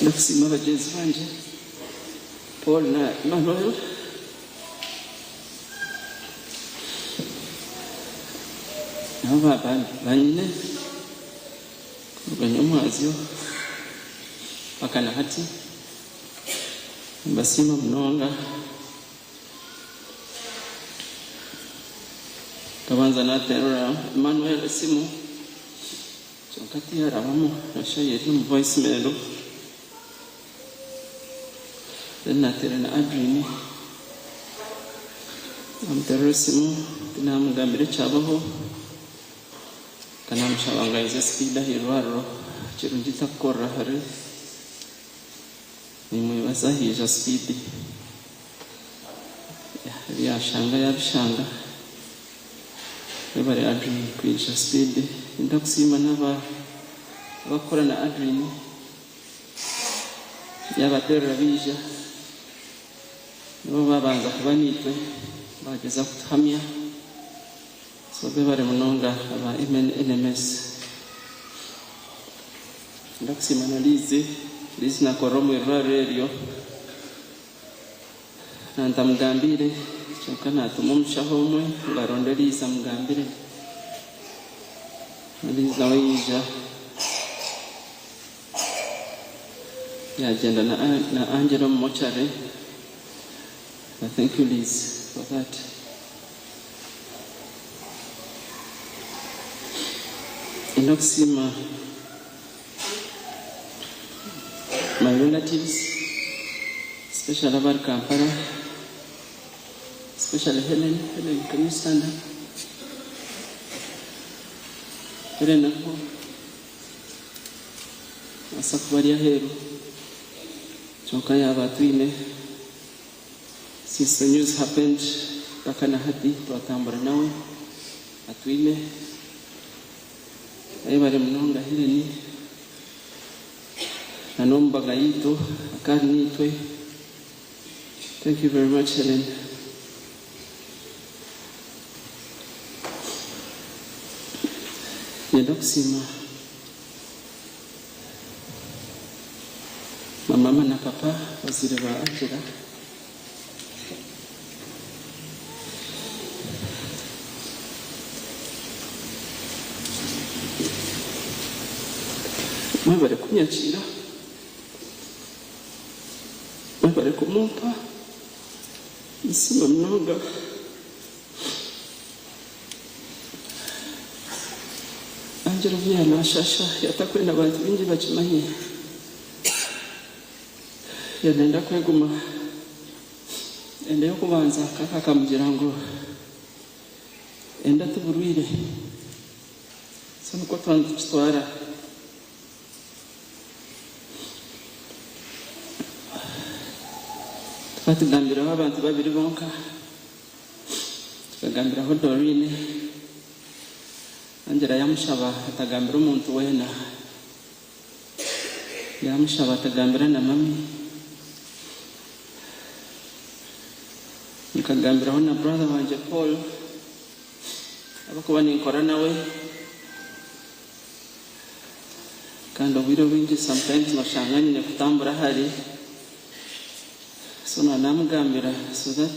Nakusima bagenzi banje Paul na Emmanuel nabo banyine banyamwazyo bakana hati basima mnonga kabanza na terora Emmanuel simu chonkati yarabamo nashayeri mu voicemail na terena Adrini amteresimu tinamugambire cyabaho kanamushabangaiza speeda hirwaro kirungi takora hari nimwibaza hija speed yashanga yabishanga bari Adrini kwisha speed ndakusima abakora na Adrini yabaterera bija nibo babanza kuba nitwe bageza kutuhamya so bari munonga aba NMS ndakusima na Lizi na koromo irareryo nantamugambire kyonka natuma omushaho omwe ngaronde Liza mugambire Liza wija yagenda na Angela Mochare. Thank you, Liz, for that. Inoxima, my relatives, especially about Kampala, especially Helen. Helen, can you stand up? Helen, asakubaria heru. Chokaya batwine. Since the news happened, kakana hati twatambura nawe atwine ayibare munonga Heleni nanombaga yito akari nitwe. Thank you very much, Helen. Yenda kusima mama na papa wazire ba Angela mwebale kunyakira mwebale kumumpa isima mnoga Angela vyana shasha yatakwenda abantu bingi bakimanye yanaenda kweguma ende yokubanza kaka kamugira ngo enda tuburwire so nuko twanditwara twatugambiraho abantu babiri bonka tukagambiraho Dorine Angela yamushaba atagambira umuntu wena yamushaba atagambira na mami nikagambiraho na brother wanje Paul abakuba ninkora nawe kandi obwire bwingi sometimes noshanga nyine kutambura hari so namugambira so that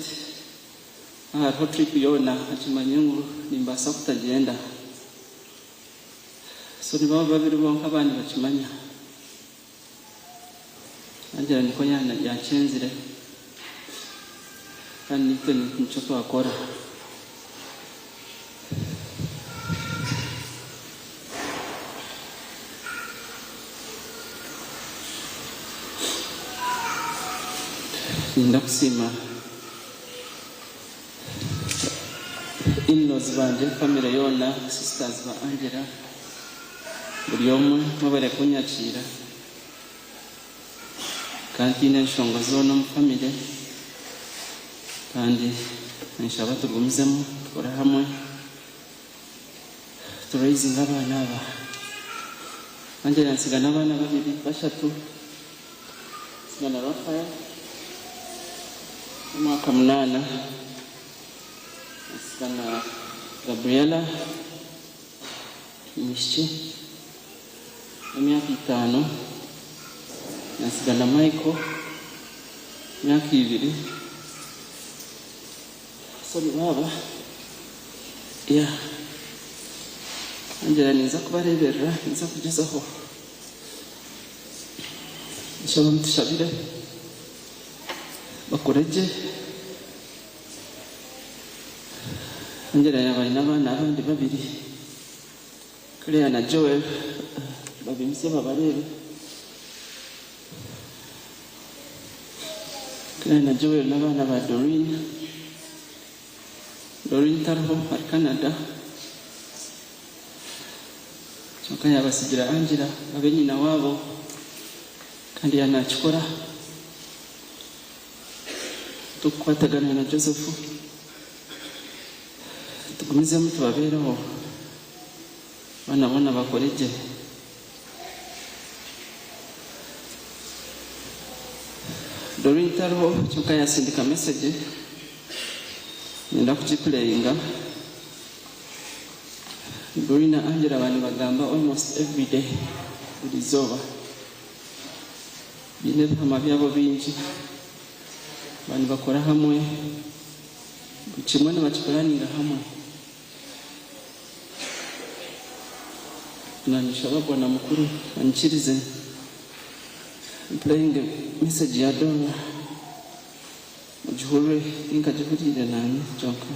hariho trip yona akimanye ngo nimbasa kutagenda so nibo babiri bonka abandi bakimanya Angela niko yakenzire kandi nitwe nicyo twakora ndakusima in-laws banje family yona sisters ba Angela buri umwe mubare kunyakira kandi n'inshongo zona mu family kandi nshaba tugumizemo tukora hamwe turaising abana aba Angela nsigana abana babiri bashatu sigana Rafael mwaka 8 sigana Gabriela Mishi miaka 5 nasigana Michael miaka 2 so ni baba ya Angela niza kubarebera niza kugezaho nshaba mutushabire bakoreje Angela yabaye n'abana abandi babiri Claire na Joel babimse babarebe Claire na Joel n'abana ba Dorine tariho ari Canada cyangwa yabasigira Angela abe nyina wabo kandi yanakikora tukwatagana na Joseph tugumizemo tubaberaho banabona bakoreje Dorine tariho cyangwa yasindika message nenda kukiplayinga Dorine na Angela abantu bagamba almost every day ulizoba bine bihama byabo bingi abantu bakora hamwe kimwe n'abakikoranira hamwe nanisha babona mukuru anchirize playing message ya Dora mujhure ingajihurire nani jonka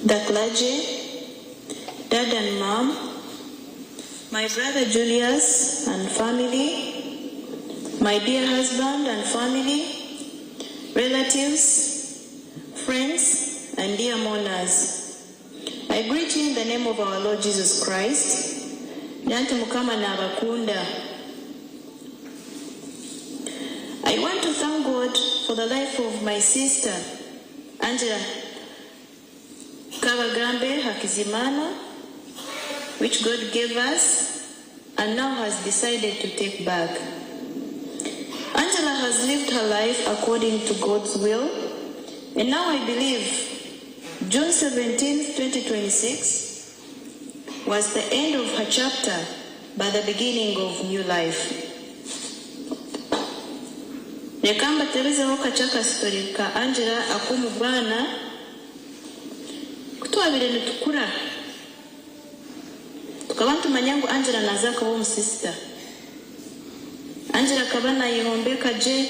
the clergy, Dad and Mom, my brother Julius and family, my dear husband and family, relatives, friends, and dear mourners. I greet you in the name of our Lord Jesus Christ. Nyanti mukama na bakunda. I want to thank God for the life of my sister, Angela Kabagambe Hakizimana, which God gave us and now has decided to take back. Angela has lived her life according to God's will, and now I believe June 17, 2026 was the end of her chapter, but the beginning of new life. Rekamba terezeho kachaka story ka Angela akumu bwana kutwabire nitukura tukabantu manyangu Angela nazaka wo musista Angela kabana yihombeka je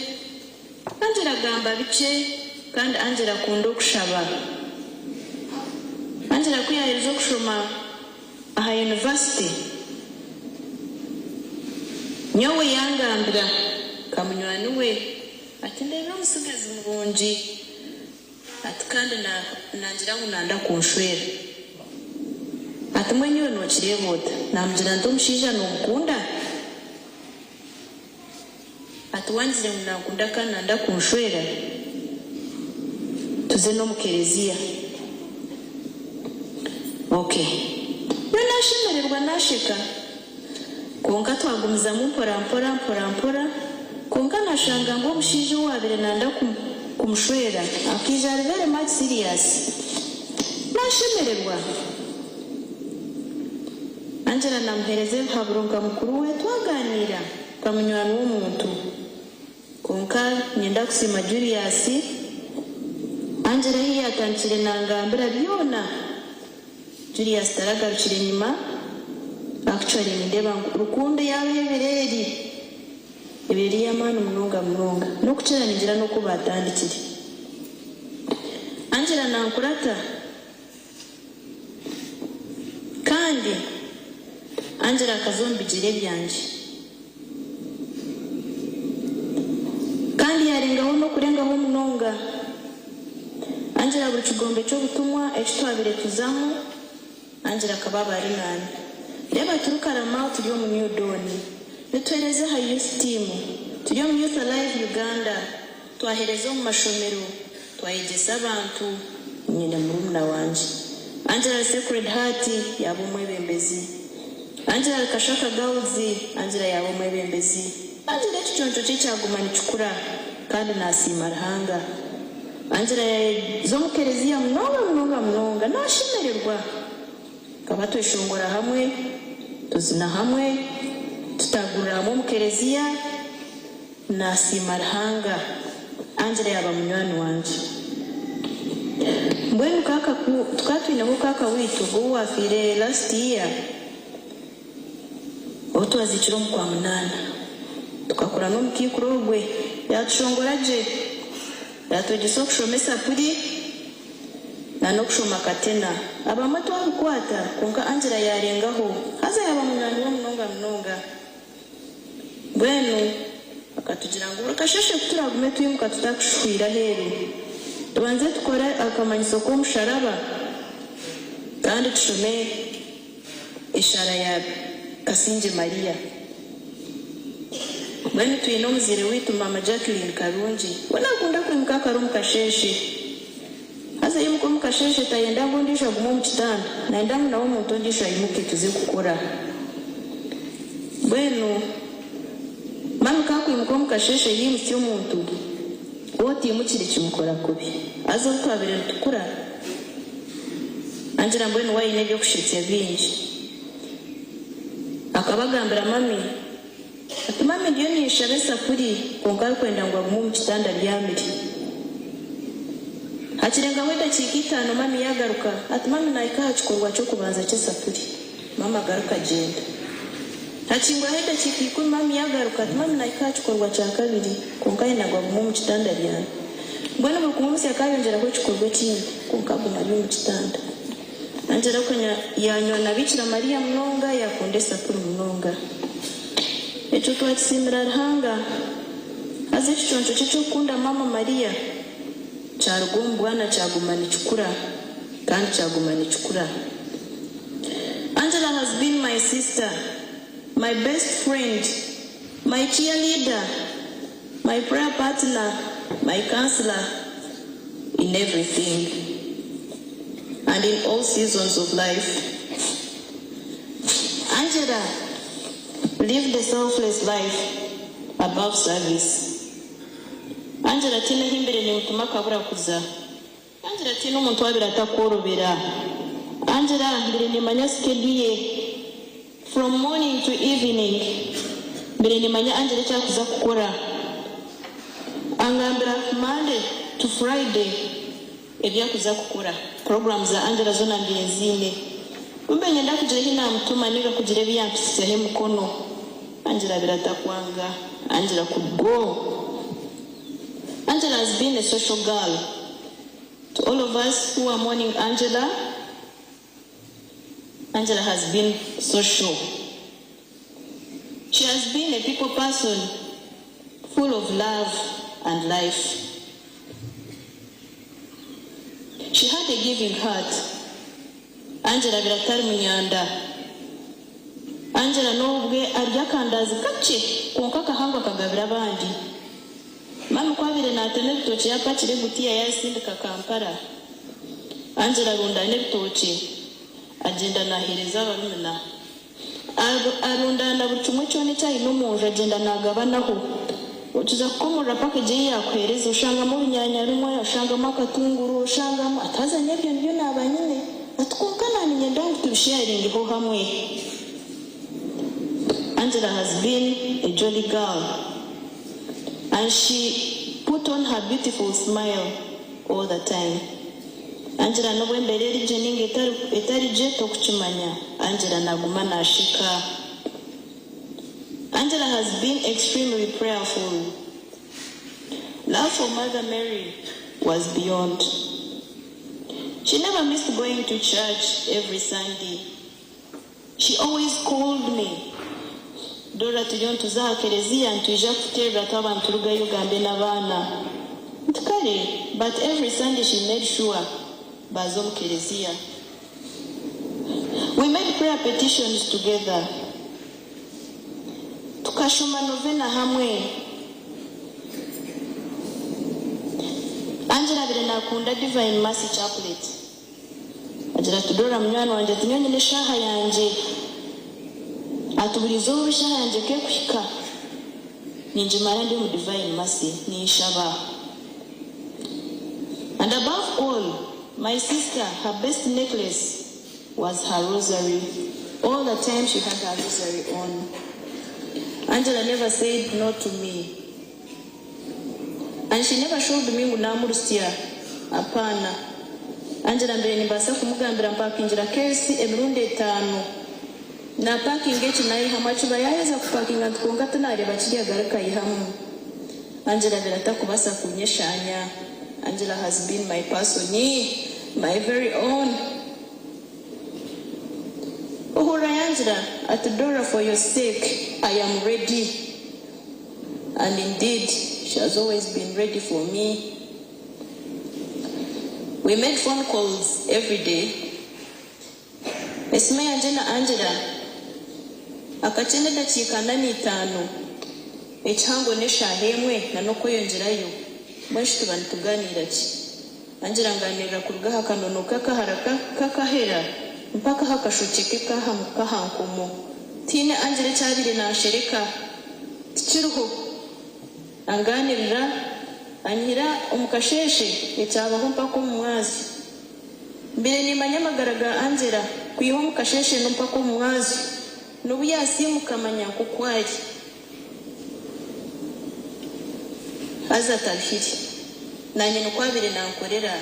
Angela gamba bice kandi Angela kundo kushaba Angela kuyaherezo kushoma aha university nyowe yangambira kamunywani we ati ndebera umusigazi murungi ati kandi nangira ngo nanda kunshwera ati mwenyewe nokireboda namugira ndo mushija nomukunda ati wanzire ngo nakunda kandi nanda kunshwera tuze no mukerezia okay nashemererwa nashika konka twagumiza mpora konka nashanga ngo mushije wabire nanda kumshwera akija very much serious nashemererwa Angela namhereze haburonga mukuru we twaganira kamunywani w'umuntu konka nyenda kusima Julius Angela hiya atankire nangambira byona Julius taragarukire nyuma actually ndeba rukundo yabebereri ibiri y'amana munonga no kucera ningira no kubatandikire Angela nankurata kandi Angela kazombigire byanje kandi yarengaho no kurengaho munonga Angela buri kigombe cyo gutumwa ekitwabire tuzamu Angela kababa ari nani reba turukarama turiyo mu New Dawn nitwereze ha youth team turiyo mu Youth Alive Uganda twahereze mu mashomero twayigeza abantu nyine murumuna wanje Angela Sacred Heart yabo mwebembezi Angela Kashaka Gauzi Angela yabo mwebembezi Angela chichoncho cyagumana chukura kandi nasima rahanga Angela zo mukerezia mnonga nashimererwa kaba twishongora hamwe tuzina hamwe tutagurira mu mukerezia nasima rahanga Angela yaba munywani wanje mbwenu kaka tukatwina ko kaka witu go wafire last year oto azikiro mu kwa munana tukakura no mukikurogwe yatushongoraje yatugisa kushomesa puri na no kushoma katena abamato bakwata konka Angela yarengaho haza yaba munani wo mnonga bwenu akatugira ngo rakashashe kuturagume tuyimuka tutakushwira heru tubanze tukora akamanyiso ko musharaba kandi tushome ishara ya Kasinje Maria bwenu tuyino muzire witu mama Jacqueline Karungi wana kunda kwimka karum kasheshe haza yimuko mukasheshe tayenda ngondisha gumu mchitanda naenda nawo muntu ndisha yimuke tuze kukora bwenu mama kakwimuko mukasheshe yimutyo muntu oti mukiri kimukora kubi azo twabire tukura Angela mbwenu wayine byo kushitse binji akabagambira mami ati mami ndiyo nishabe safuri konka kwenda ngo mu kitanda byamiri hakirenga wenda kikitano mami yagaruka ati mami naika hakikorwa cyo kubanza cyo safuri mama garuka genda hakingwa heda kikiku mami yagaruka ati mami naika hakikorwa cya kabiri konka yenda ngo mu kitanda byamiri mbona mu kumunsi yakayongera ko kikorwa kindi konka guma mu kitanda Angela konya yanyona Bikira Maria mnonga yakunde safuri mnonga echo twakisimira rahanga azi chichoncho chicho kunda mama Maria charugombwana chagumani chukura kandi chagumani chukura Angela has been my sister, my best friend, my cheerleader, my prayer partner, my counselor in everything and in all seasons of life. Angela lived a selfless life above service. Angela tine himbere ni utuma kabura kuza. Angela tine umuntu wabira atakorobera. Angela mbere ni manya schedule from morning to evening. Mbere ni manya Angela cyakuza gukora. Angambira Monday to Friday ebya kuza gukora. Programs za Angela zona ndiyezine. Kumbe nyenda kugira hina mutuma niga kugira byampise he mukono. Angela biratakwanga. Angela could go. Angela has been a social girl. To all of us who are mourning Angela, Angela has been social. She has been a people person, full of love and life. She had a giving heart. Angela biratari munyanda. Angela nobwe arya kandazi kace konka kahanga kagabira abandi. Mama kwabire natene bitoki yapakire gutiya yasindika Kampala. Angela rundane bitoki agenda nahiriza abamuna. Arundana bucumwe cyone cyayi n'umuje agenda nagabanaho. Utuza kukomora package yakwereza ushanga mu binyanya rumwe ushanga makatunguru ushanga atazanye byo nabanyine atwunkana ni nyenda tubisharing ho hamwe. Angela has been a jolly girl and she put on her beautiful smile all the time. Angela no wembere rije ninge etari jeto kuchimanya. Angela naguma nashika. Angela has been extremely prayerful. Love for Mother Mary was beyond. She never missed going to church every Sunday. She always called me. Dora tulion tuzaha kerezia ntuija kutera tabantu ruga Uganda n'abana. Ntukare, but every Sunday she made sure bazom kerezia. We made prayer petitions together. Tukashoma novena hamwe. Angela bire nakunda Divine Mercy Chaplet. Agira tudora mnywana wanje tunyonye ne shaha yanje. Atubirizo shaha yanje ke kushika. Ninjimara ndi mu Divine Mercy ni shaba. And above all, my sister, her best necklace was her rosary. All the time she had her rosary on. Angela never said no to me. And she never showed me ngunamurusia. Apana. Angela mbere nibasa kumugambira mpakingira kesi emirundi 5. Na parking echi nayo hamachu bayaweza kuparkinga tukonga tunareba kiriya garaka yihamu. Angela birata kubasa kunyeshanya. Angela has been my person, my very own. Uhura Angela, at Dora, for your sake, I am ready. And indeed, she has always been ready for me. We made phone calls every day. Esme Angela, akachene dakika 5. Echango nesha hemwe na noko yongerayo. Mweshi tubani tuganira ki. Angela nganira kurugaha kanonoka kaharaka kakahera mpaka hakashucheke kahamuka hankomo. Tine Angela cyabire nashereka tikiruho anganirira anyira umukasheshe ecyabaho mpaka umwazi. Mbere ni manyamagaraga Angela kuyiho umukasheshe mpaka umwazi. Nubu yasimukamanya kukwari. Aza talhiri nanye nukwabire nankorera.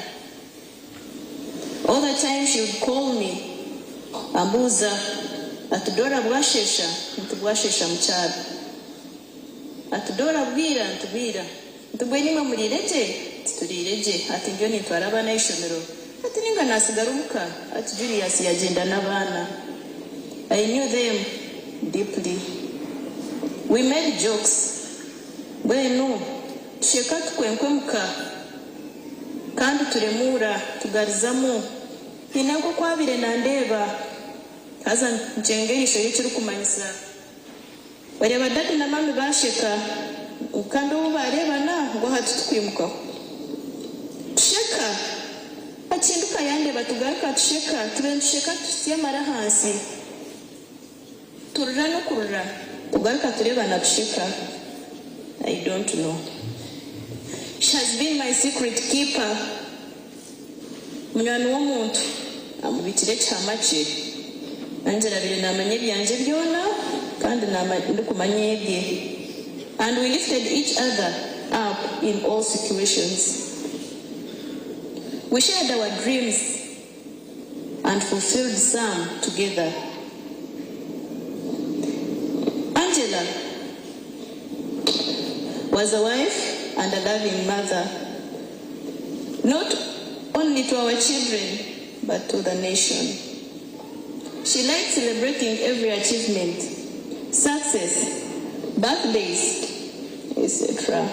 All the time she would call me ambuza atudora bwashesha ntubwashesha mchara atudora bwira ntubwira ntubwe nimwe murireje turireje ati ngiyo nitwara abana ishomero ati ninga nasigaruka ati Julius yagenda n'abana. I knew them deeply. We made jokes. Bwenu sheka tukwenkwemuka kandi turemura tugarizamo inago kwabire nandeba haza njengerisho y'icyo kumanyisa bari badati na mami basheka kandi ubu barebana ngo hatu tukwimuka sheka akinduka yande batugaruka tusheka tubensheka tusiye mara hasi turura no kurura tugaruka turebana tusheka. I don't know. She has been my secret keeper. Munywani w'omuntu amubikire kyama kye. Angela bire namanya ebyanje byona kandi ndikumanya ebye. And we lifted each other up in all situations. We shared our dreams and fulfilled some together. Angela was a wife and a loving mother, not only to our children, but to the nation. She liked celebrating every achievement, success, birthdays, etc.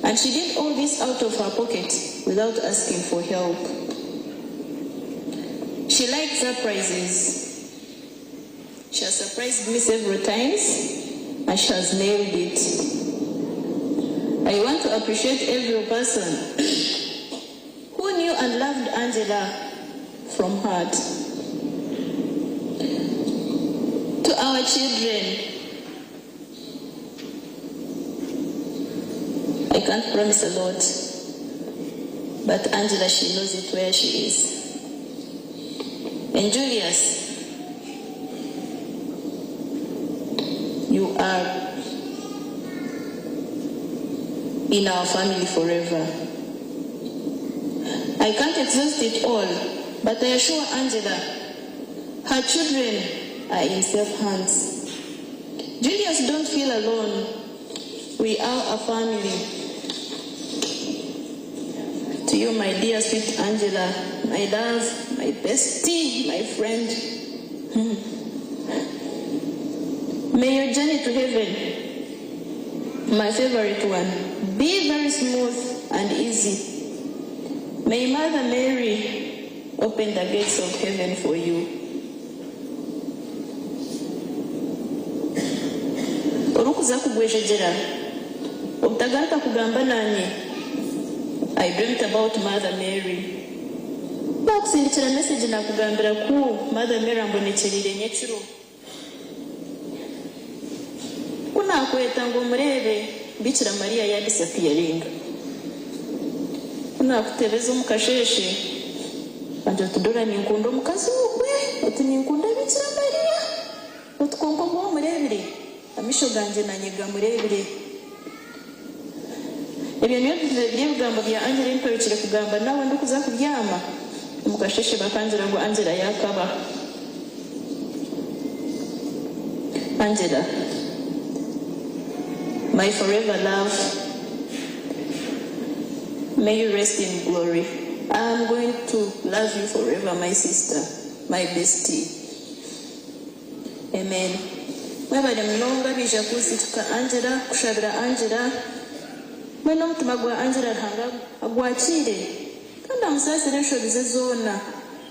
And she did all this out of her pocket without asking for help. She liked surprises. She has surprised me several times, and she has nailed it. I want to appreciate every person who knew and loved Angela from heart. To our children, I can't promise a lot, but Angela, she knows it where she is. And Julius, you are in our family forever. I can't exhaust it all, but I assure Angela, her children are in safe hands. Julius, don't feel alone. We are a family. To you, my dear sweet Angela, my love, my bestie, my friend. May your journey to heaven, my favorite one, be very smooth and easy. May Mother Mary open the gates of heaven for you. Orukuza kugweshejera, obutagaruka kugamba nanye. I dreamt about Mother Mary. Bakusindikira message nakugambira ku Mother Mary ambonekerire nyekiro. Kunakweta ngo murebe Bikira Maria ya disappearing. Kunakutebeza omukasheshe. Anje tudora ninkundo mukazi ukwe, oti ninkunda Bikira Maria. Otukongo bo murebire. Amisho ganje nanyega murebire. Ebyo niyo by'ebigambo bya Angela impebekire kugamba nawe ndukuza kubyama. Omukasheshe bakangira ngo Angela yakaba. Angela, my forever love, may you rest in glory. I am going to love you forever, my sister, my bestie. Amen. Mwebale mnonga bija kusituka Angela, kushabira Angela. Mwena mutima gwa Angela hanga agwakire. Kanda musasire shobize zona.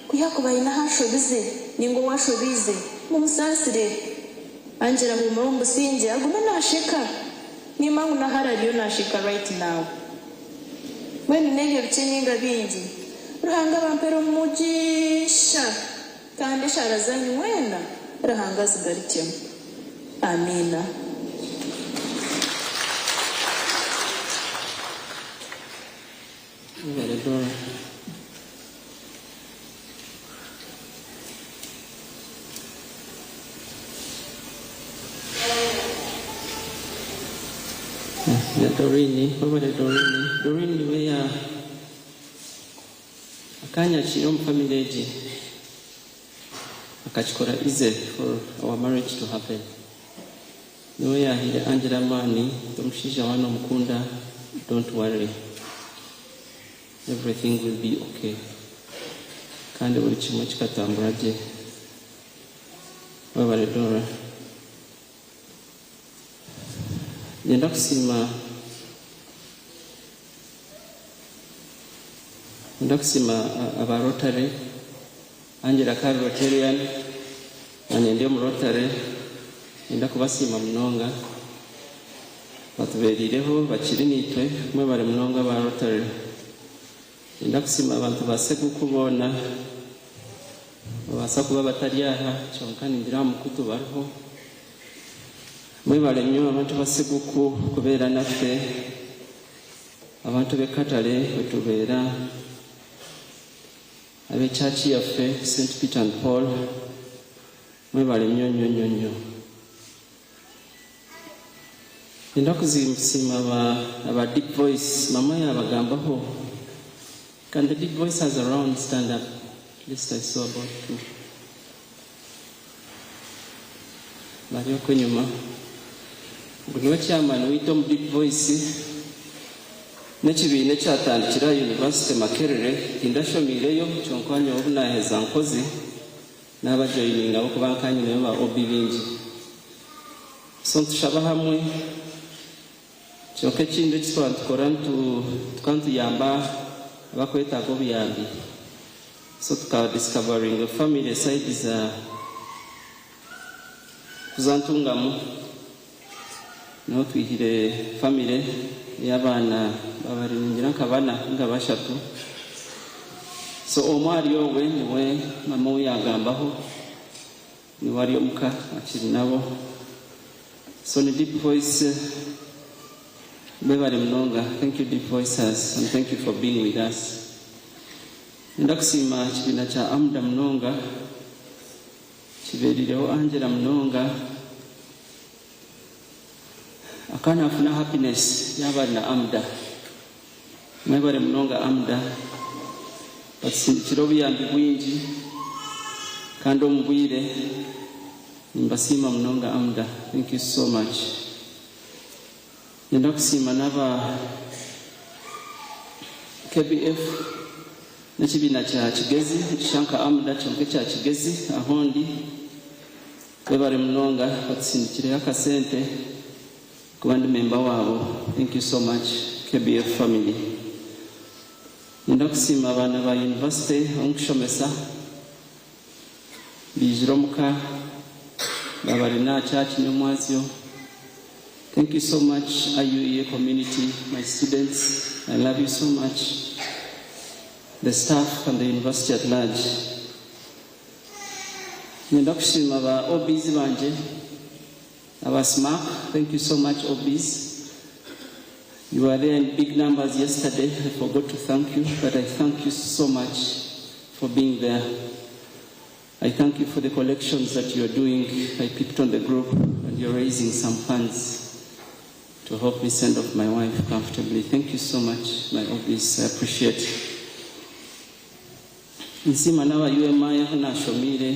Kuyakuba ina hashobize, ningo washobize. Mumusasire. Angela humombo sinje aguma nashika. Ni mangu na haradio nashika right now. Mwene nebyo bikininga bingi. Ruhanga bampero mujisha. Kandi sharazanyu wena. Ruhanga zigarityo. Amina. Vereador Dorini we ya akanya kiri mu family age akachikora easy for our marriage to happen. Niwe yahire Angela mani tumushija wano mukunda, don't worry, everything will be okay. Kandi buri kimwe kikatambura je Vereador Nenda kusima aba Rotary, Angela Kari Rotarian, nende mu Rotary, nenda kubasima mnonga batuberireho bakiri nitwe mwe bari mnonga ba Rotary. Nenda kusima abantu basegu kubona babasa kuba batari aha cyonkani ndira mukutu bariho mwe bari nyo abantu basegu kubera naffe abantu b'ekatale wetubeera ab'ekyaki yaffe St Peter and Paul mwebale nnyo. Ennaku zisiima aba Deep Voice mama yabagambaho. Can the Deep Voices around stand up? At least I saw about 2. Bali okwo enyuma. Guno chairman wito mu Deep Voice n'ekibiina ekyatandikira University Makerere indashomireyo kyonkwanya obunaheza nkozi n'abajoyininga okubankanye nayo ba obi bingi. So tushaba hamwe kyonka ekindi ekitwantukora tukantuyamba abakwetaaga obuyambi. So discovering family side za kuzantungamu no twihire family y'abaana babaringira nk'abana nga bashatu. So omwali owe niwe mama we yagambaho niwe ari omuka akiri nabo. So ni Deep Voice bebale mnonga. Thank you Deep Voices and thank you for being with us. Ndakusima kibiina kya Amda mnonga kibeerireho Angela mnonga akana afuna happiness y'abaana Amda mwebale mnonga Amda basindikira obuyambi bwingi kandi omubwire nimbasiima mnonga Amda. Thank you so much. Ndakusima naba KBF n'ekibiina kya Kigezi ekishanka Amda kyonka kya Kigezi ahondi bebale mnonga batusindikire akasente kuba ndi member wabo. Thank you so much KBF family. Ndakusima abaana ba university omukushomesa bijire omuka babale na church nyomwazyo. Thank you so much IUE community, my students, I love you so much. The staff and the university at large. Ndakusima ba OBs banje aba SMAC. Thank you so much OBs. You were there in big numbers yesterday. I forgot to thank you, but I thank you so much for being there. I thank you for the collections that you are doing. I picked on the group and you're raising some funds to help me send off my wife comfortably. Thank you so much, my OBs. I appreciate. Nsima nawa UMI na Shomire.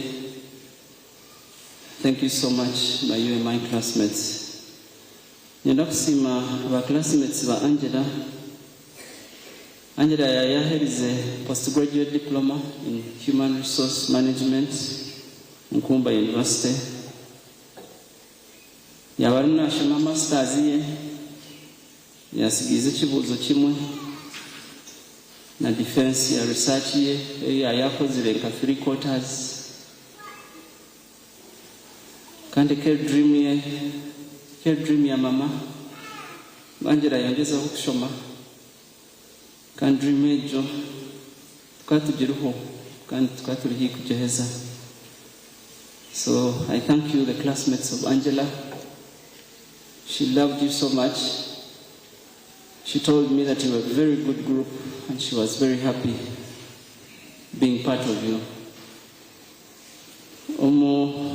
Thank you so much, my UMI classmates. Ndakusima ba classmates ba Angela. Angela yaherize postgraduate diploma in human resource management Nkumba University. Yabarina shema masters ye yasigize kibuzo kimwe na defense ya research ye yakozire nka 3/4 kandi dream ya mama Angela yongeza kushoma kandi dream ejo twatugiruho kandi twaturihi kujeheza. So I thank you the classmates of Angela. She loved you so much. She told me that you were a very good group and she was very happy being part of you.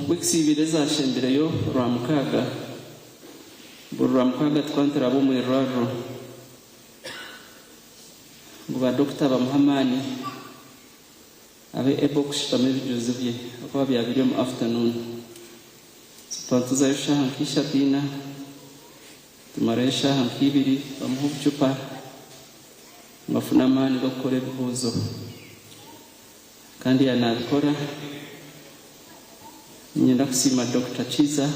Wikisibireza shembireyo Rwamkaga. Rwamkaga twantera abo mu Iraro. Nguba Dr. Bamuhamani abe able kushitama ibijuzo bye akaba byabiriyo mu afternoon. Twantuza yosha hankisha dina tumaresha hankibiri bamuha ubucupa ngafuna amani bakore bihuzo kandi yanabikora. Nyenda kusima Dr. Chiza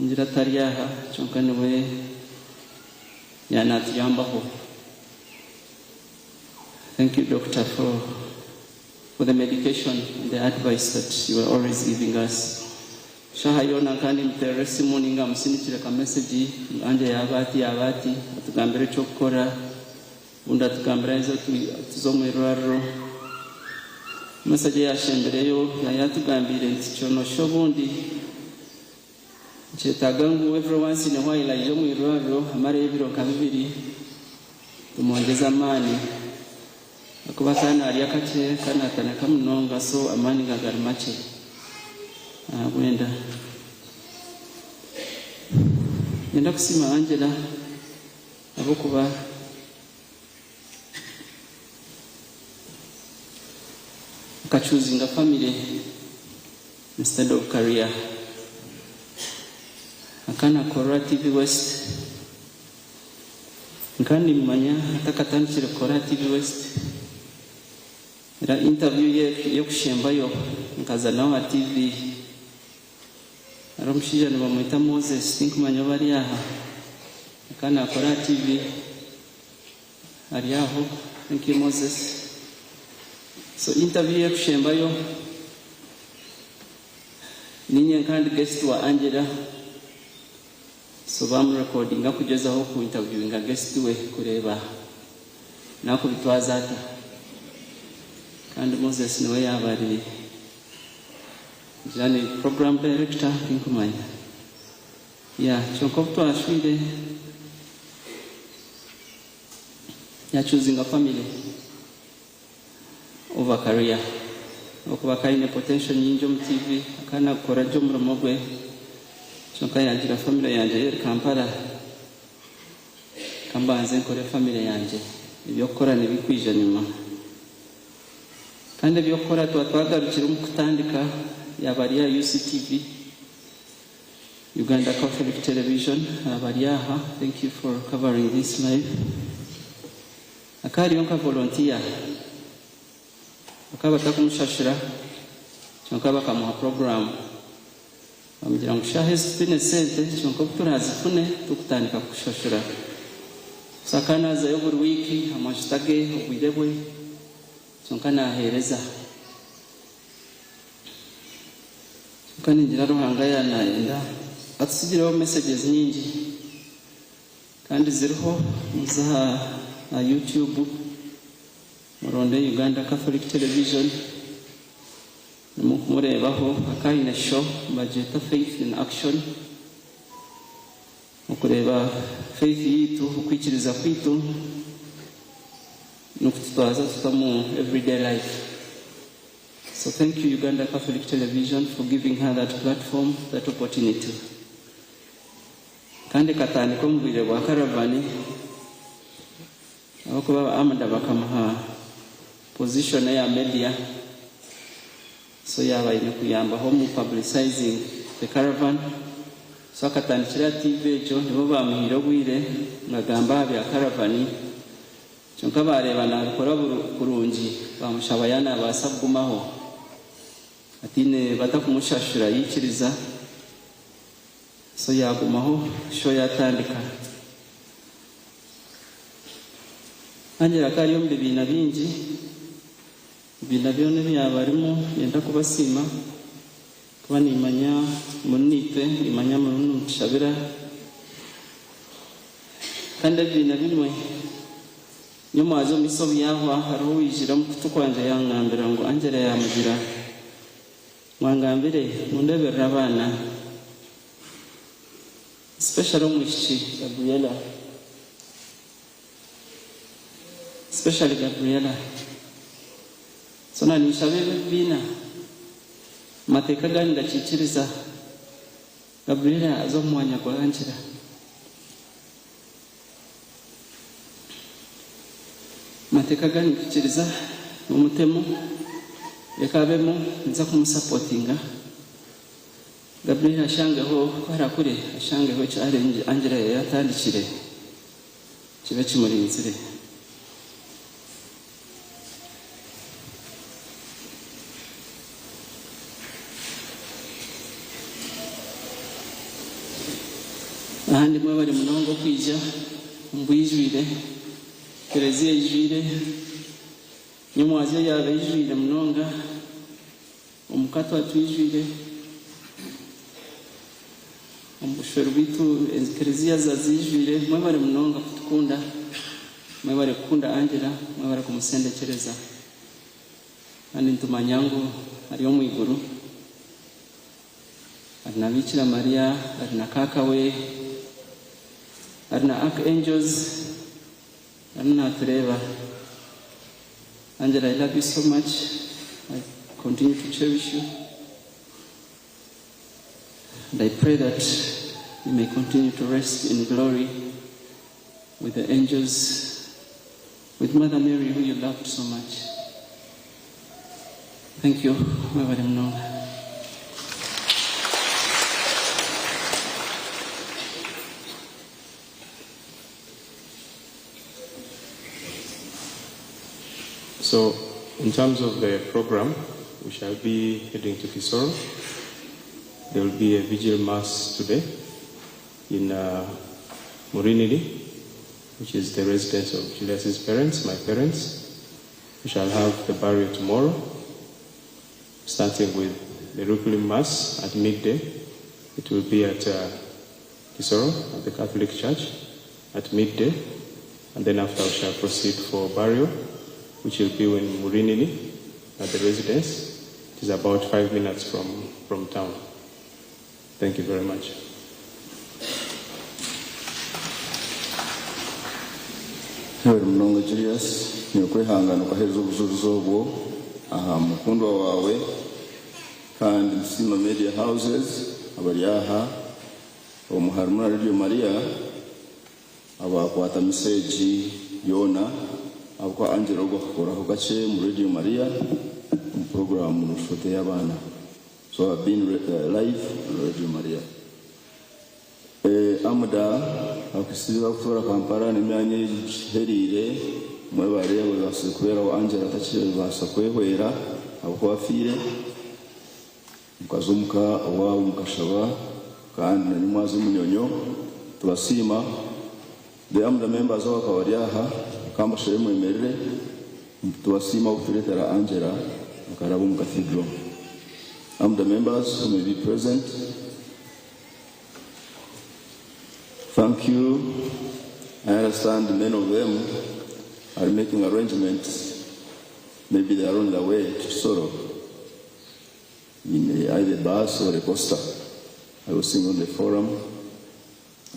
ngira tariyaha cyonka niwe yanatuyambaho. Thank you Doctor for the medication and the advice that you were always giving us. Shahayona kandi mteresi muninga musinikire ka message anje yabati atugambire cyo gukora unda tukambira izo tuzo mu Iraro. Message yashembereyo yatugambire nti cyono shobundi chetagangu every once in a while ayo mu Iraro amare ebiro kabiri tumwongeza amani akuba kana ali akake kana atanaka munonga so amani gagari make wenda nenda kusima Angela abokuba choosing a family instead of career. Akana Kora TV West nkandi manya atakatandikira Kora TV West era interview yo kushembayo nkaza nawe TV aramushija ni bamwita Moses think manya bari aha akana Kora TV ari aho. Thank you Moses. So interview ya kushembayo ninye kandi guest wa Angela so bamu recordinga kugeza aho ku interviewinga guest we kureba nako bitwaza ata kandi Moses niwe yabari jani program director inkumanya chonko twashwire ya choosing a family over career okuba kaine potential nyingi mu TV akana kora jo muromo gwe chonka yangira family yanje eri Kampala kambanze nkore family yanje ibyo kora nibikwije nyuma kandi ibyo kora twagarukira mu kutandika yabariya UCTV Uganda Catholic Television abariyaha. Thank you for covering this live. Akari yonka volunteer akaba takumushashira chonka bakamuha program bamugira ngo shahes tine sente chonka turazifune tukutandika kushashira sakana za every week amashitage obwirebwe chonka nahereza chonka ningira ruhanga yanaenda atusigireho messages nyingi kandi ziriho za YouTube muronde Uganda Catholic Television murebaho akaine show bajeta Faith in Action mukureba faith yitu ukwikiriza kwitu nukutwaza tutamu everyday life. So thank you Uganda Catholic Television for giving her that platform, that opportunity. Kandi katani ko mbwire bwa Karavani abakuba amanda bakamuha position ya media so yaba ine kuyamba ho mu publicizing the caravan so akatandikira TV ejo nibo bamuhira bwire ngagamba bya Karavani chonka bareba nakora kurungi bamushabayana basagumaho atine batakumushashura yikiriza so yagumaho show yatandika. Angela kari yombe bina bingi bina byone byabarimo yenda kubasima kuba nimanya munite imanya mununu shabira kandi bina bimwe nyuma azo misobi yaho haro wijira mu kutukwanje yangambira ngo Angela yamugira mwangambire mundebera abana especially umwishi Gabriela, especially Gabriela. So na nishabe bina mateka gani ndakikiriza Gabriela azomwanya kwa Angela. Mateka gani kikiriza umutemo yakabemo nza kumusupportinga Gabriela ashangeho kwarakure ashangeho challenge Angela yatandikire kibe kimurinzire. Ahandi mwe bari munongo kwija mbwijwire Terezia ijwire nyumwazi yabe ijwire munonga omukato atwijwire ombushoro bitu Terezia zazijwire mwe bari munonga kutukunda mwe bari kukunda Angela mwe bari kumusendekereza kandi ntumanyango ari mu iguru ari na Bikira Maria ari na kaka we ari na archangels I'm not forever. Angela, I love you so much. I continue to cherish you. And I pray that you may continue to rest in glory with the angels, with Mother Mary, who you loved so much. Thank you, Mother Mnonga. So, in terms of the program, we shall be heading to Kisoro. There will be a vigil mass today in Murinidi, which is the residence of Julius's parents, my parents. We shall have the burial tomorrow, starting with the Requiem Mass at midday. It will be at Kisoro, at the Catholic Church, at midday. And then after we shall proceed for burial, which will be in Murinini, at the residence. It is about 5 minutes from town. Thank you very much. Hewe Mnonga Julius, ni ukwihangana ukahereza ubuzuruzo obwo aha mukundwa wawe kandi Msima Media Houses abari aha omuharumuna Radio Maria abakwata message yona abukwa Angela ogwo kukoraho gace mu Radio Maria mu program rushote y'abana. So I've been live on Radio Maria. Amuda akisiba kutora Kampala n'imyanya herire mwe barebe basukubera wa Angela takire basakwehwera abukwa afire mukazumuka wa mukashaba kandi na nimwazi munyonyo tubasima the Amuda members of Kawariaha kama shemu emerere tubasima ukutuletera Angela akarabu mu cathedral. The members who may be present, thank you. I understand many of them are making arrangements. Maybe they are on their way to Soro in either bus or a coaster. I was seeing on the forum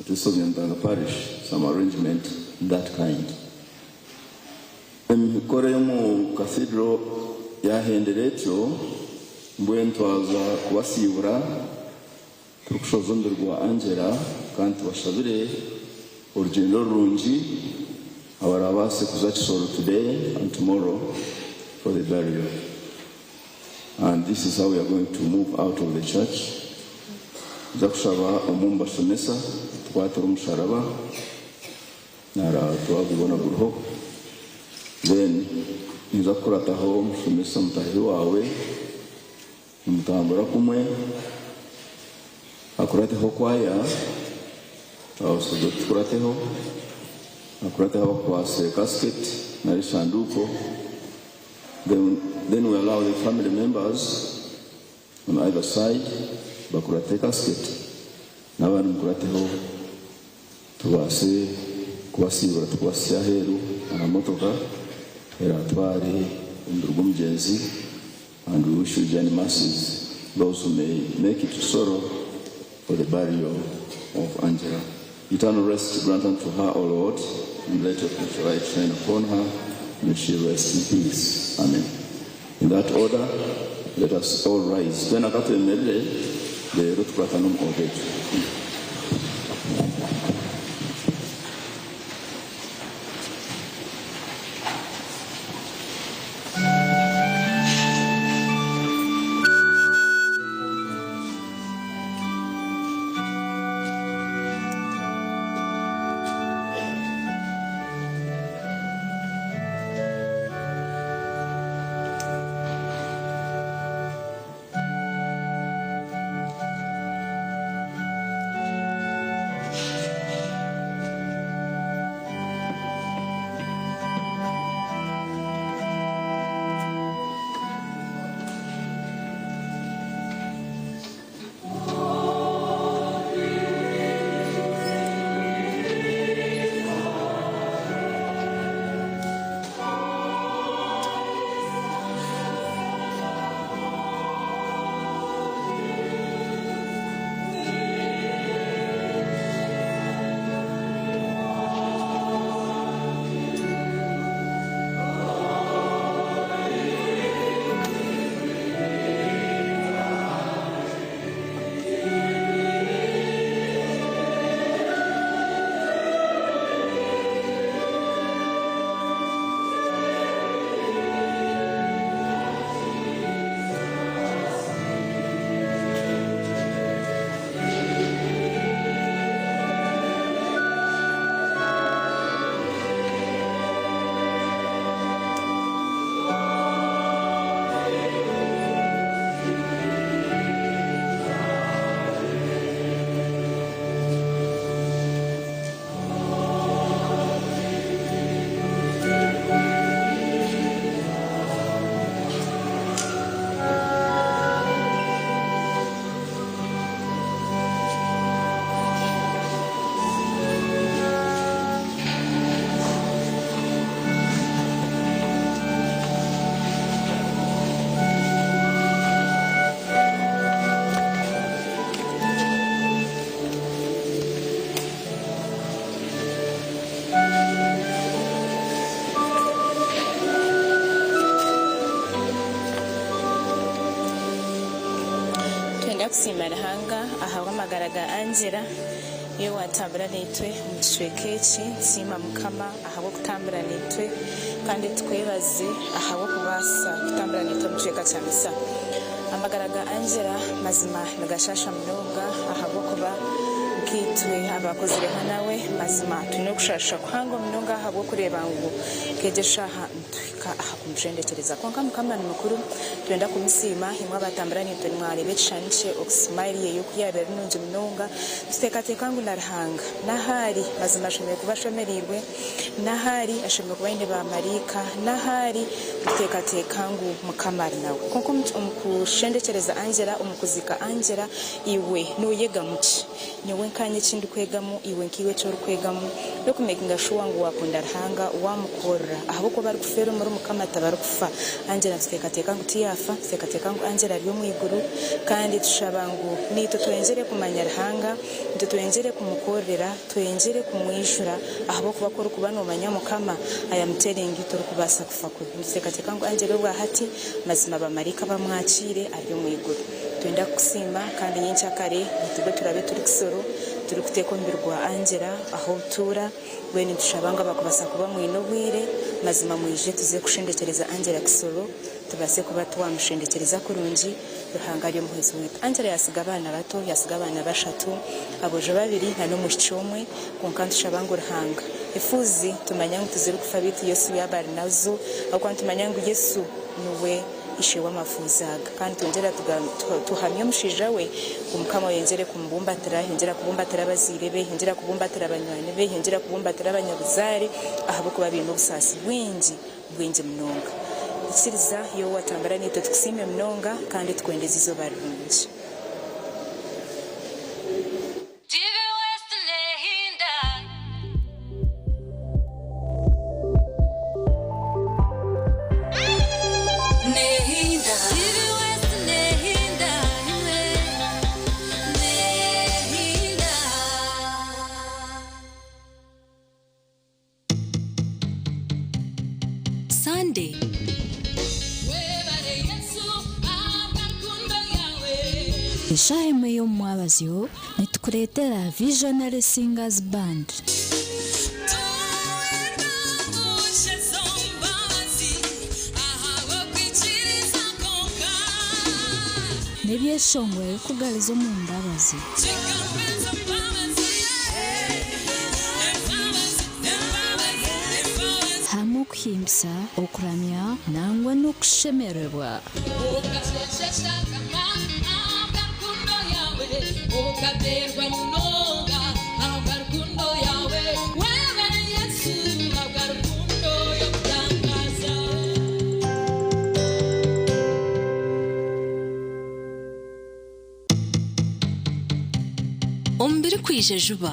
at the Soviantanga Parish some arrangement that kind. Koremu Cathedral yahenderecho mbwe ntwaza kubasibura tukushoza ndirwa Angela kandi bashabire urugendo rungi abarabase kuza Kisoro today and tomorrow for the burial. And this is how we are going to move out of the church. Zakushaba omumba shomesa twatira umusharaba nara twabibona guruho then nizakurataho mushomesa mutahi wawe mutambura kumwe akurateho kwaya awusodo tukurateho akurateho kwase casket na sanduko. Then we allow the family members on either side bakurate casket n'abandi mukurateho tubase kubasibura tukubasya heru amamotoka eratware indurgo mugenzi. And we wish you join masses, those who may make it to sorrow for the burial of Angela. Eternal rest grant unto her, O Lord, and let your light shine upon her. May she rest in peace. Amen. In that order, let us all rise. Then I got to the Ruth Pratanum Odet. kusima Ruhanga ahawe amagaraga Angela iyo watambura nitwe umutwekeki nsima mukama ahawe kutambura nitwe kandi twebaze ahawe kubasa kutambura nitwe mutweka cyamisa amagaraga Angela mazima nagashasha mnoga ahawe kuba kitwe abakozere nawe mazima tuno kushasha kwango mnoga ahawe kureba ngo kejesha twika ahakumjendekereza konka mukama mukuru twenda kumusima himwe batambura nitwe mwarebe cyanice oxmile yo kuyabera nunje mnoga tutekateka ngo narahanga nahari mazima shemeye kubashemerirwe nahari ashemeye kuba inde ba marika nahari tutekateka ngo mukamari nawe konko umukushendekereza Angela umukuzika Angela iwe nuyega muci nyewe kanye kindi kwegamo iwe nkiwe cyo rukwegamo yo kumekinga shuwa ngo wakunda Ruhanga wamukorra ahabo ko bari kufera muri mukamata bari kufa Angela tutekateka ngo tiyafa tutekateka ngo Angela ari mu iguru kandi tushabangu nito twengere kumanya Ruhanga nito twengere kumukorera twengere kumwishura ahabo kuba ko kuba no manya mukama ayamuterenga ito kubasa kufa ko tutekateka ngo Angela bwa hati mazima bamarika bamwakire ari mu iguru twenda kusima kandi yincha kare nitwe turabe turi kisoro turi kutekombirwa Angela aho tura bene dushabanga bakubasa kuba mu inobwire mazima muyije tuze kushendekereza Angela kisoro tubase kuba twamushendekereza kurungi Ruhanga ari muhizo wetu Angela yasiga abana bato yasiga abana bashatu aboje babiri na no mushomwe konka dushabanga Ruhanga ifuzi tumanya ngo tuziru kufa biti Yesu yabari nazo aho tumanya ngo Yesu niwe ishe wamafuzaga kandi tongera tuhamye mushija we kumukama yengere kumbumbatira yengera kubumbatira bazirebe yengera kubumbatira abanywane be yengera kubumbatira abanyabuzari ahabo kuba bintu busasi bwinji mnonga ikiriza yo watambara nito tukusime mnonga kandi twendeze izo barungi Sunday. Ishayeme yo mwabazyo nitukuretera Visionary Singers Band. Nebyeshongwe kugalizo mu mbabazi. Hamu kuhimsa okuramya nangwa n'okushemererwa. Ombiri kwije juba.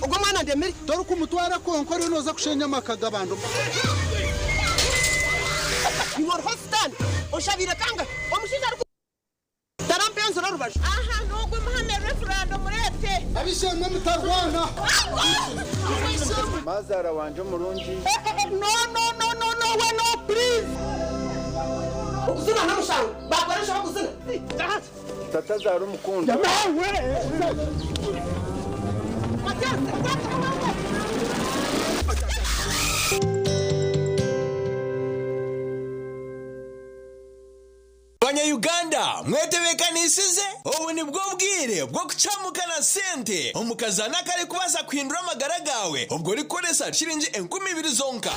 Ugo mwana ndemeri dore ko mutwara konkore noza kushenya makagabando. You are hostile. Oshabira kanga. Omushinja tarampenzo rubaje. Aha nugwe muhame referendum murete. Abishemwe mutarwana. Mazara wanje murungi. No, we no please. Ukuzina namushawe. Bakoresha bakuzina. Tata zaro mukunda. Banya-Uganda mwetebekanisize ubu ni bwo bwire bwo kucamukana sente umukazana kare kubaza kwindura amagara gawe ubwo rikoresa shiringi 20,000 zonka.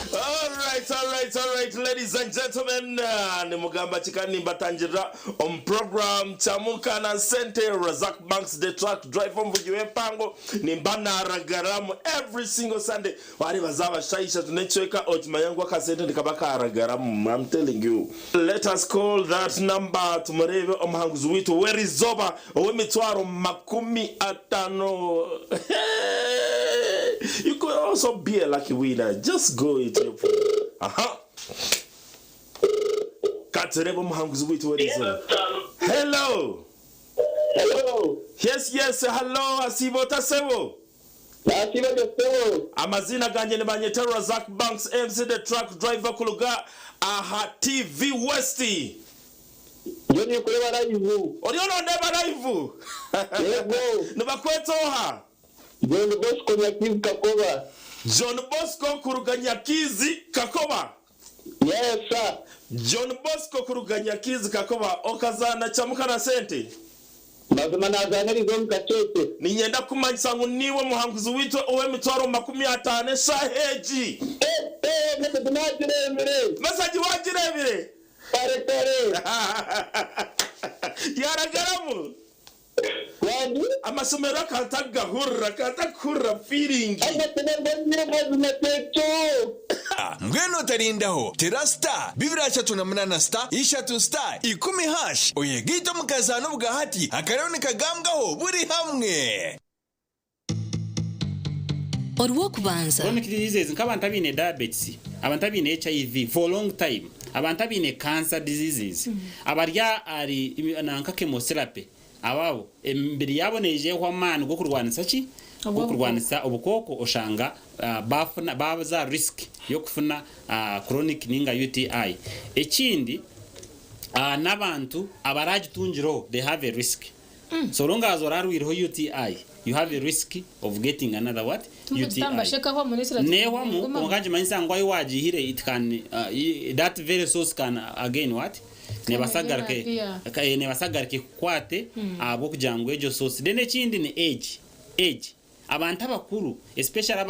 Alright, ladies and gentlemen, ni mugamba chikani mbatangira on program chamukana sente Razak Banks the truck driver mvugiwe pango ni mbana aragaramu every single Sunday wari bazaba shaisha tunechweka otimayangwa kasente nikabaka aragaramu. I'm telling you, let us call that number tumurebe omuhanguzi witu werizoba owemitwaro 50. You could also be a lucky winner. Just go into your phone. Katerebo omuhanguzi witu werizoba. Hello. Hello. Yes, hello, asibota sebo. Amazina ganje nebanyeta Razak Banks MC the truck driver kuluga aha TV West. Yoni kureba live. Oriona ndeba live. Yego. Nibakwetoha. John Bosco Nyakizi Kakoba. John Bosco kuruga Nyakizi Kakoba. Yes sir. John Bosco kuruga Nyakizi Kakoba okazana chamukana sente. Mazima nazanirizo mukachete. Ninyenda kumanyisa ngo niwe muhanguzi witwe owe mitwaro 50 shaheji. Masaji wajirebire. Pare. Yaragaramu. Wandi amasomero katakura feeling. Mbwenu tarindaho terasta bibira chatu na mnana star ishatu star 10 hash oyegito mukazano bugahati akaroni kagambwaho buri hamwe. Orwo kubanza chronic diseases nk'abantu abine diabetes, abantu abine HIV for long time, abantu abine cancer diseases, abarya ari nanka chemotherapy ababo embiri yaboneje kwa man go kurwanisa ki go kurwanisa ubukoko oshanga bafuna baza risk yo kufuna chronic ninga UTI. Ekindi nabantu abaraji tunjiro they have a risk. So long as orarwiriho UTI you have a risk of getting another what UTI. Newa mu nganje manyisa ngwa iwajihire it can that very source can again what nebasagarke kwate abo kujangwe ejo source. Then ekindi ni age abantu abakuru especially